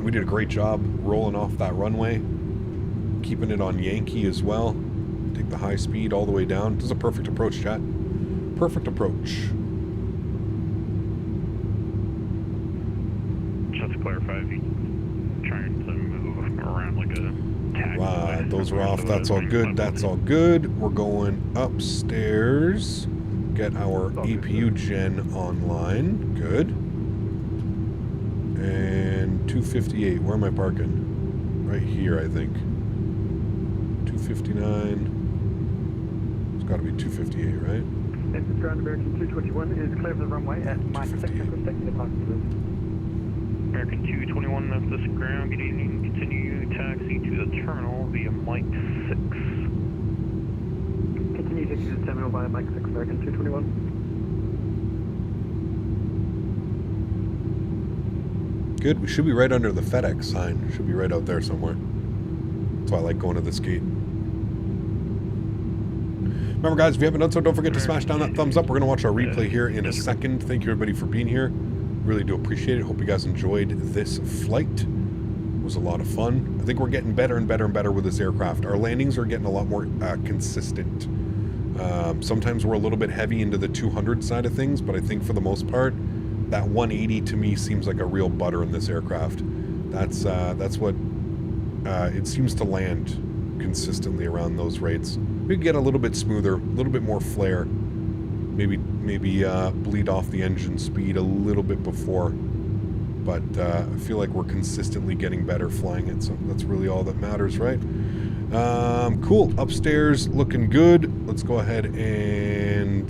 We did a great job rolling off that runway, keeping it on Yankee as well. Take the high speed all the way down. This is a perfect approach, chat. Perfect approach. Just to clarify, if you're trying to move around like a tag. Right, those are off. That's all good. That's all good. We're going upstairs. Get our EPU gen online. Good. And 258. Where am I parking? Right here, I think. 259. It's got to be 258, right? Memphis ground American 221 is clear for the runway at Mach 6 requesting departure. American 221 Memphis ground, good evening. Continue taxi to the terminal via Mike 6. Continue taxi to the terminal via Mike 6, American 221. Good. We should be right under the FedEx sign. Should be right out there somewhere. That's why I like going to this gate. Remember, guys, if you haven't done so, don't forget to smash down that thumbs up. We're going to watch our replay here in a second. Thank you, everybody, for being here. Really do appreciate it. Hope you guys enjoyed this flight. It was a lot of fun. I think we're getting better and better and better with this aircraft. Our landings are getting a lot more consistent. Sometimes we're a little bit heavy into the 200 side of things, but I think for the most part, that 180 to me seems like a real butter in this aircraft. That's what it seems to land consistently around those rates. We could get a little bit smoother, a little bit more flare. Maybe bleed off the engine speed a little bit before. But I feel like we're consistently getting better flying it, so that's really all that matters, right? Cool. Upstairs looking good. Let's go ahead and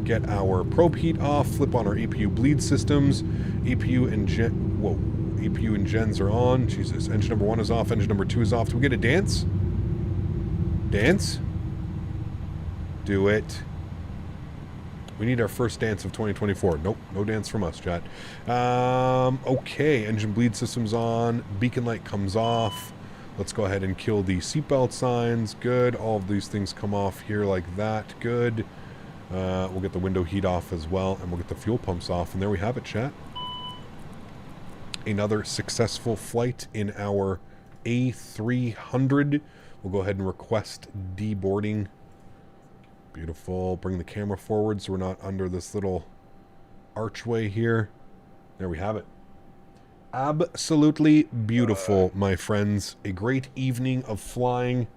get our probe heat off, flip on our APU bleed systems. APU and gens are on. Jesus, engine number 1 is off, engine number 2 is off. Do we get a dance? Dance? Do it. We need our first dance of 2024. Nope, no dance from us, chat. Okay, engine bleed system's on. Beacon light comes off. Let's go ahead and kill the seatbelt signs. Good. All of these things come off here like that. Good. We'll get the window heat off as well, and we'll get the fuel pumps off. And there we have it, chat. Another successful flight in our A300. We'll go ahead and request deboarding. Beautiful. Bring the camera forward so we're not under this little archway here. There we have it. Absolutely beautiful, my friends. A great evening of flying.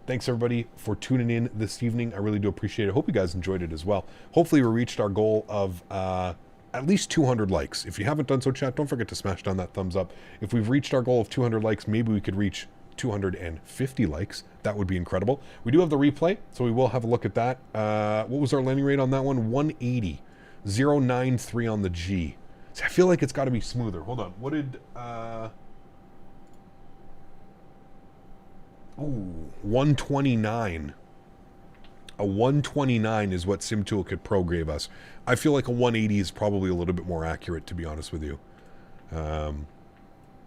Thanks, everybody, for tuning in this evening. I really do appreciate it. Hope you guys enjoyed it as well. Hopefully, we reached our goal of at least 200 likes. If you haven't done so, chat, don't forget to smash down that thumbs up. If we've reached our goal of 200 likes, maybe we could reach 250 likes. That would be incredible. We do have the replay, so we will have a look at that. What was our landing rate on that one? 180. 093 on the G. See, I feel like it's got to be smoother. Hold on. What did... Ooh, 129. A 129 is what SimTool could pro-grade us. I feel like a 180 is probably a little bit more accurate, to be honest with you.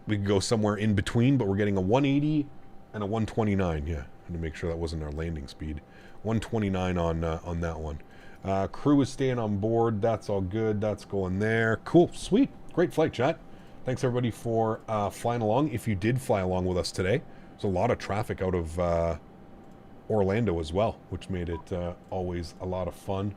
We could go somewhere in between, but we're getting a 180 and a 129. Yeah, had to make sure that wasn't our landing speed. 129 on that one. Crew is staying on board. That's all good. That's going there. Cool. Sweet. Great flight, chat. Thanks, everybody, for flying along. If you did fly along with us today, there's a lot of traffic out of Orlando as well, which made it always a lot of fun.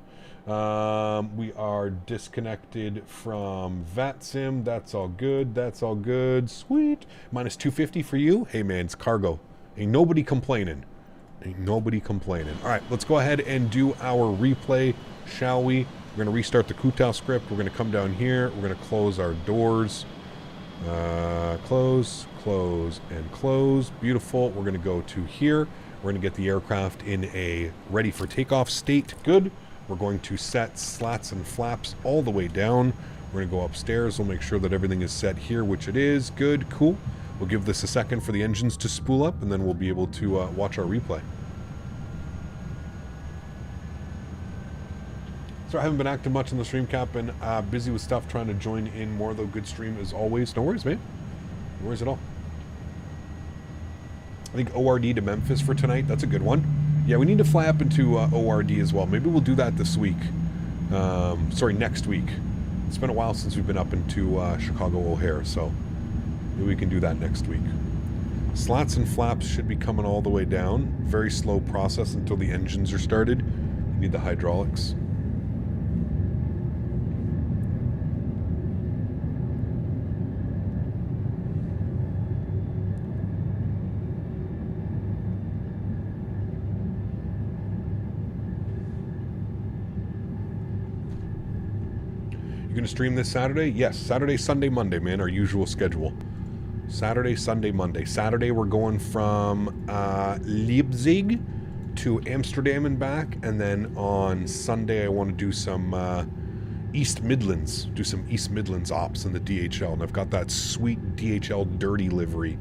We are disconnected from VATSIM. That's all good. That's all good. Sweet. Minus 250 for you. Hey, man, it's cargo. Ain't nobody complaining. Ain't nobody complaining. All right, let's go ahead and do our replay, shall we? We're going to restart the Kutal script. We're going to come down here. We're going to close our doors. Close, close, and close. Beautiful. We're going to go to here. We're going to get the aircraft in a ready for takeoff state. Good. We're going to set slats and flaps all the way down. We're going to go upstairs. We'll make sure that everything is set here, which it is. Good. Cool. We'll give this a second for the engines to spool up, and then we'll be able to watch our replay. So I haven't been active much in the stream, Cap, and busy with stuff, trying to join in more, though. Good stream as always. No worries, man. No worries at all. I think ORD to Memphis for tonight. That's a good one. Yeah, we need to fly up into ORD as well. Maybe we'll do that this week. Sorry, next week. It's been a while since we've been up into Chicago O'Hare, so maybe we can do that next week. Slats and flaps should be coming all the way down. Very slow process until the engines are started. You need the hydraulics. You gonna stream this Saturday? Yes, Saturday, Sunday, Monday, man, our usual schedule. Saturday, Sunday, Monday. Saturday, we're going from Leipzig to Amsterdam and back. And then on Sunday, I want to do some East Midlands. Do some East Midlands ops in the DHL. And I've got that sweet DHL dirty livery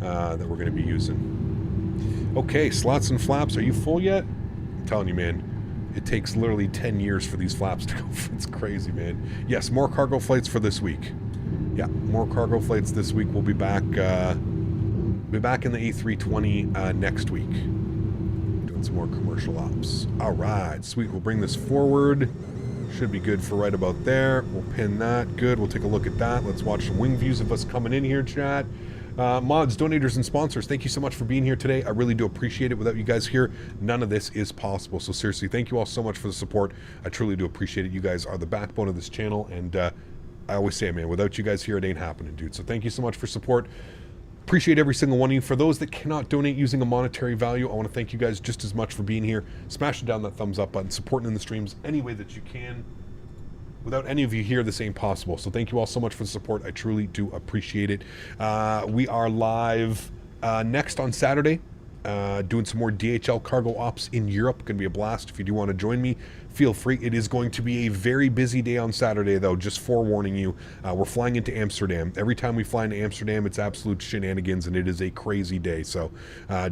that we're going to be using. Okay, slots and flaps. Are you full yet? I'm telling you, man. It takes literally 10 years for these flaps to go. It's crazy, man. Yes, more cargo flights for this week. Yeah, more cargo flights this week. We'll be back in the A320 next week. Doing some more commercial ops. All right, sweet. We'll bring this forward. Should be good for right about there. We'll pin that. Good. We'll take a look at that. Let's watch some wing views of us coming in here, chat. Mods, donators, and sponsors, thank you so much for being here today. I really do appreciate it. Without you guys here, none of this is possible. So seriously, thank you all so much for the support. I truly do appreciate it. You guys are the backbone of this channel, and I always say, man, without you guys here, it ain't happening, dude. So thank you so much for support. Appreciate every single one of you. For those that cannot donate using a monetary value, I want to thank you guys just as much for being here. Smash down that thumbs up button, supporting in the streams any way that you can. Without any of you here, this ain't possible. So thank you all so much for the support. I truly do appreciate it. We are live next on Saturday, doing some more DHL cargo ops in Europe. Going to be a blast. If you do want to join me, feel free. It is going to be a very busy day on Saturday, though, just forewarning you. We're flying into Amsterdam. Every time we fly into Amsterdam, it's absolute shenanigans, and it is a crazy day. So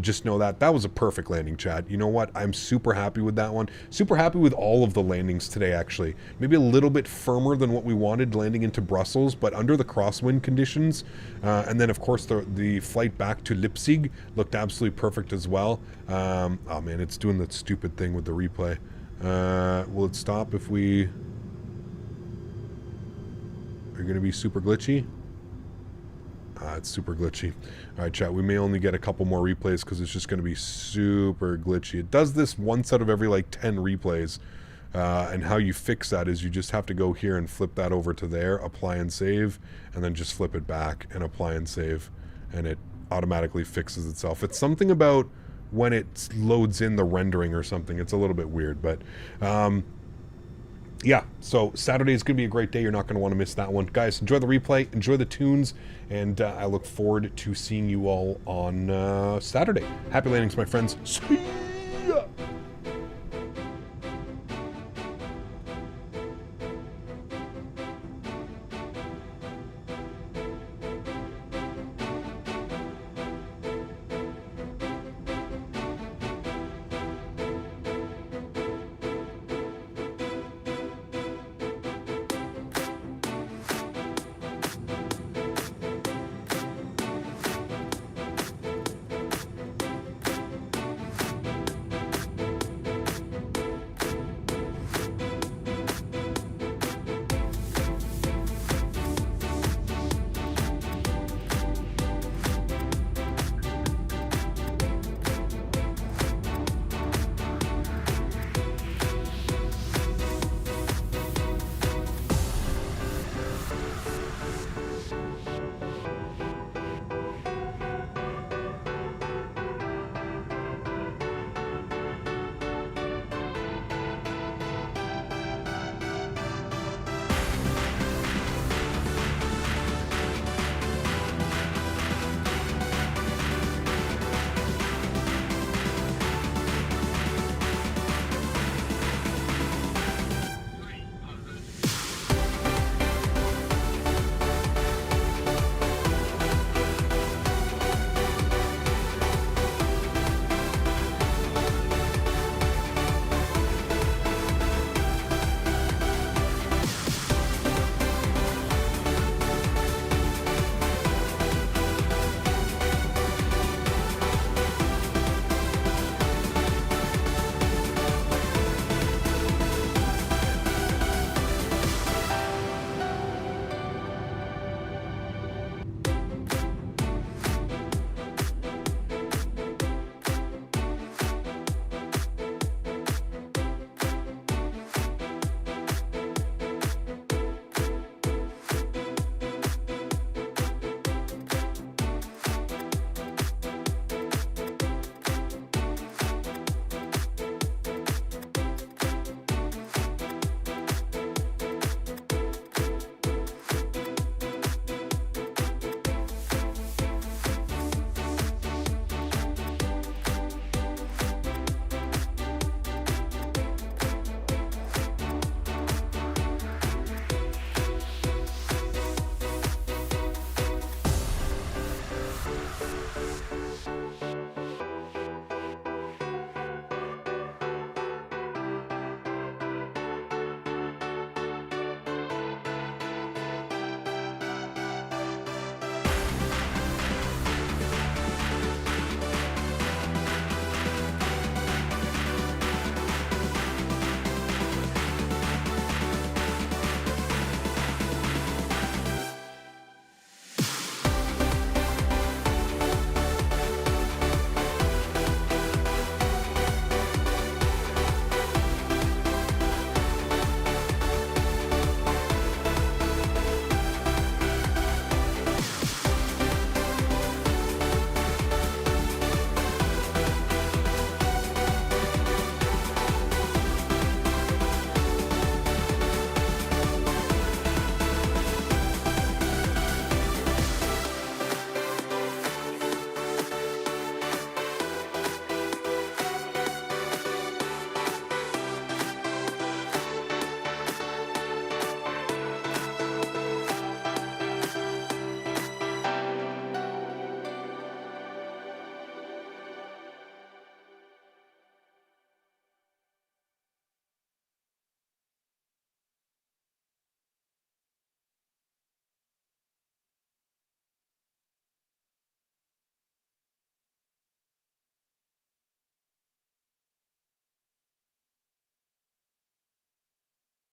just know that. That was a perfect landing, Chad. You know what? I'm super happy with that one. Super happy with all of the landings today, actually. Maybe a little bit firmer than what we wanted landing into Brussels, but under the crosswind conditions. And then, of course, the flight back to Leipzig looked absolutely perfect as well. Oh, man, it's doing that stupid thing with the replay. Will it stop if we are going to be super glitchy? It's super glitchy. All right, chat, we may only get a couple more replays because it's just going to be super glitchy. It does this one set of every like 10 replays. And how you fix that is you just have to go here and flip that over to there, apply and save, and then just flip it back and apply and save, and it automatically fixes itself. It's something about when it loads in the rendering or something. It's a little bit weird, but yeah, so Saturday is going to be a great day. You're not going to want to miss that one. Guys, enjoy the replay, enjoy the tunes, and I look forward to seeing you all on Saturday. Happy landings, my friends. See you.